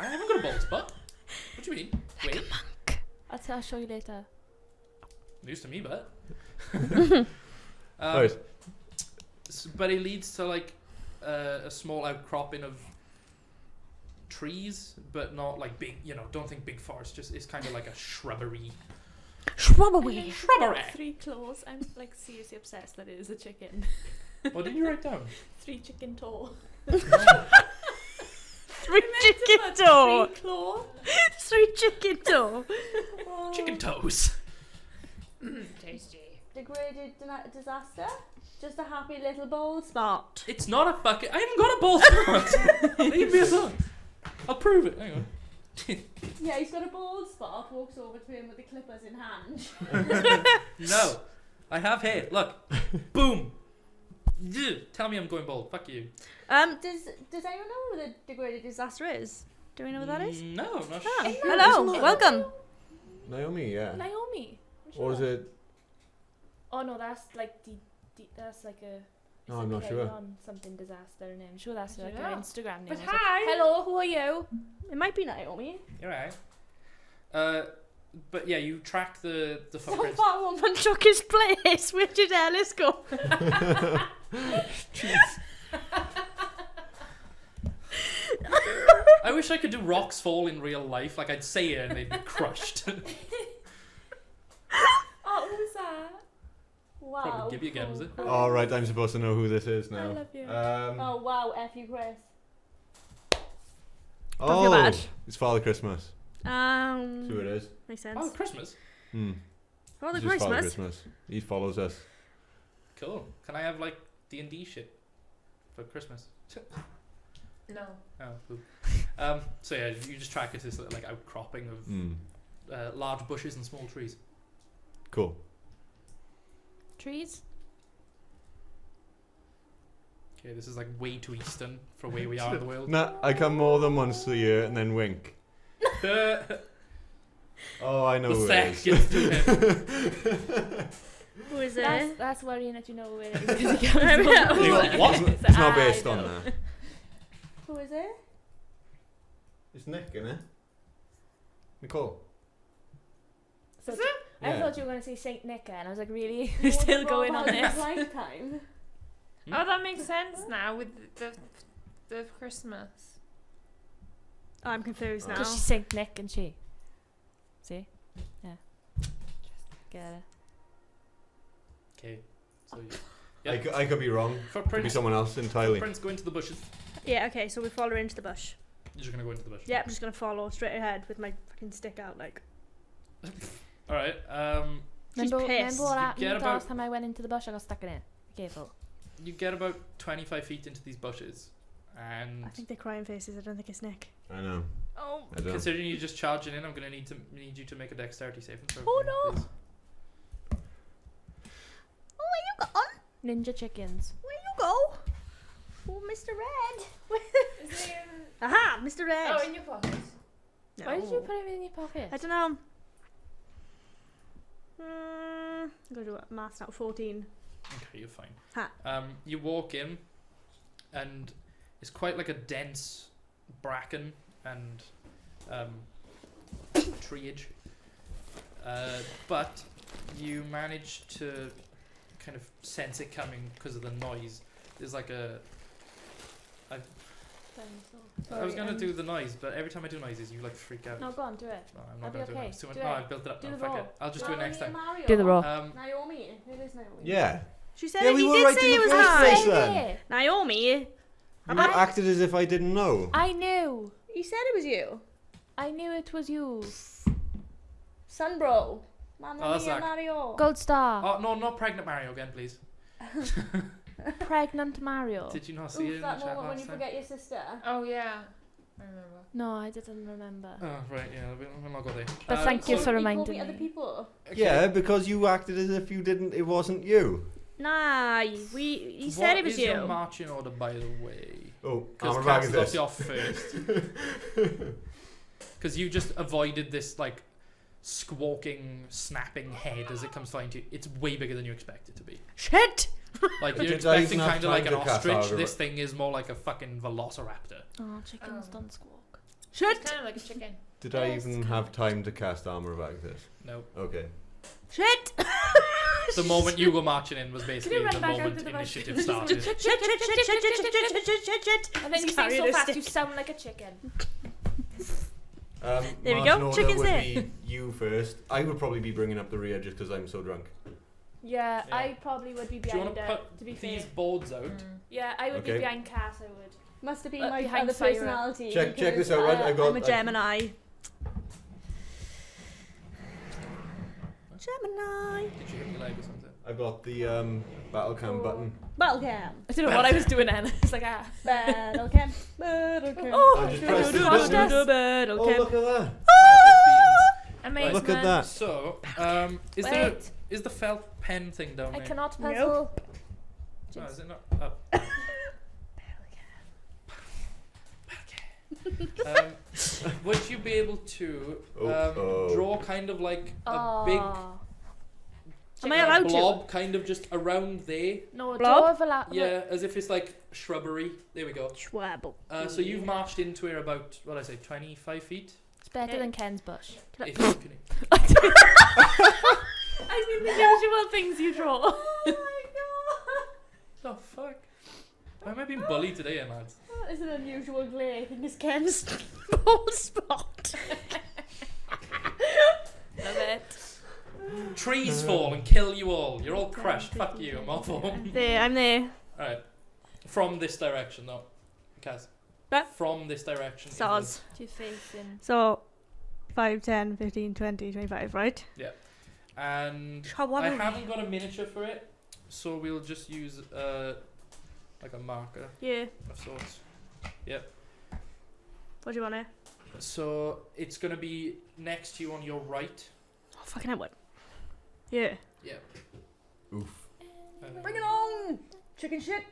I haven't got a bald spot. What do you mean? Wait. I'll show you later. News to me, but. Right. But it leads to like a small outcropping of trees, but not like big. Don't think big forest. Just it's kind of like a shrubbery. Shrubbery. Shrubbery. 3 claws. I'm like seriously obsessed that it is a chicken. What did you write down? 3 chicken toe. 3 chicken toe. 3 claw. 3 chicken toe. Chicken toes. Tasty. Degraded disaster. Just a happy little bald spot. It's not a fucking. I haven't got a bald spot. Leave me alone. I'll prove it. Hang on. Yeah, he's got a bald spot. Walks over to him with the clippers in hand. No, I have hair. Look, boom. Ugh, tell me I'm going bald. Fuck you. Does anyone know what a degraded disaster is? Do we know what that is? No, I'm not Oh, sure. hello, welcome. Naomi, yeah. Naomi. I'm Or is sure. it? Oh no, that's like that's like a. No, it's I'm a not play sure. On something disaster, and I'm sure that's like Yeah. her Instagram name. But or something. hi. Hello, who are you? It might be Naomi. You're right. But yeah, you track the Some footprints. fat woman took his place. Where did Ellis go? I wish I could do rocks fall in real life. Like I'd say it and they'd be crushed. Oh, who's that? Wow. Probably give you again, was it? All right, I'm supposed to know who this is now. I love you. Oh wow, F you, Chris. Oh, feel bad. it's Father Christmas. That's who it is. Makes sense. Oh, Christmas. Father It's just Father Christmas. Christmas. He follows us. Cool. Can I have like D&D shit for Christmas? No. Oh, cool. So yeah, you just track it as like outcropping of large bushes and small trees. Cool. Trees. Okay, this is like way too eastern for where we are in the world. Nah, I come more than once a year and then wink. Oh, I know The who sack it is. gets to him. Who is it? That's worrying that you know where it is. 'cause he Yeah. comes Hang on, what? It's not I based on know. that. Who is it? It's Nick, innit? Nicole. So Is it? I Yeah. thought you were going to say Saint Nick, and I was like, really? You We're still would've going rolled on out his this. lifetime. Oh, that makes sense now with the Christmas. Oh, I'm confused now. Because she's Saint Nick, and she. See? Yeah. Get it. Okay. So I could be wrong. Could be footprints. someone else entirely. Footprints go into the bushes. Yeah, okay, so we follow her into the bush. You're just gonna go into the bush. Yeah, I'm just gonna follow straight ahead with my fucking stick out, like. All right. She's Remember pissed. what You happened get the about- last time I went into the bush? I got stuck in it. Be careful. You get about 25 feet into these bushes, and I think they're crying faces. I don't think it's Nick. I know. Oh. I don't. considering you're just charging in, I'm gonna need you to make a dexterity saving throw. Oh, for me, no. please. Oh, where you gone? Ninja chickens. Where you go? Oh, Mr. Red. Is it Aha, Mr. Red. Oh, in your pocket. No. Why did you put it in your pocket? I don't know. I'm gonna do a maths now. 14. Okay, you're fine. Ha. You walk in, and it's quite like a dense bracken and treeage. But you manage to kind of sense it coming because of the noise. There's like a. I was gonna do the noise, but every time I do noises, you like freak out. No, go on, do it. No, I'm I'll not be gonna do it. okay. It's too much. Do No, it. I've built it up. Do No, the fuck roll. it. I'll just do it next time. Do the roll. Naomi. Who is Naomi? Yeah. She said Yeah, it. we You were did right say in it the was first high. place then. Naomi. You acted as if I didn't know. I knew. You said it was you. I knew it was you. Sunbro. Mamma Oh, that's mia, Zach. Mario. Gold star. Oh no, not pregnant Mario again, please. Pregnant Mario. Did you not see it in the that chat moment when last you time? forget your sister. Oh yeah, I remember. No, I didn't remember. Oh right, yeah, we'll not go there. But thank you Oh, for you reminding called me other me. people. Okay. Yeah, because you acted as if you didn't. It wasn't you. Nah, he said it was What is your you. marching order, by the way? Oh, Because I'm Cass back is at this. obviously off first. Because you just avoided this like squawking, snapping head as it comes flying to you. It's way bigger than you expect it to be. Shit! Like you're Did I expecting even have kind of like an time to cast ostrich. Algebra? This thing is more like a fucking velociraptor. Oh, chickens Oh. don't squawk. It's Shit! kind of like a chicken. Did I Yes, even have time to cast armor back this? No. Okay. Shit! The moment you were marching in was Can basically you run the back out moment to the bush? initiative started. Shit! Shit! Shit! Shit! Shit! Shit! Shit! Shit! Shit! Shit! Shit! And then you Carry sing so the fast, stick. you sound like a chicken. There we marching go, order chicken's would there. be you first. I would probably be bringing up the rear just because I'm so drunk. Yeah, Yeah. I probably would be Do you want behind to her, put to be these fair. boards out? Yeah, I would Okay. be behind Cass, I would. Must have been Uh, my behind other Fire. personality. Check because, this out, right? I got- I'm a Gemini. Gemini. Did you hit your leg or something? I got the battle cam Oh. button. Battle cam. I don't know what I was doing then. It's like, Battle cam. Battle cam. Oh, I just pressed the trust button. us. Battle Oh, cam. look at that! Amazing. Look at that. So, is the felt pen thing down I there? cannot Nope. puzzle. Oh, is it not? Oh. Would you be able to Oh. draw kind of like a big Am I allowed to? blob kind of just around there? No, Blob? don't overlap. Yeah, as if it's like shrubbery. There we go. Schwabble. So you've marched into it about, what did I say, 25 feet? It's better than Ken's bush. If you can- I mean the usual things you draw. Oh, fuck. Why am I being bullied today, lads? That is an unusual glare in this Ken's bald spot. Love it. Trees fall and kill you all. You're all crushed. Fuck you. I'm off home. There, I'm there. Alright. From this direction, though. Kaz. What? From this direction. Soz. To your face in. So, 5, 10, 15, 20, 25, right? And I Schwabble. haven't got a miniature for it, so we'll just use like a marker Yeah. of sorts. What do you want to? So it's gonna be next to you on your right. Oh, fucking hell, what? Yeah. Oof. Bring it on! Chicken shit!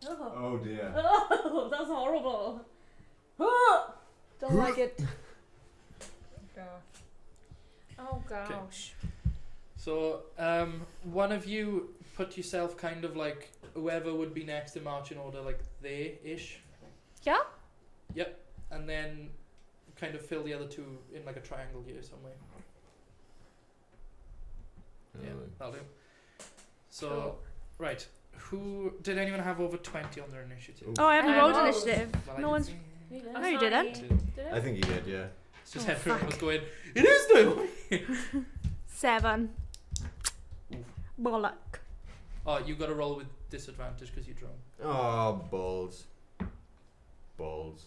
Oh, Oh dear. oh that's horrible. Oh, don't like it. Oh gosh. So one of you put yourself kind of like whoever would be next in marching order, like there-ish. Yeah? Yep. And then kind of fill the other two in like a triangle here somewhere. Yeah, that'll do. So, Cool. right. Who did anyone have over 20 on their initiative? Oh, I haven't I rolled rolled. initiative. Well, No I one's. didn't. No, you didn't. Did I think he did, yeah. It's just Oh, everyone fuck. was going, it is Naomi! 7. Oof. Bollock. Oh, you got to roll with disadvantage because you're drunk. Oh, balls. Balls.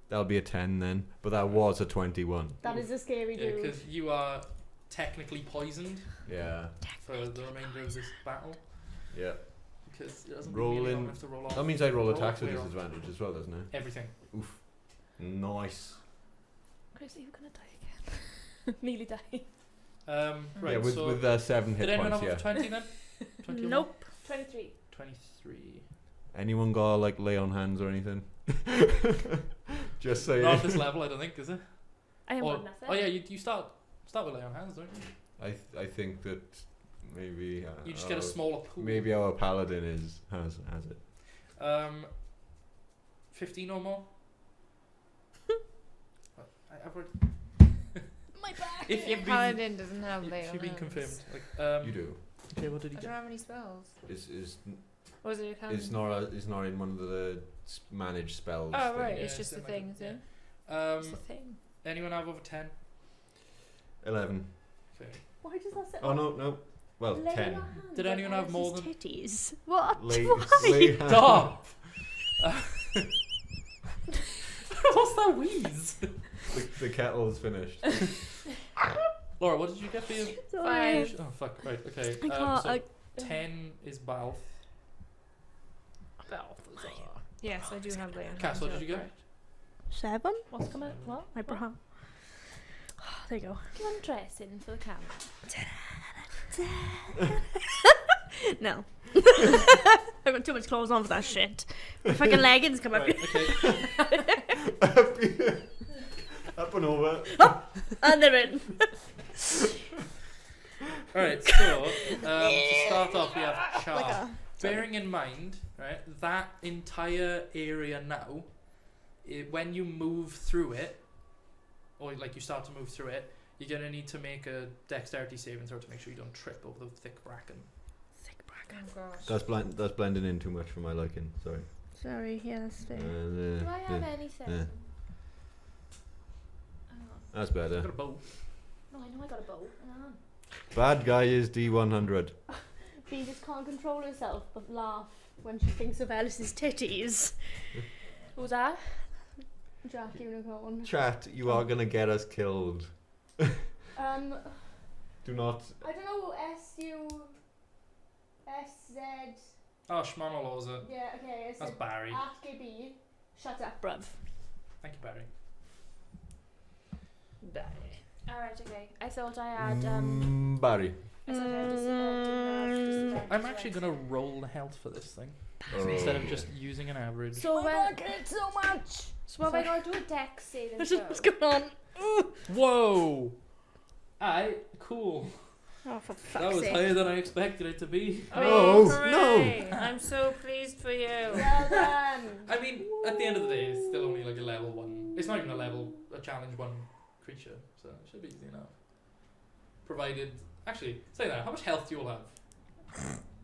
That'll be a 10 then. But that was a 21. That is a scary Yeah, dude. because you are technically poisoned Yeah. for the remainder of this battle. Yeah. Because it doesn't Roll really in- have to roll off. That means I roll Roll attacks with clear off. disadvantage as well, doesn't it? Everything. Nice. Chris, are you gonna die again? Nearly die. Right, yeah, with, so with 7 did hit anyone points, have yeah. 20 then? 20 or more? Nope. 23. 23. Anyone got like lay on hands or anything? Just saying. Not at this level, I don't think, is it? I have Or- got nothing. Oh yeah, you start with lay on hands, don't you? I think that maybe You just get a smaller pool. maybe our paladin has it. 15 or more. I've already If Your you've been, paladin doesn't have if lay on you've been hands. confirmed, like You do. Okay, what did he I don't get? have any spells. Is Or is it a cannon? it's not in one of the managed spells. Oh, thing. right. Yeah, It's just in a like thing, is it? yeah. It's a thing. Anyone have over 10? 11. Okay. Why does that say? Oh no. Well, 10. Did anyone have more than? titties? What? Lay, Why? lay hand- Stop! What's that wheeze? The kettle's finished. Laura, what did you get for your? Sorry. Five. Oh fuck! Right. Okay. I can't. So 10 is Balth. Yes, I do have lay on hands. Cass, what did you're you get? correct. 7? What's coming? What? Abraham. There you go. Come on, dressing for the camera. No. I've got too much clothes on for that shit. My fucking leggings come up. Right. Okay. Up and over. And they're in. All right. So to start off, we have Char. Like a- Bearing in mind, right, that entire area now, when you move through it, or like you start to move through it, you're gonna need to make a dexterity saving throw to make sure you don't trip over the thick bracken. Oh gosh. That's blending in too much for my liking. Sorry. Sorry, yeah, that's fair. Do I have anything? yeah. Hang on. That's I've better. got a bow. No, I know I got a bow. Hang on. Bad guy is D100. She just can't control herself but laugh when she thinks of Alice's titties. Who's that? Jack Unicorn. Chat, you are gonna get us killed. Do not. I don't know, SUSZ. Oh, Shmanoloza. Yeah, okay, That's Barry. GB. Shut up, bruv. Thank you, Barry. Alright, okay. I thought I had Barry. I thought I had disadvantage. I'm actually gonna roll the health for this thing Oh. instead of just using an average. So when it so much. so what am I gonna do a dex saving What's throw? going on? Whoa! Aye, cool. Oh, for That fuck's was sake. higher than I expected it to be. Oh, hooray. I'm so pleased for you. Well done. I mean, at the end of the day, it's still only like a level 1. It's not even a challenge 1 creature, so it should be easy enough. Provided, actually, say that. How much health do you all have?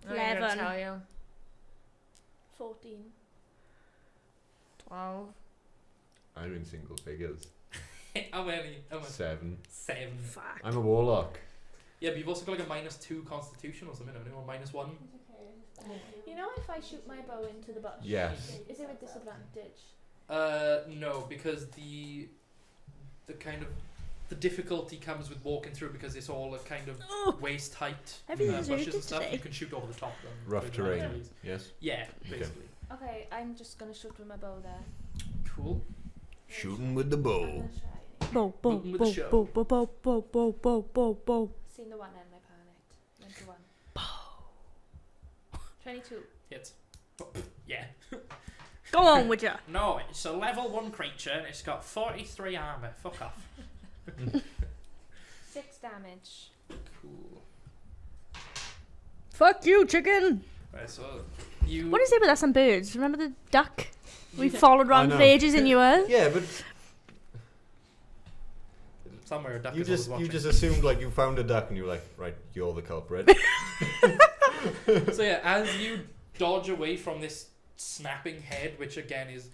I'm gonna 11. tell you. 14. 12. I'm in single figures. How many? 7. 7. Fuck. I'm a warlock. Yeah, but you've also got like a -2 constitution or something, haven't you? Or -1. You know if I shoot my bow into the bush? Yes. Is it with disadvantage? No, because the kind of the difficulty comes with walking through because it's all a kind of waist height Everything's bushes rooted and stuff. today. You can shoot over the top of them. Rough with terrain. arrows. Yes. Yeah, Okay. basically. Okay, I'm just gonna shoot with my bow there. Cool. Shooting with the I'm bow. gonna try. Bow, bow, Moving with the bow, show. bow, bow, bow, bow, bow, bow, bow, bow. Seen the one and I panicked. Went to 1. 22. Hits. Yeah. Go on with ya. No, it's a level 1 creature and it's got 43 armor. Fuck off. 6 damage. Cool. Fuck you, chicken. Right, so you. What is it with us and birds? Remember the duck we Yeah. followed I around know. for ages in yours? Yeah, but Somewhere a duck you is always just watching. you just assumed like you found a duck and you were like, right, you're the culprit. So yeah, as you dodge away from this snapping head, which again is,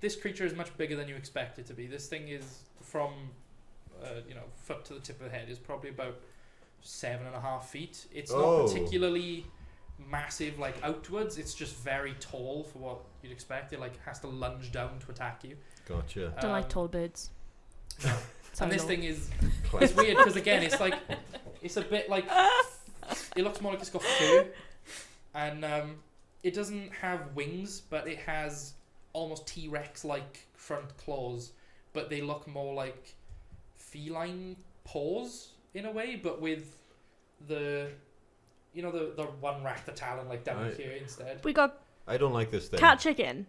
this creature is much bigger than you expect it to be. This thing is from, foot to the tip of the head is probably about 7.5 feet. It's Oh. not particularly massive like outwards. It's just very tall for what you'd expect. It like has to lunge down to attack you. Gotcha. Don't like Um, tall birds. No. Sorry, And this Lord. thing is, it's weird because again, it's like, it's a bit like, it looks more like it's got fur, and it doesn't have wings, but it has almost T-Rex like front claws, but they look more like feline paws in a way, but with the, the one rack talon like down Right. here instead. We got I don't like this thing. cat chicken,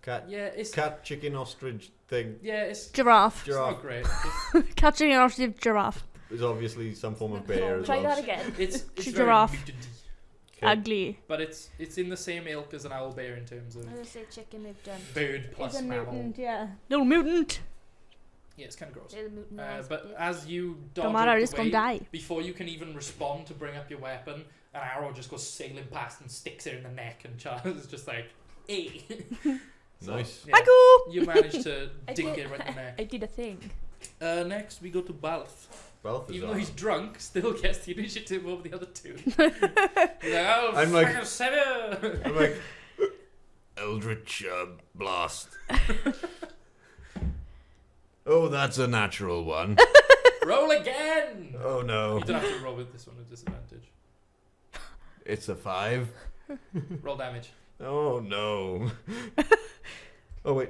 Cat, Yeah, it's chicken, ostrich thing it's giraffe. not Giraffe. great. It's, Cat chicken, ostrich, giraffe. is obviously some form of bear as Try well. that again. it's very Giraffe. mutant-y. Okay. Ugly. But it's in the same ilk as an owl bear in terms of I'm gonna say chicken moved on. bird plus He's a mammal. mutant, yeah. Little mutant. Yeah, it's kind of gross. Little mutinized But bitch. as you dodge Don't out matter, the it's gonna way, die. before you can even respond to bring up your weapon, an arrow just goes sailing past and sticks her in the neck, and Charles is just like, "Hey." Nice. Yeah, Michael! you managed to I dink did- it right in the neck. I did a thing. Next, we go to Balth. Balthazar. Even though he's drunk, still gets the initiative over the other two. He's like, "Oh, I'm like- fucking seven." I'm like, Eldritch Blast. Oh, that's a natural one. Roll again. Oh no. You don't have to roll with this one with disadvantage. It's a 5. Roll damage. Oh no. Oh wait.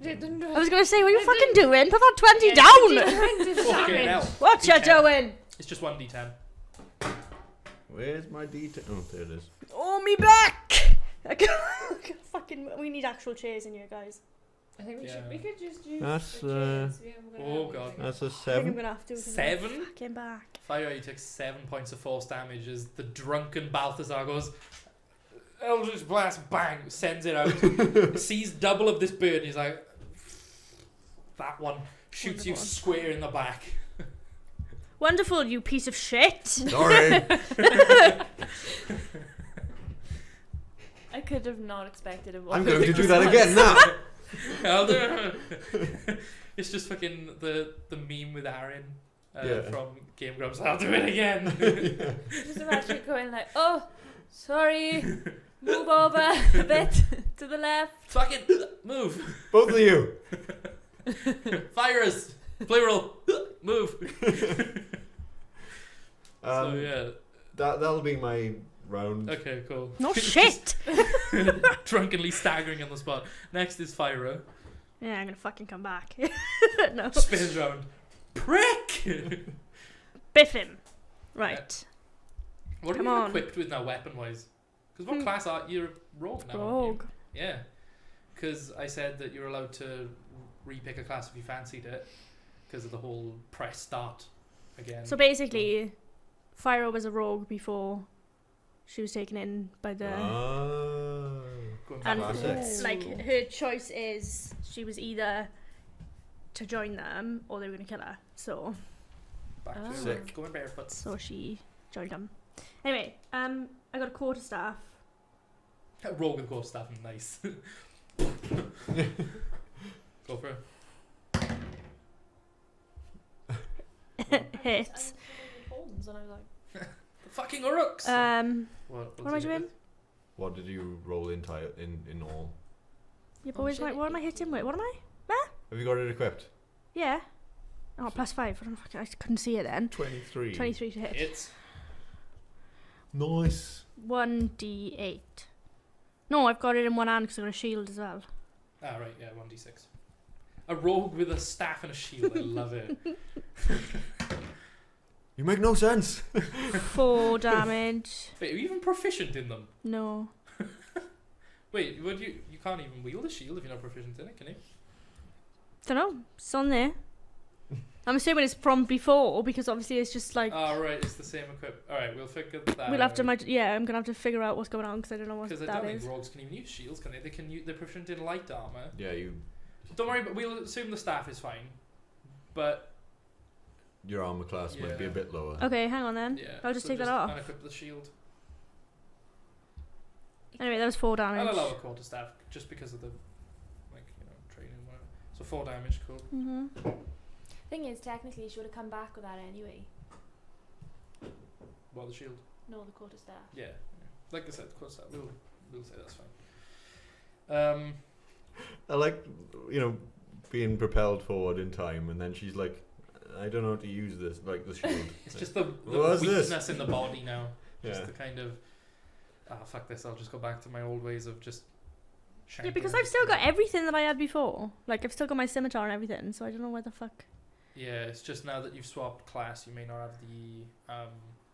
I was gonna say, what are you fucking doing? Put that 20 down! Fucking hell. What you D10. doing? It's just 1d10. Where's my D10? Oh, there it is. Oh, me back! I can't fucking. We need actual chairs in here, guys. I think Yeah. we could just use That's, the chairs. We haven't got oh, anything. God. That's a I think I'm 7. gonna have to. 'cause I'm 7? Fucking back. Fire, you take 7 points of force damage as the drunken Balthazar goes, Eldritch Blast, bang, sends it out. Sees double of this bird, and he's like, that one. Shoots you Wonderful. square in the back. Wonderful, you piece of shit. Sorry. I could have not expected it. I'm going to do that again now. I'll do it. It's just fucking the meme with Aaron Yeah. from Game Grumps. I'll do it again. Just imagine going like, oh, sorry, move over a bit to the left. Fucking move. Both of you. Virus. Plural. Move. So yeah. That'll be my round. Okay, cool. No shit. Drunkenly staggering on the spot. Next is Fyra. Yeah, I'm gonna fucking come back. No. Spins round. Prick! Biff him. Right. What are Come you on. equipped with now, weapon-wise? Because what Hmm. class are you? You're a rogue now, aren't you? Rogue. Yeah. Because I said that you're allowed to re-pick a class if you fancied it. Because of the whole press start again. So basically, Fyra was a rogue before she was taken in by the. Going back And to Classic. this. like her choice is she was either to join them or they were gonna kill her. So Back to Sick. going barefoot. she joined them. Anyway, I got a quarterstaff. Rogue with quarterstaff, nice. Go for it. Hits. Holmes, and I was like, The fucking Uruks! What am I doing? What did you roll in all? Yeah, but where's what am I hitting with? What am I? Have you got it equipped? Yeah. Oh, +5. I couldn't see it then. 23. 23 to hit. It's. Nice. 1d8. No, I've got it in one hand because I've got a shield as well. Ah, right, yeah, 1d6. A rogue with a staff and a shield, I love it. You make no sense. 4 damage. Wait, are you even proficient in them? No. Wait, would you can't even wield a shield if you're not proficient in it, can you? Dunno. It's on there. I'm assuming it's from before because obviously it's just like Ah, right, it's the same equip. Alright, we'll figure that we'll have to. out. I'm gonna have to figure out what's going on because I don't know what Because I that don't is. think rogues can even use shields, can they? They're proficient in light armor. Yeah, you. Don't worry, but we'll assume the staff is fine. But Your armor class might be a Yeah. bit lower. Okay, hang on then. yeah, I'll just so take that off. Unequip the shield. Anyway, that was 4 I'll damage. allow a quarterstaff just because of the training and whatever. So 4 damage, cool. Mm-hmm. thing is, technically, she would have come back with that anyway. Well, the shield. No, the quarterstaff. Yeah. Like I said, the quarterstaff. We'll say that's fine. I like, being propelled forward in time, and then she's like, I don't know how to use this, like the shield. It's just the What's this? weakness in the body now. Just Yeah. the kind of, fuck this, I'll just go back to my old ways of just Yeah, shanking because and I've still got just- everything that I had before. Like, I've still got my scimitar and everything, so I don't know where the fuck. Yeah, it's just now that you've swapped class, you may not have the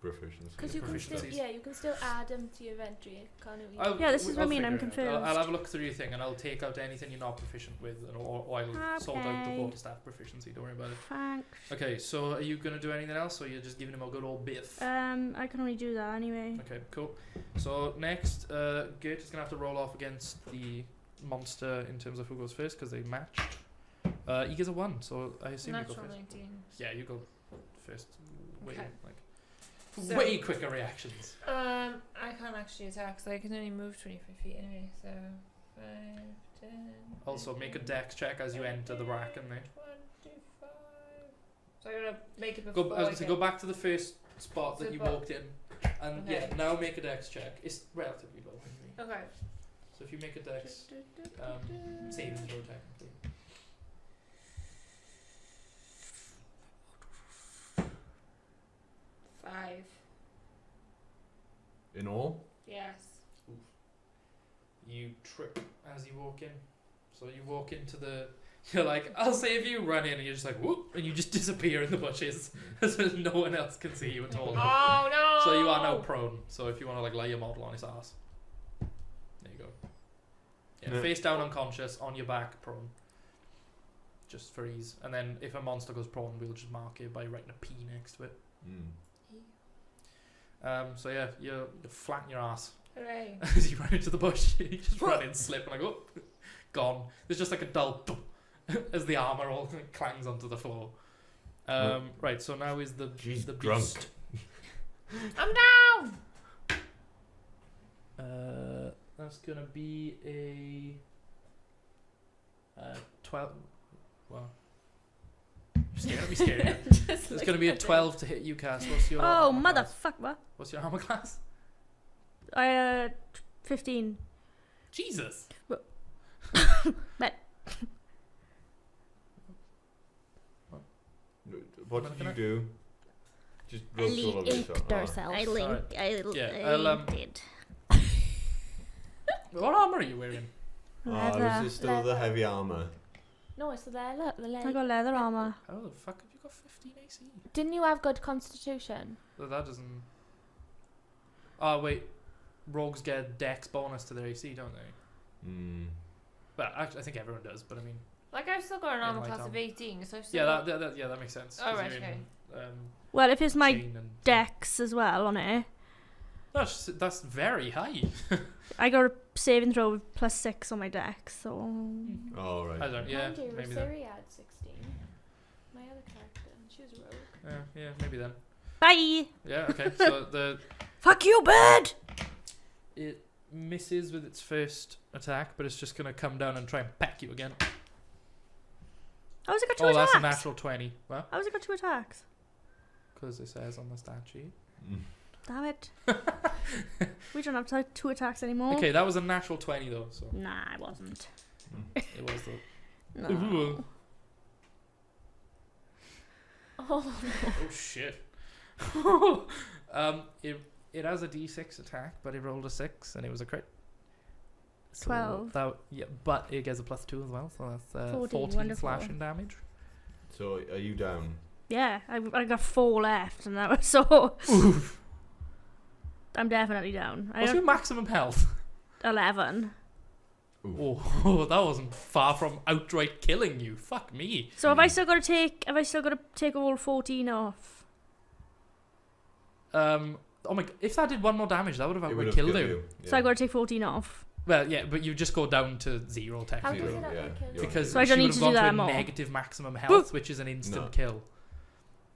Proficiency. Because you can still, Proficiencies. you can still add them to your inventory, can't you? Yeah, this is what I I'll mean, I'm figure it out. confused. I'll have a look through your thing and I'll take out anything you're not proficient with, or I'll sort out the Okay. quarterstaff proficiency. Don't worry about it. Thanks. Okay, so are you gonna do anything else, or you're just giving him a good old biff? I can only do that anyway. Okay, cool. So next, Gert is gonna have to roll off against the monster in terms of who goes first because they matched. You get a 1, so I assume you go Natural first. 19. Yeah, you go first. Way, Okay. like, So- way quicker reactions. I can't actually attack, so I can only move 25 feet anyway. So 5, 10. Also, make a 15, dex check as you enter the rack and there. 25. So I'm gonna make it Go, before I was I going to get- go back to the first spot that you Super. walked in. And Okay. yeah, now make a dex check. It's relatively low anyway. Okay. So if you make a dex saving throw technically. Five. In all? Yes. You trip as you walk in. So you walk into the. You're like, I'll save you, run in, and you're just like, whoop, and you just disappear in the bushes. So no one else can see you at all. Oh no! So you are now prone. So if you want to like lay your model on his ass, there you go. Yeah, Yeah. face down, unconscious, on your back, prone. Just for ease. And then if a monster goes prone, we'll just mark it by writing a P next to it. So yeah, you flatten your ass Hooray. as you run into the bush. You just run in, slip, and like, oh, gone. There's just like a dull thump as the armor all clangs onto the floor. Right, so now is the She's the drunk. beast. I'm down! That's gonna be a 12. Well, you're scaring me. It's gonna be a 12 to hit you, Cass. What's your Oh, armor class? motherfucker. What's your armor class? 15. Jesus. What Am I did you gonna- do? Just roll all over yourself. herself. I linked. Yeah, I'll, did. What armor are you wearing? Oh, Leather. is it still the heavy armor? No, it's there. Look, the leg. I got leather armor. How the fuck have you got 15 AC? Didn't you have good constitution? Well, that doesn't. Oh wait, rogues get dex bonus to their AC, don't they? Well, actually, I think everyone does, but I mean, Like, I've still got an Yeah, armor light class armor. of 18, so I've still yeah, got... that makes sense. Oh, 'cause right, you're okay. in, Well, if it's my chain and dex as well on it, That's very high. I got a saving throw with +6 on my dex, so. Oh, right. I don't. Yeah, Mind you, maybe then. Rosiri had 16. My other character, and she was a rogue. Yeah, maybe then. Bye! Yeah. Okay. So Fuck you, bird! it misses with its first attack, but it's just gonna come down and try and peck you again. How has it got 2 Oh, attacks? that's a natural 20. Well, How has it got 2 attacks? because it says on the stat sheet. Damn it. We don't have 2 attacks anymore. Okay, that was a natural 20 though. So Nah, it wasn't. it was the. No. Ooh. Oh, Oh shit. It has a D6 attack, but it rolled a 6 and it was a crit. So 12. But it gets a +2 as well, so that's 14 wonderful. slashing damage. So, are you down? Yeah, I got 4 left, and that was so. I'm definitely down. I What's got your maximum health? 11. Oh, that wasn't far from outright killing you. Fuck me. So have I still got to take all 14 off? Oh my god, if that did 1 more damage, that would have It outright would've killed killed you. Yeah. So I got to take 14 off. Well, yeah, but you just go down to 0 how technically. does Zero, it have yeah, to kill you're- you? Because So I don't she need would to have do gone that to a more. negative maximum health, which is an instant No. kill.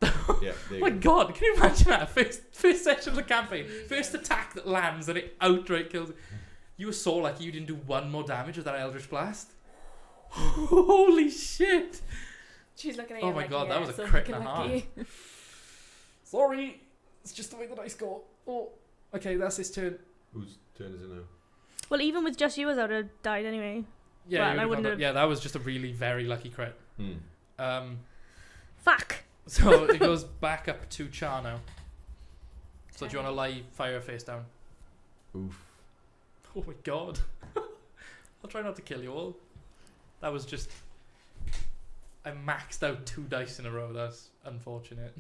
Yeah, there Oh you my go. god, can you imagine that? First section of the campaign, first attack that lands and it outright kills you. You were so lucky you didn't do 1 more damage with that Eldritch Blast. Holy shit! She's looking at Oh you my like, god, that yeah, was a so crit fucking and a lucky. Sorry, it's just the way the dice go. Oh, okay, that's his turn. Whose turn is it now? Well, even with just you, I would have died anyway. Yeah, Well, you I would've wouldn't gone have- yeah, that was just a really very lucky crit. Fuck! So it goes back up to Char now. So do you want to lie fire face down? Oof. Oh my god. I'll try not to kill you all. That was just... I maxed out 2 dice in a row. That's unfortunate.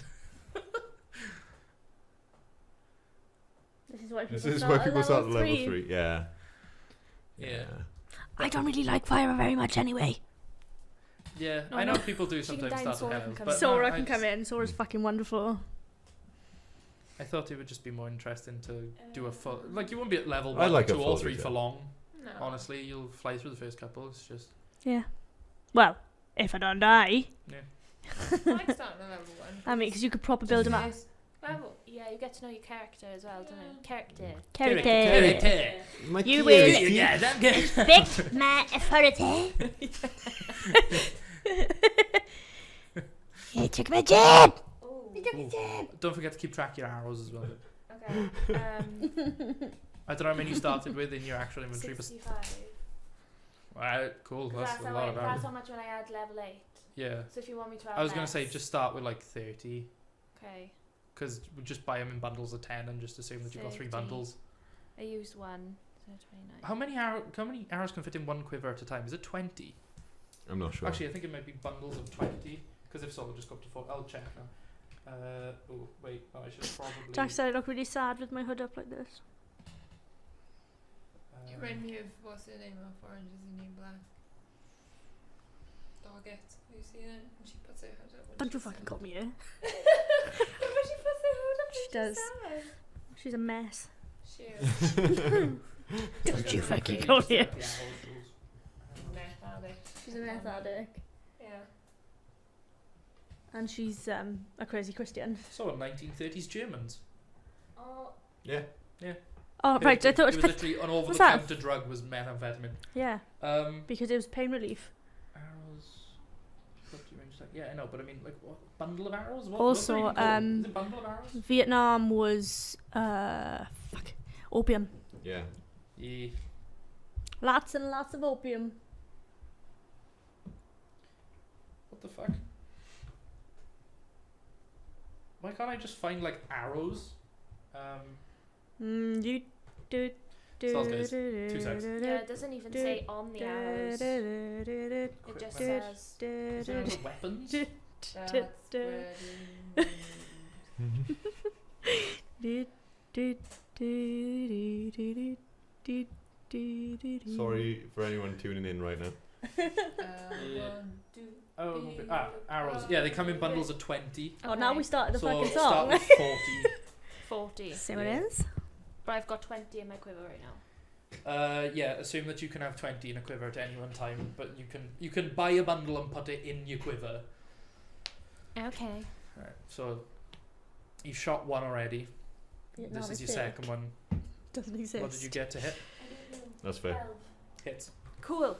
This is why This people is start why at people start at level 3. 3. Yeah. Yeah. I don't really like fire very much anyway. Yeah, No, I know no. people do She can sometimes die and start Sora to can hell. come But in. Sora no, can come in. Sora's fucking wonderful. I thought it would just be more interesting to do a full... Like, you won't be at level I 1, like a 2 or full 3 for reset. long. No. Honestly, you'll fly through the first couple. It's just... Yeah. Well, If I don't die. I like starting on level 1. I mean, because you could proper build them up. Yes. Well, yeah, you get to know your character as well, don't you? Character. Character. My You character. will- Yeah, that good. Respect my authority. You took my job. Don't forget to keep track of your arrows as well. Okay. I don't know how many you started with in your actual inventory, but 65. alright, cool. That's a how lot of that's arrows. how much when I add level 8. Yeah. So if you want me to add I was gonna say less- just start with like 30, Okay. because we just buy them in bundles of 10 and just assume that you've got 3 30. bundles. I used 1, so 29. How many arrows can fit in one quiver at a time? Is it 20? I'm not sure. Actually, I think it might be bundles of 20. Because if so, we'll just go up to 4. I'll check now. Oh wait, I should probably. Jack said I look really sad with my hood up like this. You remind me of what's her name of Orange is the New Black. Doggett. Have you seen it? And she puts her hood up. when Don't you she's fucking sad. call me here. But she puts her hood up She and does. she's sad. She's a mess. She is. Don't you fucking call me here. Meth addict. She's a meth addict. Yeah. And she's a crazy Christian. So, 1930s Germans. Oh, Yeah. Oh, right, I thought it was literally an What's that? over-the-counter drug was methamphetamine. Yeah, Um, because it was pain relief. arrows. What do you mean? Just like, yeah, I know, but I mean, like, what bundle of arrows? What, Also, what are you is it bundle of arrows? Vietnam was opium. Yeah. Yeah. Lots and lots of opium. What the fuck? Why can't I just find like arrows? You do. Sounds good. 2 secs. yeah, it doesn't even say on the arrows. It just Equipment. says. Is there other weapons? That's Sorry for anyone tuning in right now. Yeah. 1, 2. Oh, arrows. Yeah, they come in bundles of 20. Oh, now we started the So fucking start song. with 40. 40. See what Yeah. it is? But I've got 20 in my quiver right now. Yeah, assume that you can have 20 in a quiver at any one time, but you can buy a bundle and put it in your quiver. Okay. Right. So you've shot one already. This is your second one. Doesn't exist. What did you get to hit? That's fair. Hits. Cool.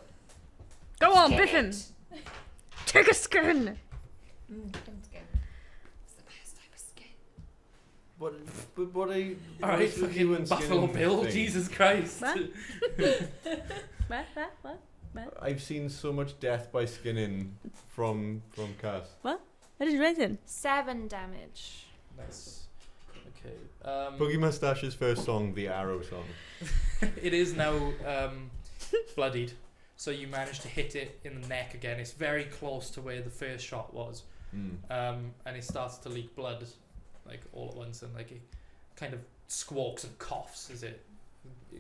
Go on, biff him. Take a skin. Don't skin. It's the best type of skin. What are you? Alright, what's with you fucking and Buffalo skinning Bill. thing? Jesus Christ. What? I've seen so much death by skinning from Cass. I didn't do anything. 7 damage. Nice. Okay. Boogie Mustache's first song, the Arrow song. It is now bloodied. So you manage to hit it in the neck again. It's very close to where the first shot was. And it starts to leak blood like all at once, and like it kind of squawks and coughs as it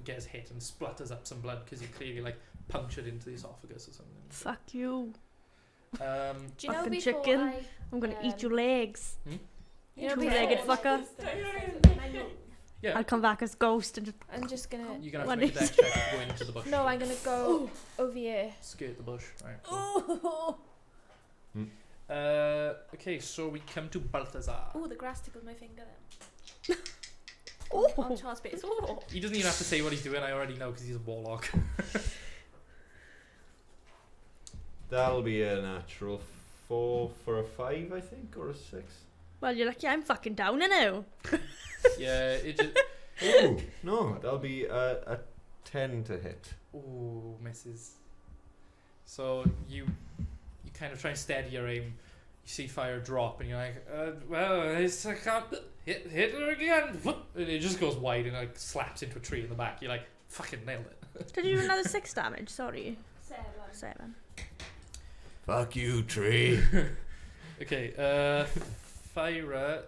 gets hit and splutters up some blood because you clearly like punctured into the esophagus or something. Fuck you. Do you know Fucking before chicken. I... I'm gonna eat your legs. You know Two-legged before- fucker. Yeah, I'll come back as ghost and just. I'm just gonna... you're gonna have What to make a is- dex check to go into the bush. No, I'm gonna go over here. Skirt the bush. Right. Cool. Okay, so we come to Balthazar. Oh, the grass tickled my finger then. Oh. On Charles' base. Oh. He doesn't even have to say what he's doing. I already know because he's a warlock. That'll be a natural 4 for a 5, I think, or a 6. Well, you're lucky I'm fucking down now. Yeah, it just. Oh no, that'll be a 10 to hit. Ooh, misses. So you kind of try and steady your aim. You see fire drop, and you're like, well, I can't hit her again. And it just goes wide and like slaps into a tree in the back. You're like, fucking nailed it. Did you do another 6 damage? Sorry. 7. Fuck you, tree. Okay, Fyra,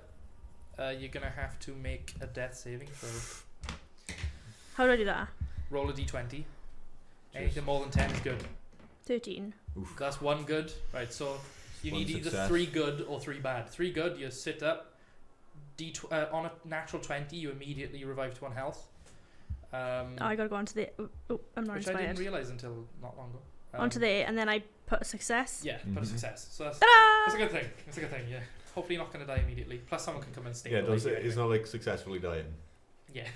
you're gonna have to make a death saving throw. How do I do that? Roll a d20. Anything more than 10 is good. 13. That's one good. Right, so you One need either success. 3 good or 3 bad. 3 good, you sit up. On a natural 20, you immediately revive to 1 health. Oh, I gotta go on to the. Oh, I'm not Which I inspired. didn't realise until not long ago. onto there, and then I put a success. Yeah, put a Mhm. success. So that's Ta-da! a good thing. That's a good thing. Yeah. Hopefully, you're not going to die immediately. Plus, someone can come and stay. Yeah, it's not like successfully dying. Yeah.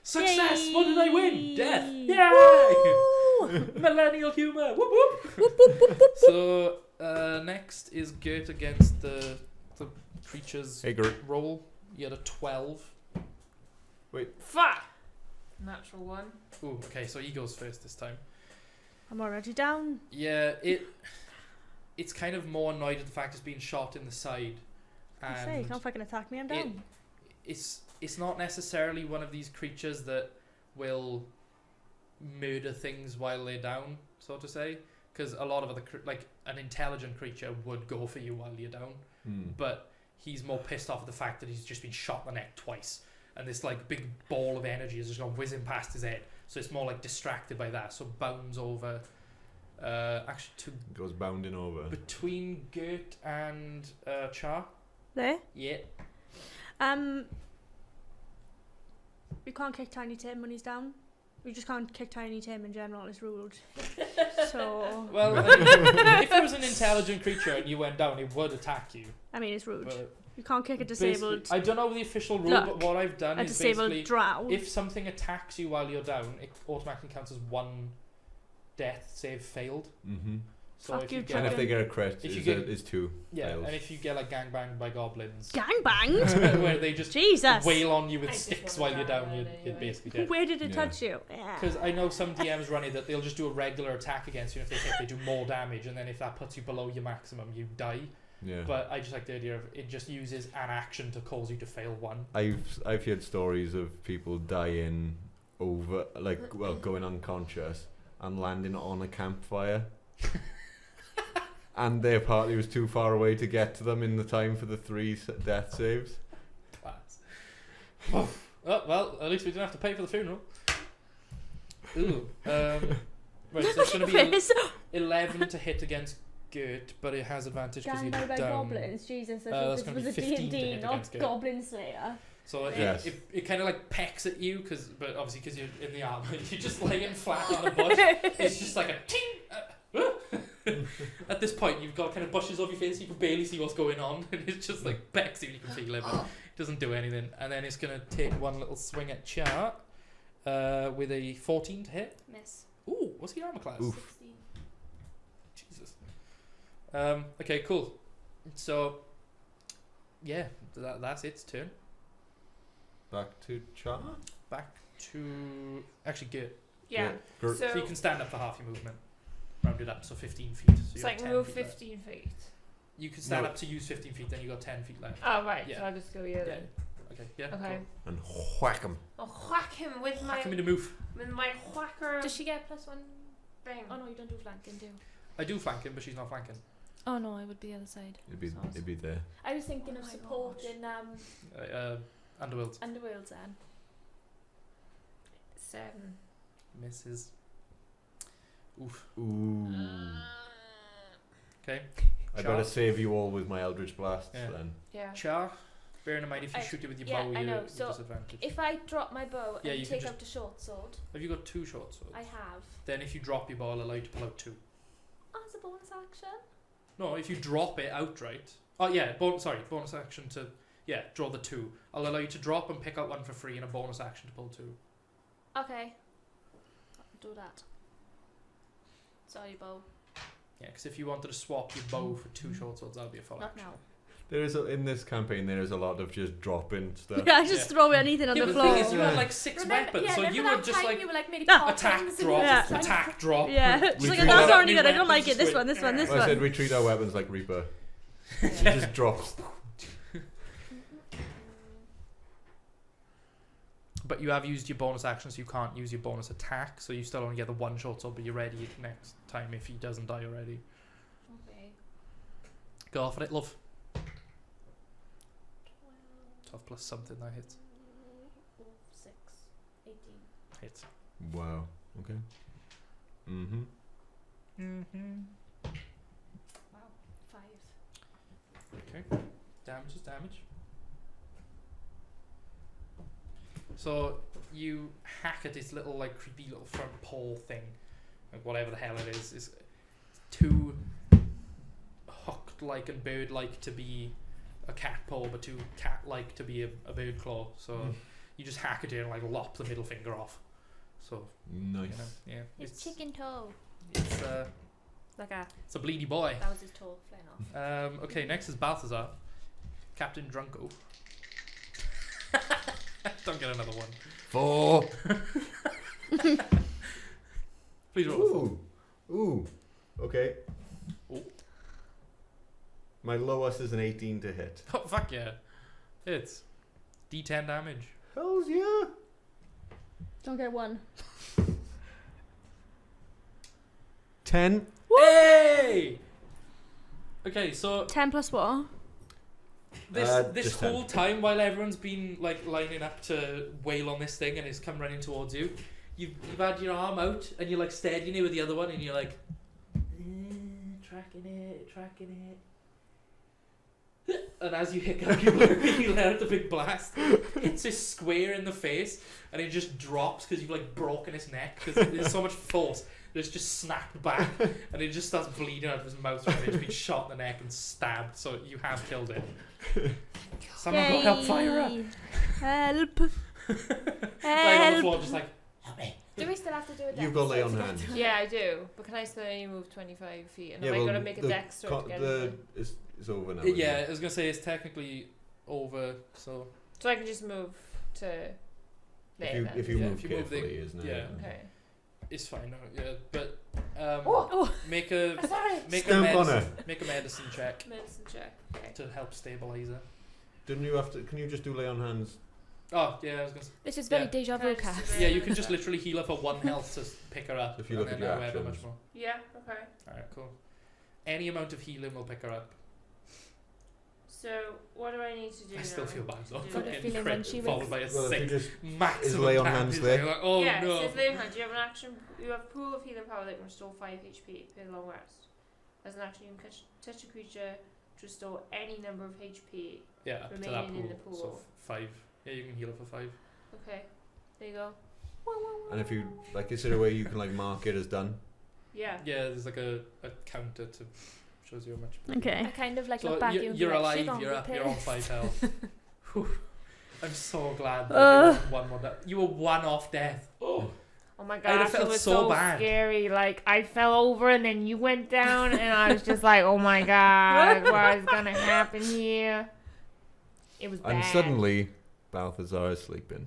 Success! What did I win? Death! Woo! Yay! Millennial humor! Whoop whoop! So, next is Gert against the creature's Hey, Gert. roll. You had a 12. Fuck! Natural 1. Ooh, okay, so he goes first this time. I'm already down. Yeah, it's kind of more annoyed at the fact it's being shot in the side. I say, you And can't fucking attack me, I'm it- down. it's not necessarily one of these creatures that will murder things while they're down, so to say. Because a lot of other, like an intelligent creature would go for you while you're down. But he's more pissed off at the fact that he's just been shot in the neck twice. And this like big ball of energy is just gone whizzing past his head. So it's more like distracted by that. So bounds over, actually to Goes bounding over. between Gert and Char. There. Yeah. You can't kick Tiny Tim when he's down. You just can't kick Tiny Tim in general, it's ruled. So, Well, I mean, if it was an intelligent creature and you went down, it would attack you. I mean, it's rude. But You can't kick a basically- disabled, I don't know the official rule, Look, but what I've done a is disabled basically, drow. if something attacks you while you're down, it automatically counts as one death save failed. Mm-hmm. So Fuck if you, you And get if they get a crit, If you it's, get- it's 2 yeah, fails. and if you get like gangbanged by goblins, Gangbanged? where they just Jesus! wail on you with I just sticks wanna while you're die down, you're anyway. basically dead. Where did it Yeah. touch you? Yeah. Because I know some DMs running that they'll just do a regular attack against you, and if they hit, they do more damage, and then if that puts you below your maximum, you die. Yeah. But I just like the idea of it just uses an action to cause you to fail one. I've heard stories of people dying over, like, well, going unconscious and landing on a campfire. And their party was too far away to get to them in the time for the 3 death saves. Class. Oh, well, at least we didn't have to pay for the funeral. Ooh. Right, so it's going to be Face. 11 to hit against Gert, but it has advantage because you're Gang by down. goblins. Jesus, I That's thought this gonna was be a 15 to D&D, hit not against Gert. Goblin Slayer. So Yes. it kind of like pecks at you, but obviously because you're in the armor, you're just laying flat on the bush. It's just like a ting! At this point, you've got kind of bushes over your face, you can barely see what's going on, and it's just like pecks you, and you can feel it, but it doesn't do anything. And then it's going to take one little swing at Char with a 14 to hit. Miss. Ooh, what's the armor class? Oof. 16. Jesus. Okay, cool. So, yeah, that's its turn. Back to Char. Back to actually Gert. Yeah. Gert. So you So can stand up for half your movement. Round it up, so 15 feet. So it's you like got 10 move feet left. 15 feet. You can stand No. up to use 15 feet, then you got 10 feet left. Oh, right. Yeah. So I'll just go here Yeah. then. Okay, yeah. Okay. And whack him. I'll whack him with Cool. my Hack him into move. whacker Does she get +1? thing. Oh no, you don't do flanking, do you? I do flank him, but she's not flanking. Oh no, I would be the other side. It'd be there. I was thinking of Oh my support gosh. in Underworld Underworld then. 7. misses. Oof. Ooh. Okay. I Char. better save you all with my Eldritch Blasts Yeah. then. Yeah. Char. Bearing in mind, if you I- shoot it with your yeah, bow, I you're know, at so disadvantage. If I drop my bow Yeah, and you can take just- out the short sword, Have you got 2 short swords? I have. Then if you drop your bow, I'll allow you to pull out 2. As a bonus action. No, if you drop it outright. Oh yeah, bonus action to draw the 2. I'll allow you to drop and pick out 1 for free, and a bonus action to pull 2. Okay. I'll do that. Sorry, bow. Yeah, because if you wanted to swap your bow for 2 short swords, that'd be a full Not action. now. In this campaign, there is a lot of just dropping stuff. Yeah, I just throw anything on Yeah, the but the floor. thing is, you had Yeah. like 6 Remember, weapons, yeah, so remember you that were just time like you were like maybe Ah. attack, cottons and drop, you were just like- attack, drop. Yeah, just like, treat that's that- already good. I don't like it. Just This wait. one, this one, this I said one. we treat our weapons like Reaper. Yeah. It just drops. But you have used your bonus action, so you can't use your bonus attack, so you still only get the 1 short sword, but you're ready next time if he doesn't die already. Okay. Go for it, love. 12, 12 plus something that hits. 6, 18. Hits. Wow. Okay. Mm-hmm. Wow. 5. Okay. Damage is damage. So you hack at this little like creepy little front paw thing, like whatever the hell it is too hooked-like and bird-like to be a cat paw, but too cat-like to be a bird claw. So you just hack it in and like lop the middle finger off. So Nice. you know, yeah, It's chicken toe. It's Like a it's a bleedy boy. that was his toe flying off. Okay, next is Balthazar, Captain Drunko. Don't get another one. 4. Please roll a 4. Ooh. Okay. Ooh. My lowest is an 18 to hit. Oh fuck yeah! It's D10 damage. Hells yeah. Don't get 1. 10. Hey! Okay, so 10 plus what? this just 10. whole time while everyone's been like lining up to wail on this thing and it's come running towards you, you've had your arm out and you're like steadying it with the other one and you're like tracking it. And as you hiccup, you let out the big blast. Hits this square in the face, and it just drops because you've like broken its neck because there's so much force that it's just snapped back, and it just starts bleeding out of his mouth from it. It's been shot in the neck and stabbed. So you have killed it. Someone go help fire up. Help. Like on the Help. floor, just like help me. Do we still have to do a dex? You've got lay on hand. Yeah, I do. But can I still only move 25 feet? And Yeah, am I well, going to make a the dex roll to get it? It's over now. Yeah, I was gonna say it's technically over. So So I can just move to there If then. you Yeah, move if you move the- carefully, isn't it? yeah. Okay. it's fine now. Yeah, but Oh, make a sorry. Stamp on her. make a medicine check Medicine check. Okay. to help stabilize her. Didn't you have to? Can you just do lay on hands? Oh yeah, I was gonna. This is very Yeah. deja Can I vu just cast. do Yeah, it? you can just literally heal her for 1 health to pick her up. If you and look at then your however actions. much more. Yeah, okay. Alright, cool. Any amount of healing will pick her up. So, what do I need to do I still now? feel bad though. Do Got a it. Fucking feeling crit when she followed by a Well, if you 6 just maximum lay on damage. hands there. You're like, oh yeah, no. it says lay on hands. You have an action. You have a pool of healing power that can restore 5 HP per long rest. As an action, you can touch a creature to restore any number of HP. Yeah, up to that remaining pool. in the pool. So 5. Yeah, you can heal her for 5. Okay, there you go. And if you like, is there a way you can like mark it as done? Yeah. Yeah, there's like a counter to shows you how much. I Okay. kind of like So look back at you and be you're like, alive. shit on You're me, up. You're on piss. 5 health. Whew. I'm so glad that I did one more. You were 1 off death. Oh. Oh my I'd have gosh, felt it was so so bad. scary. Like, I fell over and then you went down, and I was just like, oh my god, what is gonna happen here? It was bad. And suddenly, Balthazar is sleeping.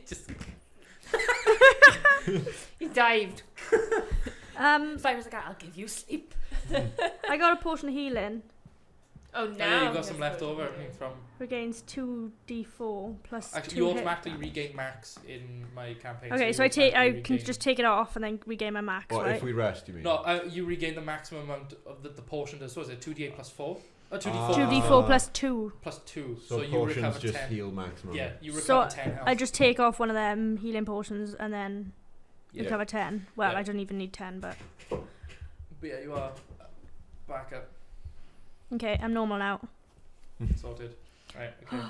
Just He dived. If I was like, I'll give you sleep. I got a potion of healing. Oh, oh, now yeah, you've he got some has left good over healing. from. Regains 2d4 plus Actually, 2 you hit automatically damage. regain max in my campaign. Okay, you so I can automatically regain- just take it off and then regain my max, Or right? if we rest, you mean? No, you regain the maximum amount of the portion does. So is it 2d8 plus 4? 2d4 2d4 plus 2. plus 2. So, So you potions recover just 10. heal maximum. Yeah, you recover So 10 health. I just take off one of them healing potions and then yeah. recover 10. Well, Yeah. I don't even need 10, but But yeah, you are back up, okay, I'm normal now. sorted. Right, okay.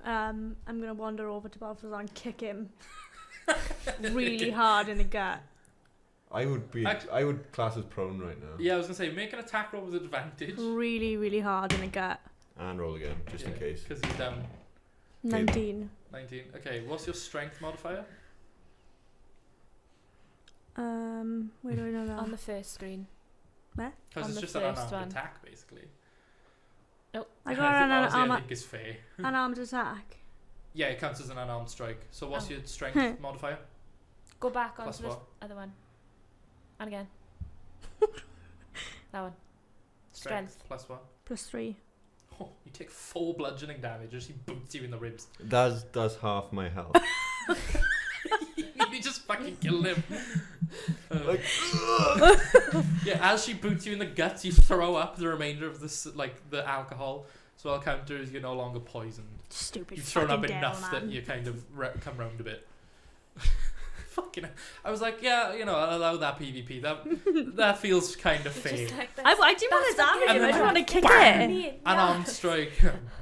I'm gonna wander over to Balthazar and kick him really hard in the gut. I would be. Act- I would class as prone right now. Yeah, I was gonna say make an attack roll with advantage. Really, really hard in the gut. And roll again, just in case. Because you're down 19. 19. Okay, what's your strength modifier? Where do I know that? On the first screen. Because On it's the just an first unarmed one. attack, basically. I got an Honestly, I unarmed, think is fair. unarmed attack. Yeah, it counts as an unarmed strike. So what's Oh. your strength modifier? Go back Plus onto the what? other one. And again. That one. Strength. Plus what? Plus 3. Oh, you take 4 bludgeoning damage as he boots you in the ribs. Does half my health. You just fucking killed him. Like, Yeah, as she boots you in the guts, you throw up the remainder of this, like the alcohol. So I'll counter as you're no longer poisoned. Stupid You've thrown up fucking enough devil, man. that you kind of come round a bit. Fucking, I was like, yeah, you know, I'll allow that PvP. That feels kind of fair. Just like I didn't want to that's damage fucking him, I just right. want to kick Bang! it. Unarmed strike.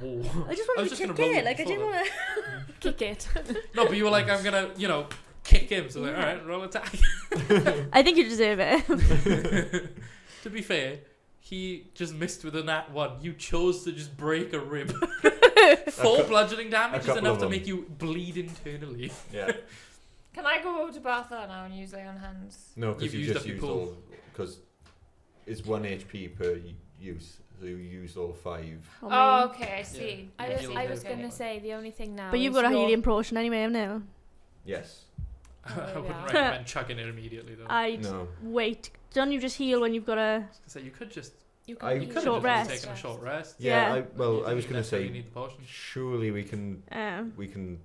Whoa. I just I wanted was to just kick gonna roll it, like I before didn't that. want to... kick it. No, but you were like, I'm gonna, kick him. So like, Yeah. all right, roll attack. I think you deserve it. To be fair, he just missed with a nat 1. You chose to just break a rib. 4 bludgeoning damage is couple enough of to them. make you bleed internally. Yeah. Can I go over to Bartha now and use lay on hands? No, because You've you used just up your used pool. all. Because it's 1 HP per use, so you used all 5. Oh, okay, I see. I Yeah, was, you'll I do was it. gonna say the only thing now. But you've is got a your- healing potion anyway, haven't you? Yes. I there we wouldn't are. recommend chugging it immediately though. I'd No. wait. Don't you just heal when you've got a... So you could just You I- can you heal could Short have just rest. taken a short rest. Yeah. Yeah. Well, You I was didn't gonna necessarily say, need the potion. surely we can Um,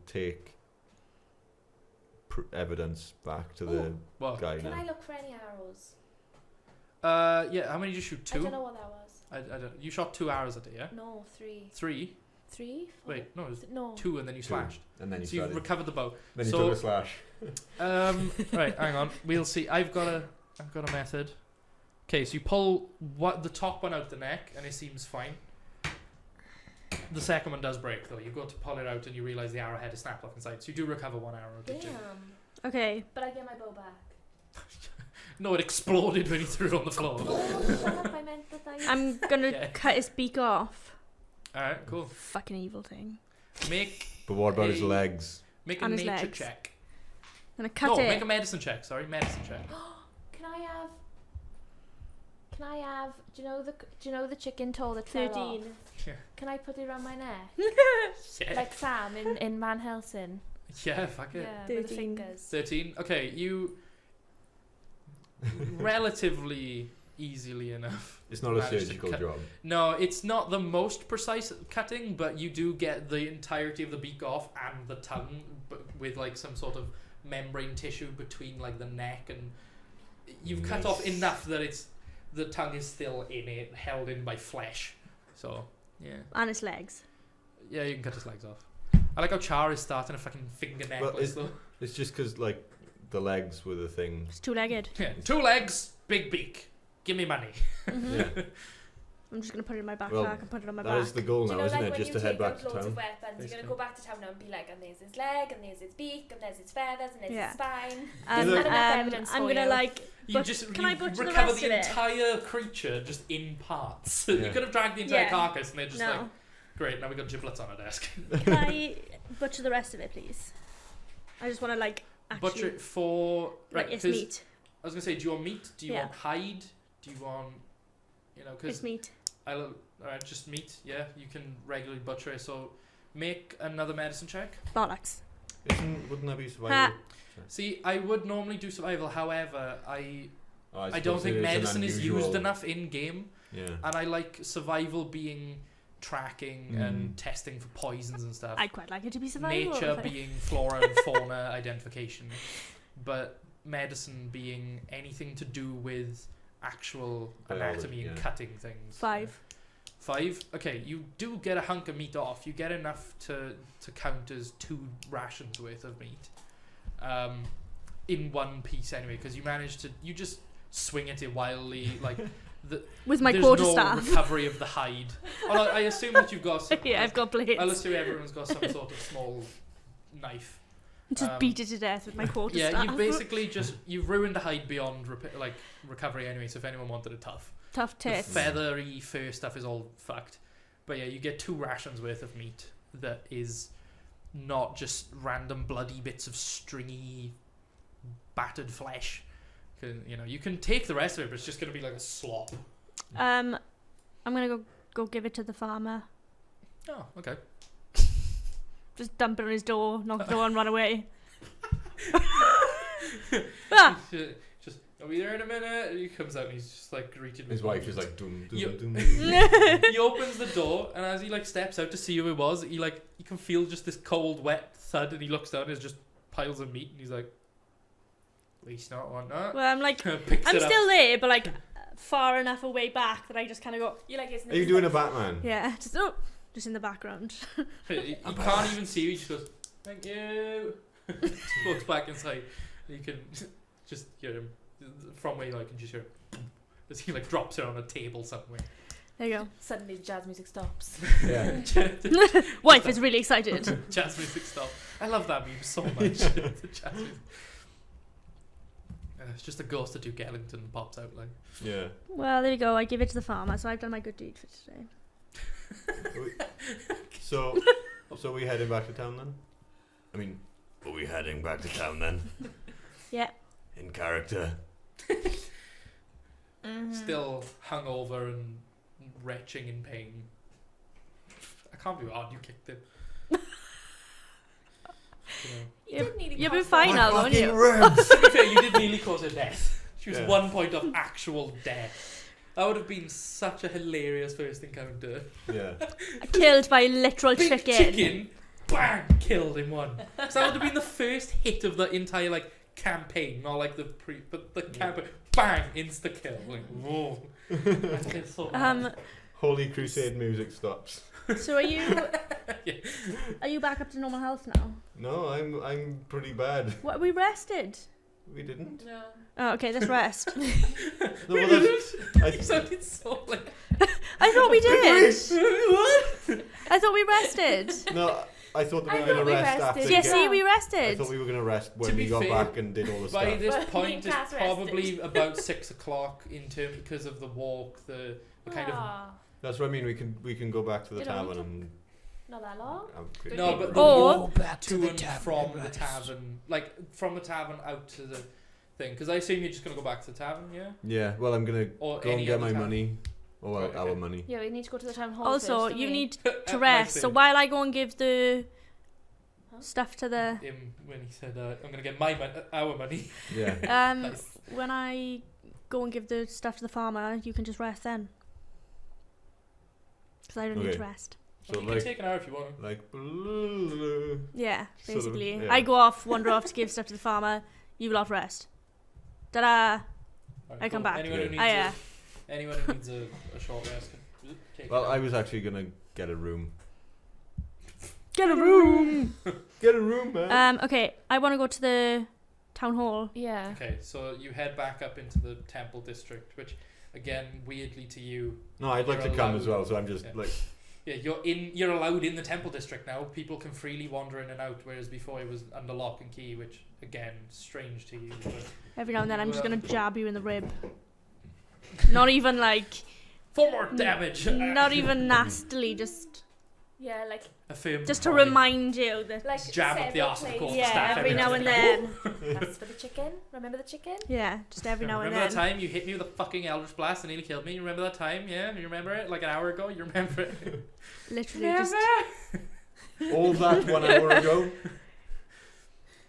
take evidence back to the Well, guy Can I now. look for any arrows? yeah. How many did you shoot? I 2. don't know what that was. I don't. You shot 2 arrows at it, yeah. No, 3. 3. 3? Wait, no, it was No. 2, and then you 2. slashed. And then you So you started. recovered the bow. Then you so- took a slash. Right, hang on. We'll see. I've got a method. Okay, so you pull the top one out the neck, and it seems fine. The second one does break though. You go to pull it out, and you realise the arrowhead is snapped off inside. So you do recover 1 arrow, did you? Damn. okay. But I get my bow back. No, it exploded when you threw it on the floor. Oh, shut up, I meant that I... I'm gonna Yeah. cut his beak off. All right, cool. Fucking evil thing. Make But what about his Hey. legs? a And his nature legs. check. Gonna cut No, it. make a medicine check. Sorry, medicine check. Can I have... Do you know the chicken toe that fell off? 13. Yeah. Can I put it around my neck? Yeah. Like Sam in Van Helsing? Yeah, fuck it. Yeah, with the 13. fingers. 13. Okay, you relatively easily enough. It's not a Managed to surgical cut- job. No, it's not the most precise cutting, but you do get the entirety of the beak off and the tongue, but with like some sort of membrane tissue between like the neck, and you've cut off Nice. enough that the tongue is still in it, held in by flesh. So yeah, And his legs. yeah, you can cut his legs off. I like how Char is starting a fucking finger necklace though. It's just because like the legs were the thing. It's two-legged. Yeah, 2 legs, big beak. Give me money. Mhm. Yeah. I'm just gonna put it in my backpack Well, and put it on my That back. is the goal Do you now, know, isn't like it? when Just you to head take back out to loads of town. weapons, you're Basically. gonna go back to town now and be like, and there's his leg, and there's his beak, and there's his feathers, and there's Yeah. his spine. And, Is it- Enough evidence I'm for gonna you. like... You But just can you I butcher the recover rest the of it? entire creature just in parts. You Yeah. could have dragged the entire Yeah. carcass, and they're just like, No. great. Now we got giblets on our desk. Can I butcher the rest of it, please? I just want to like actually... Butcher it for Like, right. it's 'cause meat. I was gonna say, do you want meat? Do you Yeah. want hide? Do you want, because It's meat. alright, just meat. Yeah, you can regularly butcher it. So make another medicine check. Bollocks. Wouldn't that be Ha. survival? See, I would normally do survival. However, I don't suppose think it is an medicine is used unusual- enough in game. Yeah. And I like survival being tracking Mm. and testing for poisons and stuff. I'd quite like it to be survival. Nature if I- being flora and fauna identification, but medicine being anything to do with actual Biology, anatomy and yeah. cutting things. 5. 5? Okay, you do get a hunk of meat off. You get enough to count as 2 rations worth of meat. In one piece anyway, because you just swing at it wildly, like With my there's no quarterstaff. recovery of the hide. Although I assume that you've got some, Yeah, I've got blades. I'll assume everyone's got some sort of small knife. Just beat it to death with my quarterstaff. Yeah, you basically you've ruined the hide beyond recovery anyway. So if anyone wanted it tough, Tough the tits. feathery fur stuff is all fucked. But yeah, you get 2 rations worth of meat that is not just random bloody bits of stringy, battered flesh. You can take the rest of it, but it's just gonna be like a slop. I'm gonna go give it to the farmer. Oh, okay. Just dump it on his door, knock the door and run away. Ah! Just I'll be there in a minute. And he comes out and he's just like greeted. His with wife is like doom doom You- doom. He opens the door, and as he like steps out to see who it was, you can feel just this cold, wet thud, and he looks down. And there's just piles of meat, and he's like, "At least not one." Well, I'm like, Picks I'm it up. still there, but like far enough away back that I just kind of go, You like, isn't Are you doing a Batman? yeah, just in the background. He can't even see you. He just goes, "Thank you." Just walks back inside. You can just hear him from where you can just hear him as he drops it on a table somewhere. There you Suddenly the jazz music stops. Yeah. go. Wife is really excited. Jazz music stop. I love that meme so much. The jazz music. It's just a ghost of Duke Ellington pops out like. Yeah. Well, there you go. I give it to the farmer, so I've done my good deed for today. So we heading back to town then? I mean, are we heading back to town then? Yeah. In character. Still hungover and retching in pain. I can't be hard. You kicked him. You know. You've been fine now, haven't you? Ribs. To be fair, you did nearly cause her death. She was Yeah. 1 point of actual death. That would have been such a hilarious first encounter. Yeah. Killed by a literal Big chicken. chicken, bang, killed in one. So that would have been the first hit of the entire like campaign, not like but the campaign, bang, insta kill. Like, whoa. It's so mad. Holy Crusade music stops. So are you? Yeah. Are you back up to normal health now? No, I'm pretty bad. What? We rested. We didn't. No. Oh, okay. Let's rest. No, well, that's, You sounded so like. I thought we did. What? I thought we rested. no, I thought that we I were thought gonna we rest after. rested. Yeah, get- see, we I rested. thought we were gonna rest when To we be got fair, back and did all the By stuff. this Well, point, me it's and Cass probably about 6 o'clock in terms because of the walk, the kind of. Ah, That's what I mean. We can go back to the You know, tavern we and. not that long. Good No, game. but the Or- walk to and from the tavern, like from the tavern out to the thing. Because I assume you're just gonna go back to the tavern, yeah? Yeah. Well, I'm gonna Or go any and get other my tavern. money. Or well, Right, our okay. money. Yeah, we need to go to the town hall. Also, first, you don't we? need At to my rest. So thing. while I go and give the Huh? stuff to the Him when he said, "I'm gonna get our money." Yeah. Nice. when I go and give the stuff to the farmer, you can just rest then. Because I don't need Okay. to rest. So You can like take an hour if you want. Yeah, Sort of, basically. yeah. I go off, wander off to give stuff to the farmer. You lot rest. Ta-da! Alright, I come cool. back. Anyone who needs, Ah, yeah. anyone who needs a short rest. Can take Well, it. I was actually gonna get a room. Get a room! Get a room, man. Okay, I want to go to the town hall. Yeah. Okay, so you head back up into the temple district, which, again, weirdly to you, No, I'd like you're to come allowed- as well. So I'm just Yeah. like, yeah, you're allowed in the temple district now. People can freely wander in and out, whereas before it was under lock and key, which again, strange to you. But Every now and then I'm just Well- going to jab you in the rib. Not even like, 4 more damage. not even nastily, just Yeah, like Affirm to body. remind you that. like Jab up the several arse of the places. corpse Yeah, staff every now and time. then. That's for the chicken. Remember the chicken? Yeah, just every now and Remember that then. time you hit me with a fucking Eldritch Blast and nearly killed me? You remember that time? Yeah, you remember it? Like an hour ago? You remember it? Literally just. all that 1 hour ago.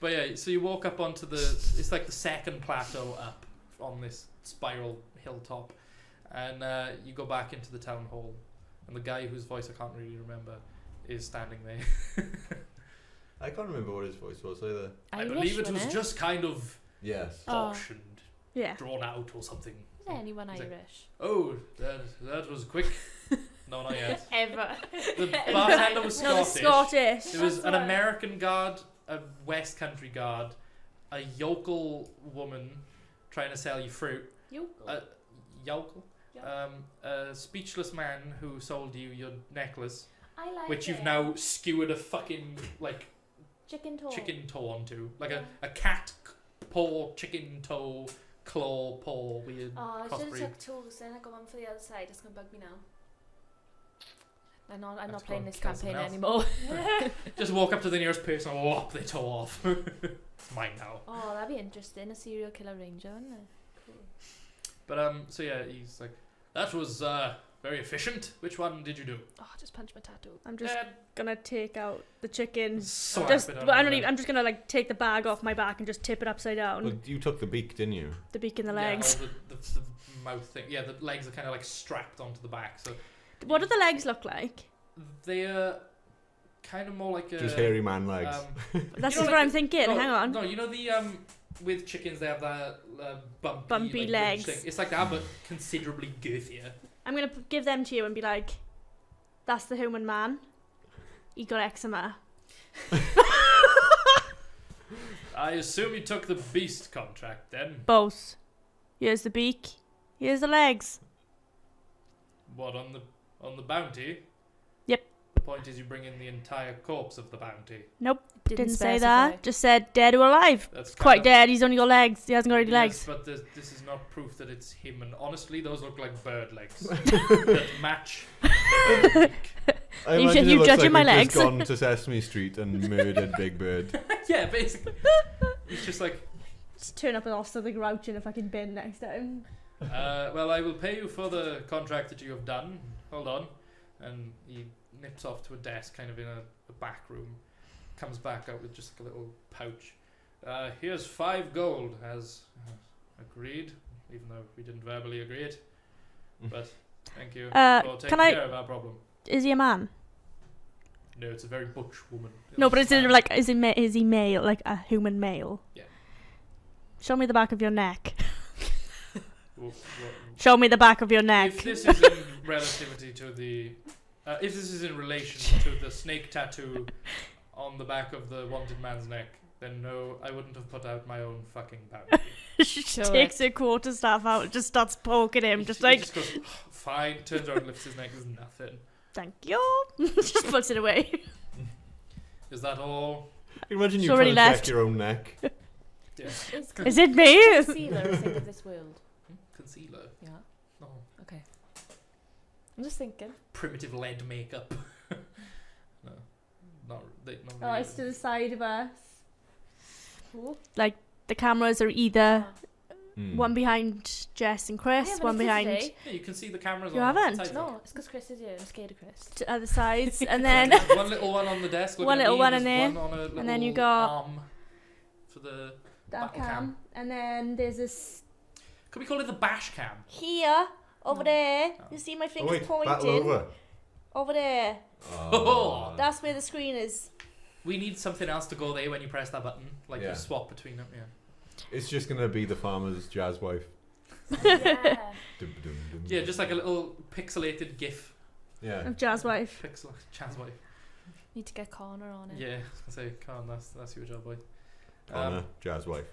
But yeah, so you walk up onto the, it's like the second plateau up on this spiral hilltop, and you go back into the town hall, and the guy whose voice I can't really remember is standing there. I can't remember what his voice was either. I believe it was wasn't just kind of Yes. Oh. posh and Yeah. drawn out or something. Is there anyone Is it- Irish? Oh, that was quick. No, not yet. Ever. The bartender was No, the Scottish. Scottish. There was That's an right. American guard, a West Country guard, a yokel woman trying to sell you fruit, yokel, Yeah. a speechless man who sold you your necklace, I like which you've it. now skewered a fucking like Chicken toe. chicken toe onto, like Yeah. a cat paw, chicken toe, claw paw, weird Oh, I should have crossbreed. took tools, then I got one for the other side. It's gonna bug me now. I'm not Let's go playing and this kill campaign someone anymore. Just walk up to the nearest person and lop their toe off. It's mine now. Oh, that'd be interesting. A serial killer ranger, wouldn't it? But so yeah, he's like, that was very efficient. Which one did you do? Oh, just punch my tattoo. I'm just gonna take out the chicken. Slap Just, it well, on I the don't head. even. I'm just gonna like take the bag off my back and just tip it upside down. Well, you took the beak, didn't you? The beak and the Yeah, legs. all the mouth thing. Yeah, the legs are kind of like strapped onto the back, so What do the legs look like? they're kind of more like a. Just hairy man legs. That's You know, just what like I'm thinking. no, Hang on. No, you know the with chickens they have that bumpy Bumpy like, legs. ridge thing. It's like that, but considerably girthier. I'm gonna give them to you and be like, "That's the human man. He got eczema." I assume you took the beast contract then. Both. Here's the beak. Here's the legs. What on the bounty? Yep. point is you bring in the entire corpse of the bounty. Didn't say specify. that. Just said dead or alive. That's It's quite kind of- dead. He's only got legs. He hasn't got any Yes, legs. but this is not proof that it's him. And honestly, those look like bird legs that match. I You imagine ju- it you looks judging like my we've just legs. gone to Sesame Street and murdered Big Bird. Yeah, basically. It's just like, Just turn up and also the grouch in a fucking bin next time. well, I will pay you for the contract that you have done. Hold on. And he nips off to a desk, kind of in a back room. Comes back out with just like a little pouch. Here's 5 gold, as agreed, even though we didn't verbally agree it. But thank you for taking can I- care of our problem. Is he a man? No, it's a very butch woman. No, but is it like is he male, like a human male? Yeah. Show me the back of your neck. Wha- wha- Show me the back of your neck. If this is in relativity to the, if this is in relation to the snake tattoo on the back of the wanted man's neck, then no, I wouldn't have put out my own fucking bounty. She Show takes her quarterstaff out and just starts poking him, He just he like, just goes, fine, turns around, lifts his neck, there's nothing. thank you. Just puts it away. Is that all? Imagine you It's already trying to left. check your own neck. Yeah. Is it me? Concealer a thing of this world? Concealer. Yeah. No. Okay. I'm just thinking. Primitive lead makeup. No. Not Oh, really. it's to the side of us. Like the cameras are either Hmm. one behind Jess and Chris, Yeah, but one it's behind today. Yeah, you can see the cameras You on haven't? the sides. No, it's because Chris is here. I'm scared of Chris. to other sides, and then One little one on the desk. One looking at little me, one in there's there, one on a little and then you got- arm for the. that Battle cam. and then there's this Could we call it the bash cam? here over No. there. Oh. You see my Oh, fingers wait, battle pointing over. over there. Oh. That's where the screen is. We need something else to go there when you press that button, like Yeah. you swap between them. Yeah. It's just gonna be the farmer's jazz wife. Yeah. Dum, dum, dum. Yeah, just like a little pixelated GIF. Yeah. Of Jazz wife. Pixel Chaz wife. Need to get Connor on it. Yeah, I was gonna say, come on, that's your job, boy. Connor, jazz wife.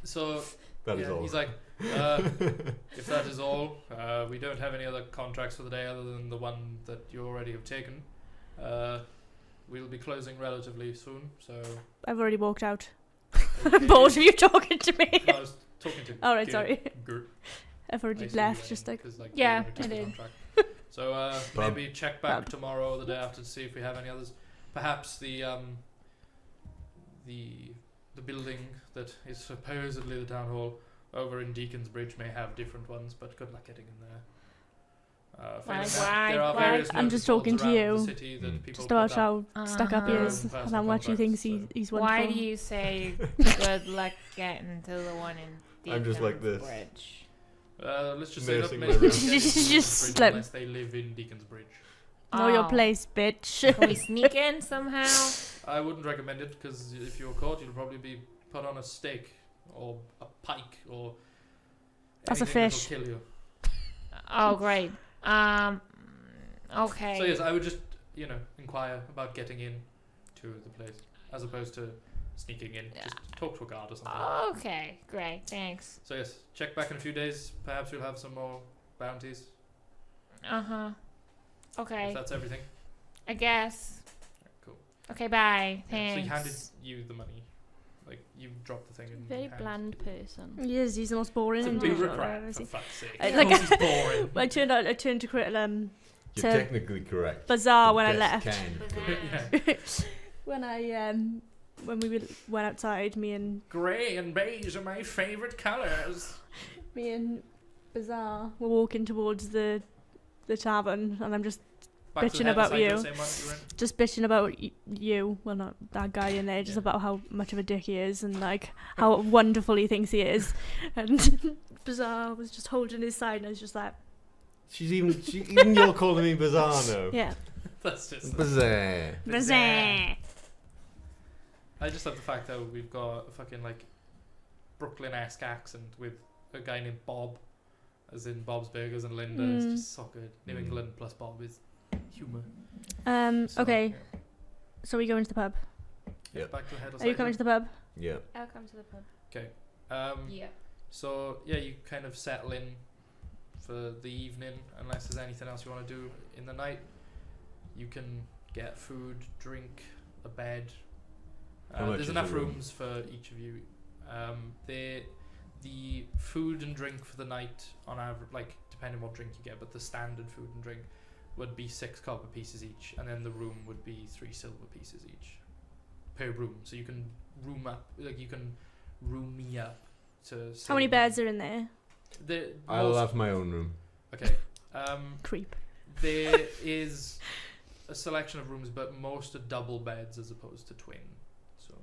So That is yeah, all. he's like, if that is all, we don't have any other contracts for the day other than the one that you already have taken. We'll be closing relatively soon, so. I've already walked out. okay. Both of you talking to me. No, I was talking to. All right, sorry. Gert. I've I already see left. you Just then, like 'cause, like, Yeah, you already took I the did. contract. So Pub. maybe check back Pub. tomorrow or the day after to see if we have any others. Perhaps the building that is supposedly the town hall over in Deacon's Bridge may have different ones, but good luck getting in there. Failing that, Why? there are Why? various I'm just notice boards talking to around the you. city that Mm. people just about put up. how stuck up he Uh-huh. is Personal and how much he contracts, thinks he, so- he's wonderful. Why do you say good luck getting to the one in I'm just like Deacon's this. Bridge? Let's just say not Nursing many my people room. get into Deacon's Just Bridge like- unless they live in Deacon's Bridge. Know your Oh. place, bitch. Can we sneak in somehow? I wouldn't recommend it because if you're caught, you'll probably be put on a stake or a pike or. That's a anything fish. that'll kill you. Oh, great. Okay. So yes, I would just inquire about getting in to the place as opposed to sneaking in. Yeah. Just talk to a guard or something. Okay, great. Thanks. So yes, check back in a few days. Perhaps we'll have some more bounties. Uh huh. If Okay. that's everything. I guess. Cool. Okay, bye. Yeah, so he handed Thanks. you the money. Like you dropped the thing in. Very your hand. bland person. He is. He's the most boring It's a individual. bureaucrat, is for he? fuck's sake. I- Of like- course he's boring. I turned to You're to technically correct. Bazaar but when I best left. kind. Yeah. When I when we went outside, me and Grey and beige are my favourite colours. Bazaar were walking towards the tavern, and I'm just Back to Bitching the head about side, you. the same one you were in. just bitching about you. Well, not that guy in there, just Yeah. about how much of a dick he is and like how wonderful he thinks he is. And Bazaar was just holding his side, and I was just like, Even you're calling me bizarre now. yeah, That's just. Bizarre. Bazaar. I just love the fact that we've got a fucking like Brooklyn-esque accent with a guy named Bob, as in Bob's Burgers and Linda. It's Mm. just so good. New England plus Bob is humour. So, Okay, yeah. so we go into the pub. Yeah, Yep. back to the head of Are you coming to the pub? Yeah. I'll come to the pub. Yeah. So yeah, you kind of settle in for the evening, unless there's anything else you want to do in the night. You can get food, drink, a bed. How much There's is enough a room? rooms for each of you. The food and drink for the night on average, like depending what drink you get, but the standard food and drink would be 6 copper pieces each, and then the room would be 3 silver pieces each per room. So you can room up, like you can room me up to. How many save- beds are in there? I'll most- have my own room. Okay. Creep. There is a selection of rooms, but most are double beds as opposed to twin. So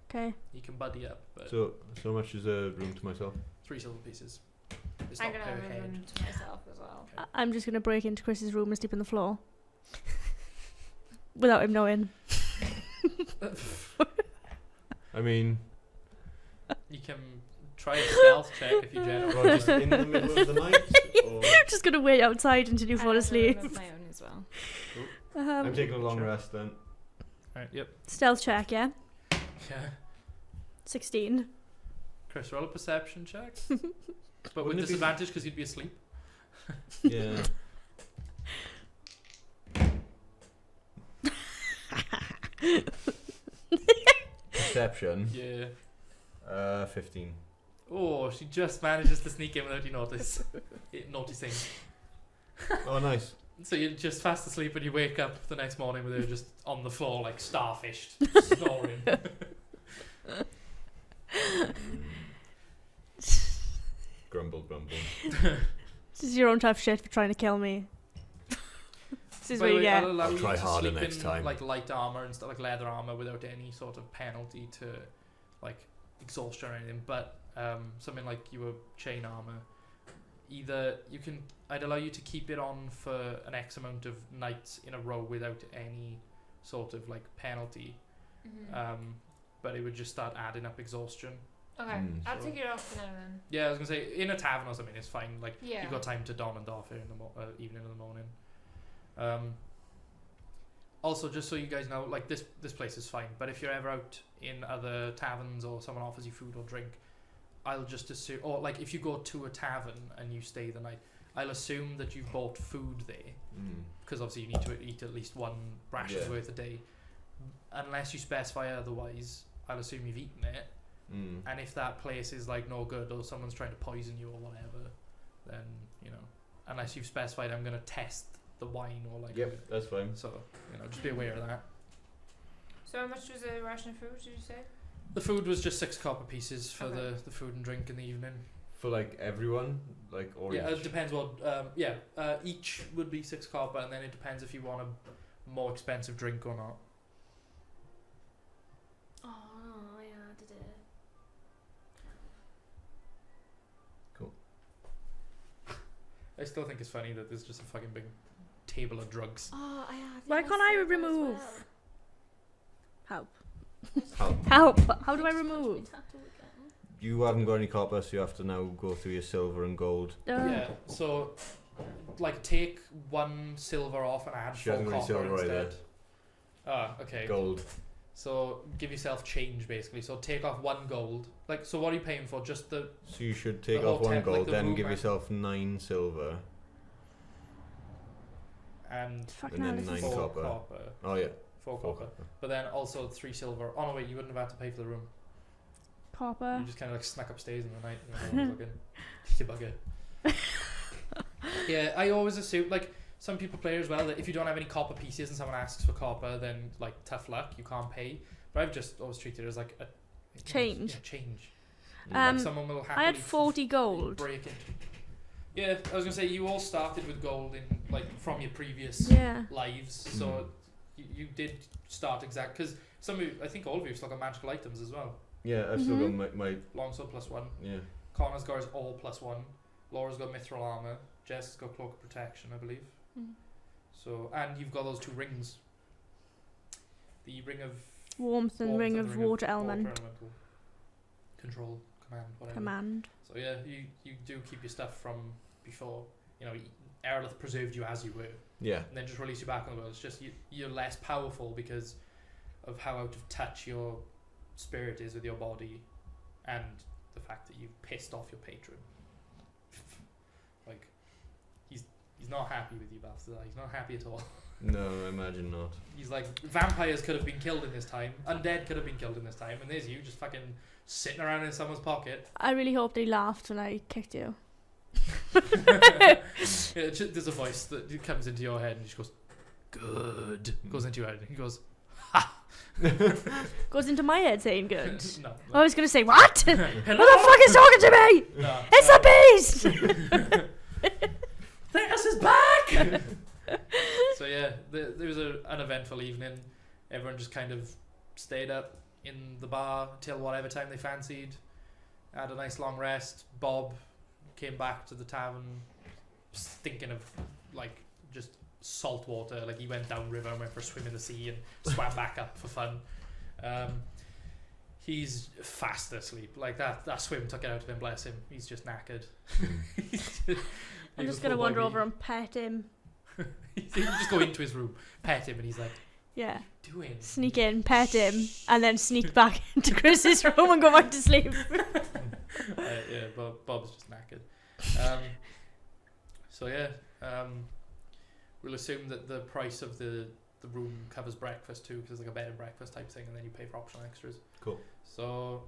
Okay. you can buddy up, but So much is a room to myself. 3 silver pieces. It's I'm not gonna per have a head. room to myself as well. I'm just gonna break into Chris's room and sleep on the floor. Without him knowing. I mean, You can try a stealth check if you're generous. well, just in the middle of the night, or I'm just gonna wait outside until you I fall have a room asleep. of my own as well. I'm taking a long Sure. rest then. Alright, yep. Stealth check, yeah? Yeah. 16. Chris, roll a perception check. But with Wouldn't it be- disadvantage because you'd be asleep. Yeah. Perception. Yeah. 15. Oh, she just manages to sneak in without you noticing. Oh, nice. So you're just fast asleep and you wake up the next morning with her just on the floor like starfish, snoring. Grumble, grumble. This is your own type of shit for trying to kill me. This is By what the you way, get. I'll allow I'll you try to harder sleep next in, time. like light armor and stuff, like leather armor, without any sort of penalty to like exhaustion or anything. But something like your chain armor, I'd allow you to keep it on for an X amount of nights in a row without any sort of like penalty. But it would just start adding up exhaustion. Okay, I'll So- take it off for now then. Yeah, I was gonna say in a tavern or something, it's fine. Like Yeah. you've got time to don and doff here in the evening in the morning. Also, just so you guys know, like this place is fine. But if you're ever out in other taverns or someone offers you food or drink, I'll just assume, or like if you go to a tavern and you stay the night, I'll assume that you've bought food there because obviously you need to eat at least one ration's Yeah. worth a day. Unless you specify otherwise, I'll assume you've eaten it. And if that place is like no good or someone's trying to poison you or whatever, then unless you've specified, I'm gonna test the wine or like. Yep, that's fine. So just be aware of that. So how much was a ration of food, did you say? The food was just 6 copper pieces for Okay. the food and drink in the evening. For like everyone, like or Yeah, it each? depends what. Each would be 6 copper, and then it depends if you want a more expensive drink or not. Oh, yeah, did it. I still think it's funny that there's just a fucking big table of drugs. Oh, I had. Why can't I silver as remove? well. Help. Help. Help. How do I remove? You haven't got any copper, so you have to now go through your silver and gold. Yeah, so like take 1 silver off and add She 4 hasn't got any copper silver right instead. Ah, okay. Gold. So give yourself change basically. So take off 1 gold. Like, so what are you paying for? Just the So you should take The off whole one like gold, the then room give and- yourself 9 silver, and Fucking and hell, then this is 9 4 copper. copper. Oh yeah, 4 4 copper. copper. But then also 3 silver. Oh no, wait, you wouldn't have had to pay for the room. copper. You just kind of like snuck upstairs in the night and no one was looking. You bugger. Yeah, I always assume, like, some people play as well, that if you don't have any copper pieces and someone asks for copper, then, like, tough luck, you can't pay. But I've just always treated it as, like, a Change. Yeah, change. Um, Like, someone will I had happily 40 gold. break it. Yeah, I was gonna say, you all started with gold in, like, from your previous Yeah. lives, so you did start exact, because I think all of you have still got magical items as well. Yeah, I've still Mhm. got my Longsword +1. yeah. Connor's got his all +1. Laura's got mithril armor. Jess has got cloak of protection, I believe. Mm. So, and you've got those 2 rings. The ring of Warmth and warmth ring and of the water element. elemental. Control, command, whatever. Command. So yeah, you do keep your stuff from before. Erlith preserved you as you were, Yeah. and then just release you back on the world. It's just you're less powerful because of how out of touch your spirit is with your body, and the fact that you've pissed off your patron. Like, He's not happy with you, Balthazar. He's not happy at all. No, I imagine not. He's like, vampires could have been killed in this time, undead could have been killed in this time, and there's you just fucking sitting around in someone's pocket. I really hope they laughed when I kicked you. Yeah, there's a voice that comes into your head and he just goes, good. Goes into your head and he goes, Goes into my head saying good. no. I was gonna say, what? Who Hello? the fuck is talking to me? No, It's a beast! Theus is back! So yeah, there was an uneventful evening. Everyone just kind of stayed up in the bar till whatever time they fancied. Had a nice long rest. Bob came back to the tavern stinking of like just salt water. Like he went down river and went for a swim in the sea and swam back up for fun. He's fast asleep. Like that swim took it out of him, bless him. He's just knackered. I'm just gonna wander over and pet him. You just go into his room, pet him, and he's like, Yeah. doing? Sneak in, pet him, and then sneak back into Chris's room and go back to sleep. Yeah, Bob's just knackered. So yeah, we'll assume that the price of the room covers breakfast too, because it's like a bed and breakfast type thing, and then you pay for optional extras. Cool. So,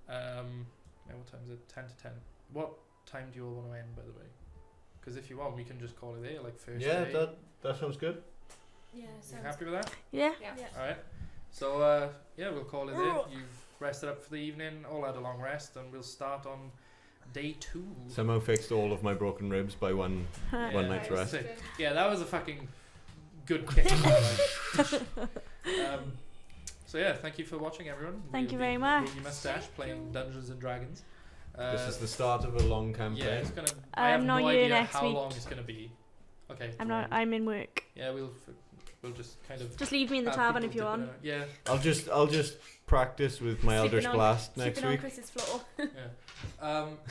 yeah, what time is it? 10 to 10. What time do you all want to end, by the way? Because if you want, we can just call it there, like first Yeah, day. that sounds good. Yeah, You sounds happy with that? Yeah. Yeah. Alright. So, yeah, we'll call it there. You've rested up for the evening, all had a long rest, and we'll start on day 2. Somehow fixed all of my broken ribs by one night's rest. Sick. Yeah, that was a fucking good kick. So yeah, thank you for watching, everyone. Thank you We'll very be much. Ruby Mustache playing Dungeons and Dragons. This is the start of a long campaign. Yeah, it's gonna. I have not no here idea next how week. long it's gonna be. Okay. I'm great. not. I'm in work. Yeah, we'll just kind of. Just leave me in the have tavern people if you dip in want. and out. Yeah. I'll just practice with my Sleeping Eldritch on- Blast next sleeping on week. Chris's floor.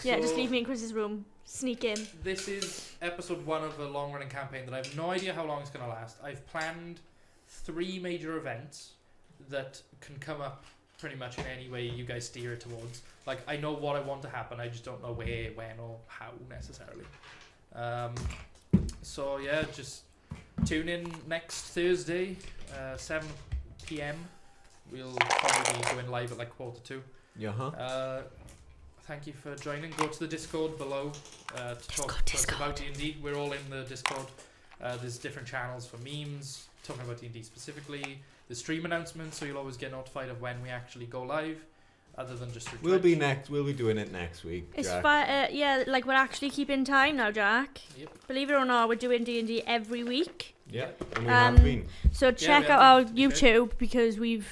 Yeah, just So leave me in Chris's room. Sneak in. This is episode 1 of a long-running campaign that I have no idea how long it's going to last. I've planned 3 major events that can come up pretty much in any way you guys steer it towards. Like, I know what I want to happen, I just don't know where, when, or how necessarily. So yeah, just tune in next Thursday, 7 p.m. We'll probably be going live at like 1:45. Yeah, Thank you for joining. Go to the Discord below to talk to us about D&D. We're all in the Discord. There's different channels for memes, talking about D&D specifically. The stream announcements, so you'll always get notified of when we actually go live, other than just through We'll be Twitch. We'll be doing it next week. It's Jack. yeah, like we're actually keeping time now, Jack. Yep. Believe it or not, we're doing D&D every week. Yeah, and we Um, have been. So check we out have our been, okay. YouTube because we've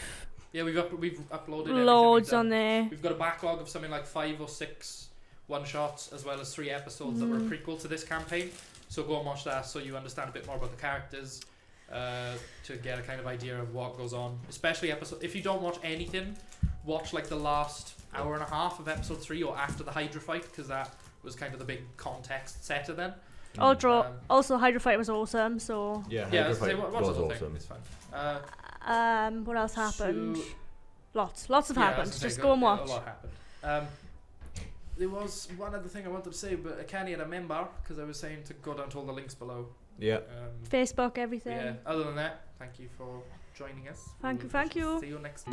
Yeah, we've uploaded everything loads we've done. on there. We've got a backlog of something like 5 or 6 one-shots, as well as 3 episodes that were a prequel to this campaign. So go and watch that so you understand a bit more about the characters, to get a kind of idea of what goes on. Especially if you don't watch anything, watch like the last hour and a half of episode 3 or after the Hydra fight, because that was kind of the big context setter then. Also, Hydra Fight was awesome. So Yeah, Yeah, Hydra let's say Fight watch was the whole awesome. thing. It's fun. what else happened? So- Lots have Yeah, I was happened. gonna say, Just go and A watch. lot happened. There was one other thing I wanted to say, but I can't remember because I was saying to go down to all the links below. Yeah. Facebook, everything. Yeah. Other than that, thank you for joining us. Thank you. See you next.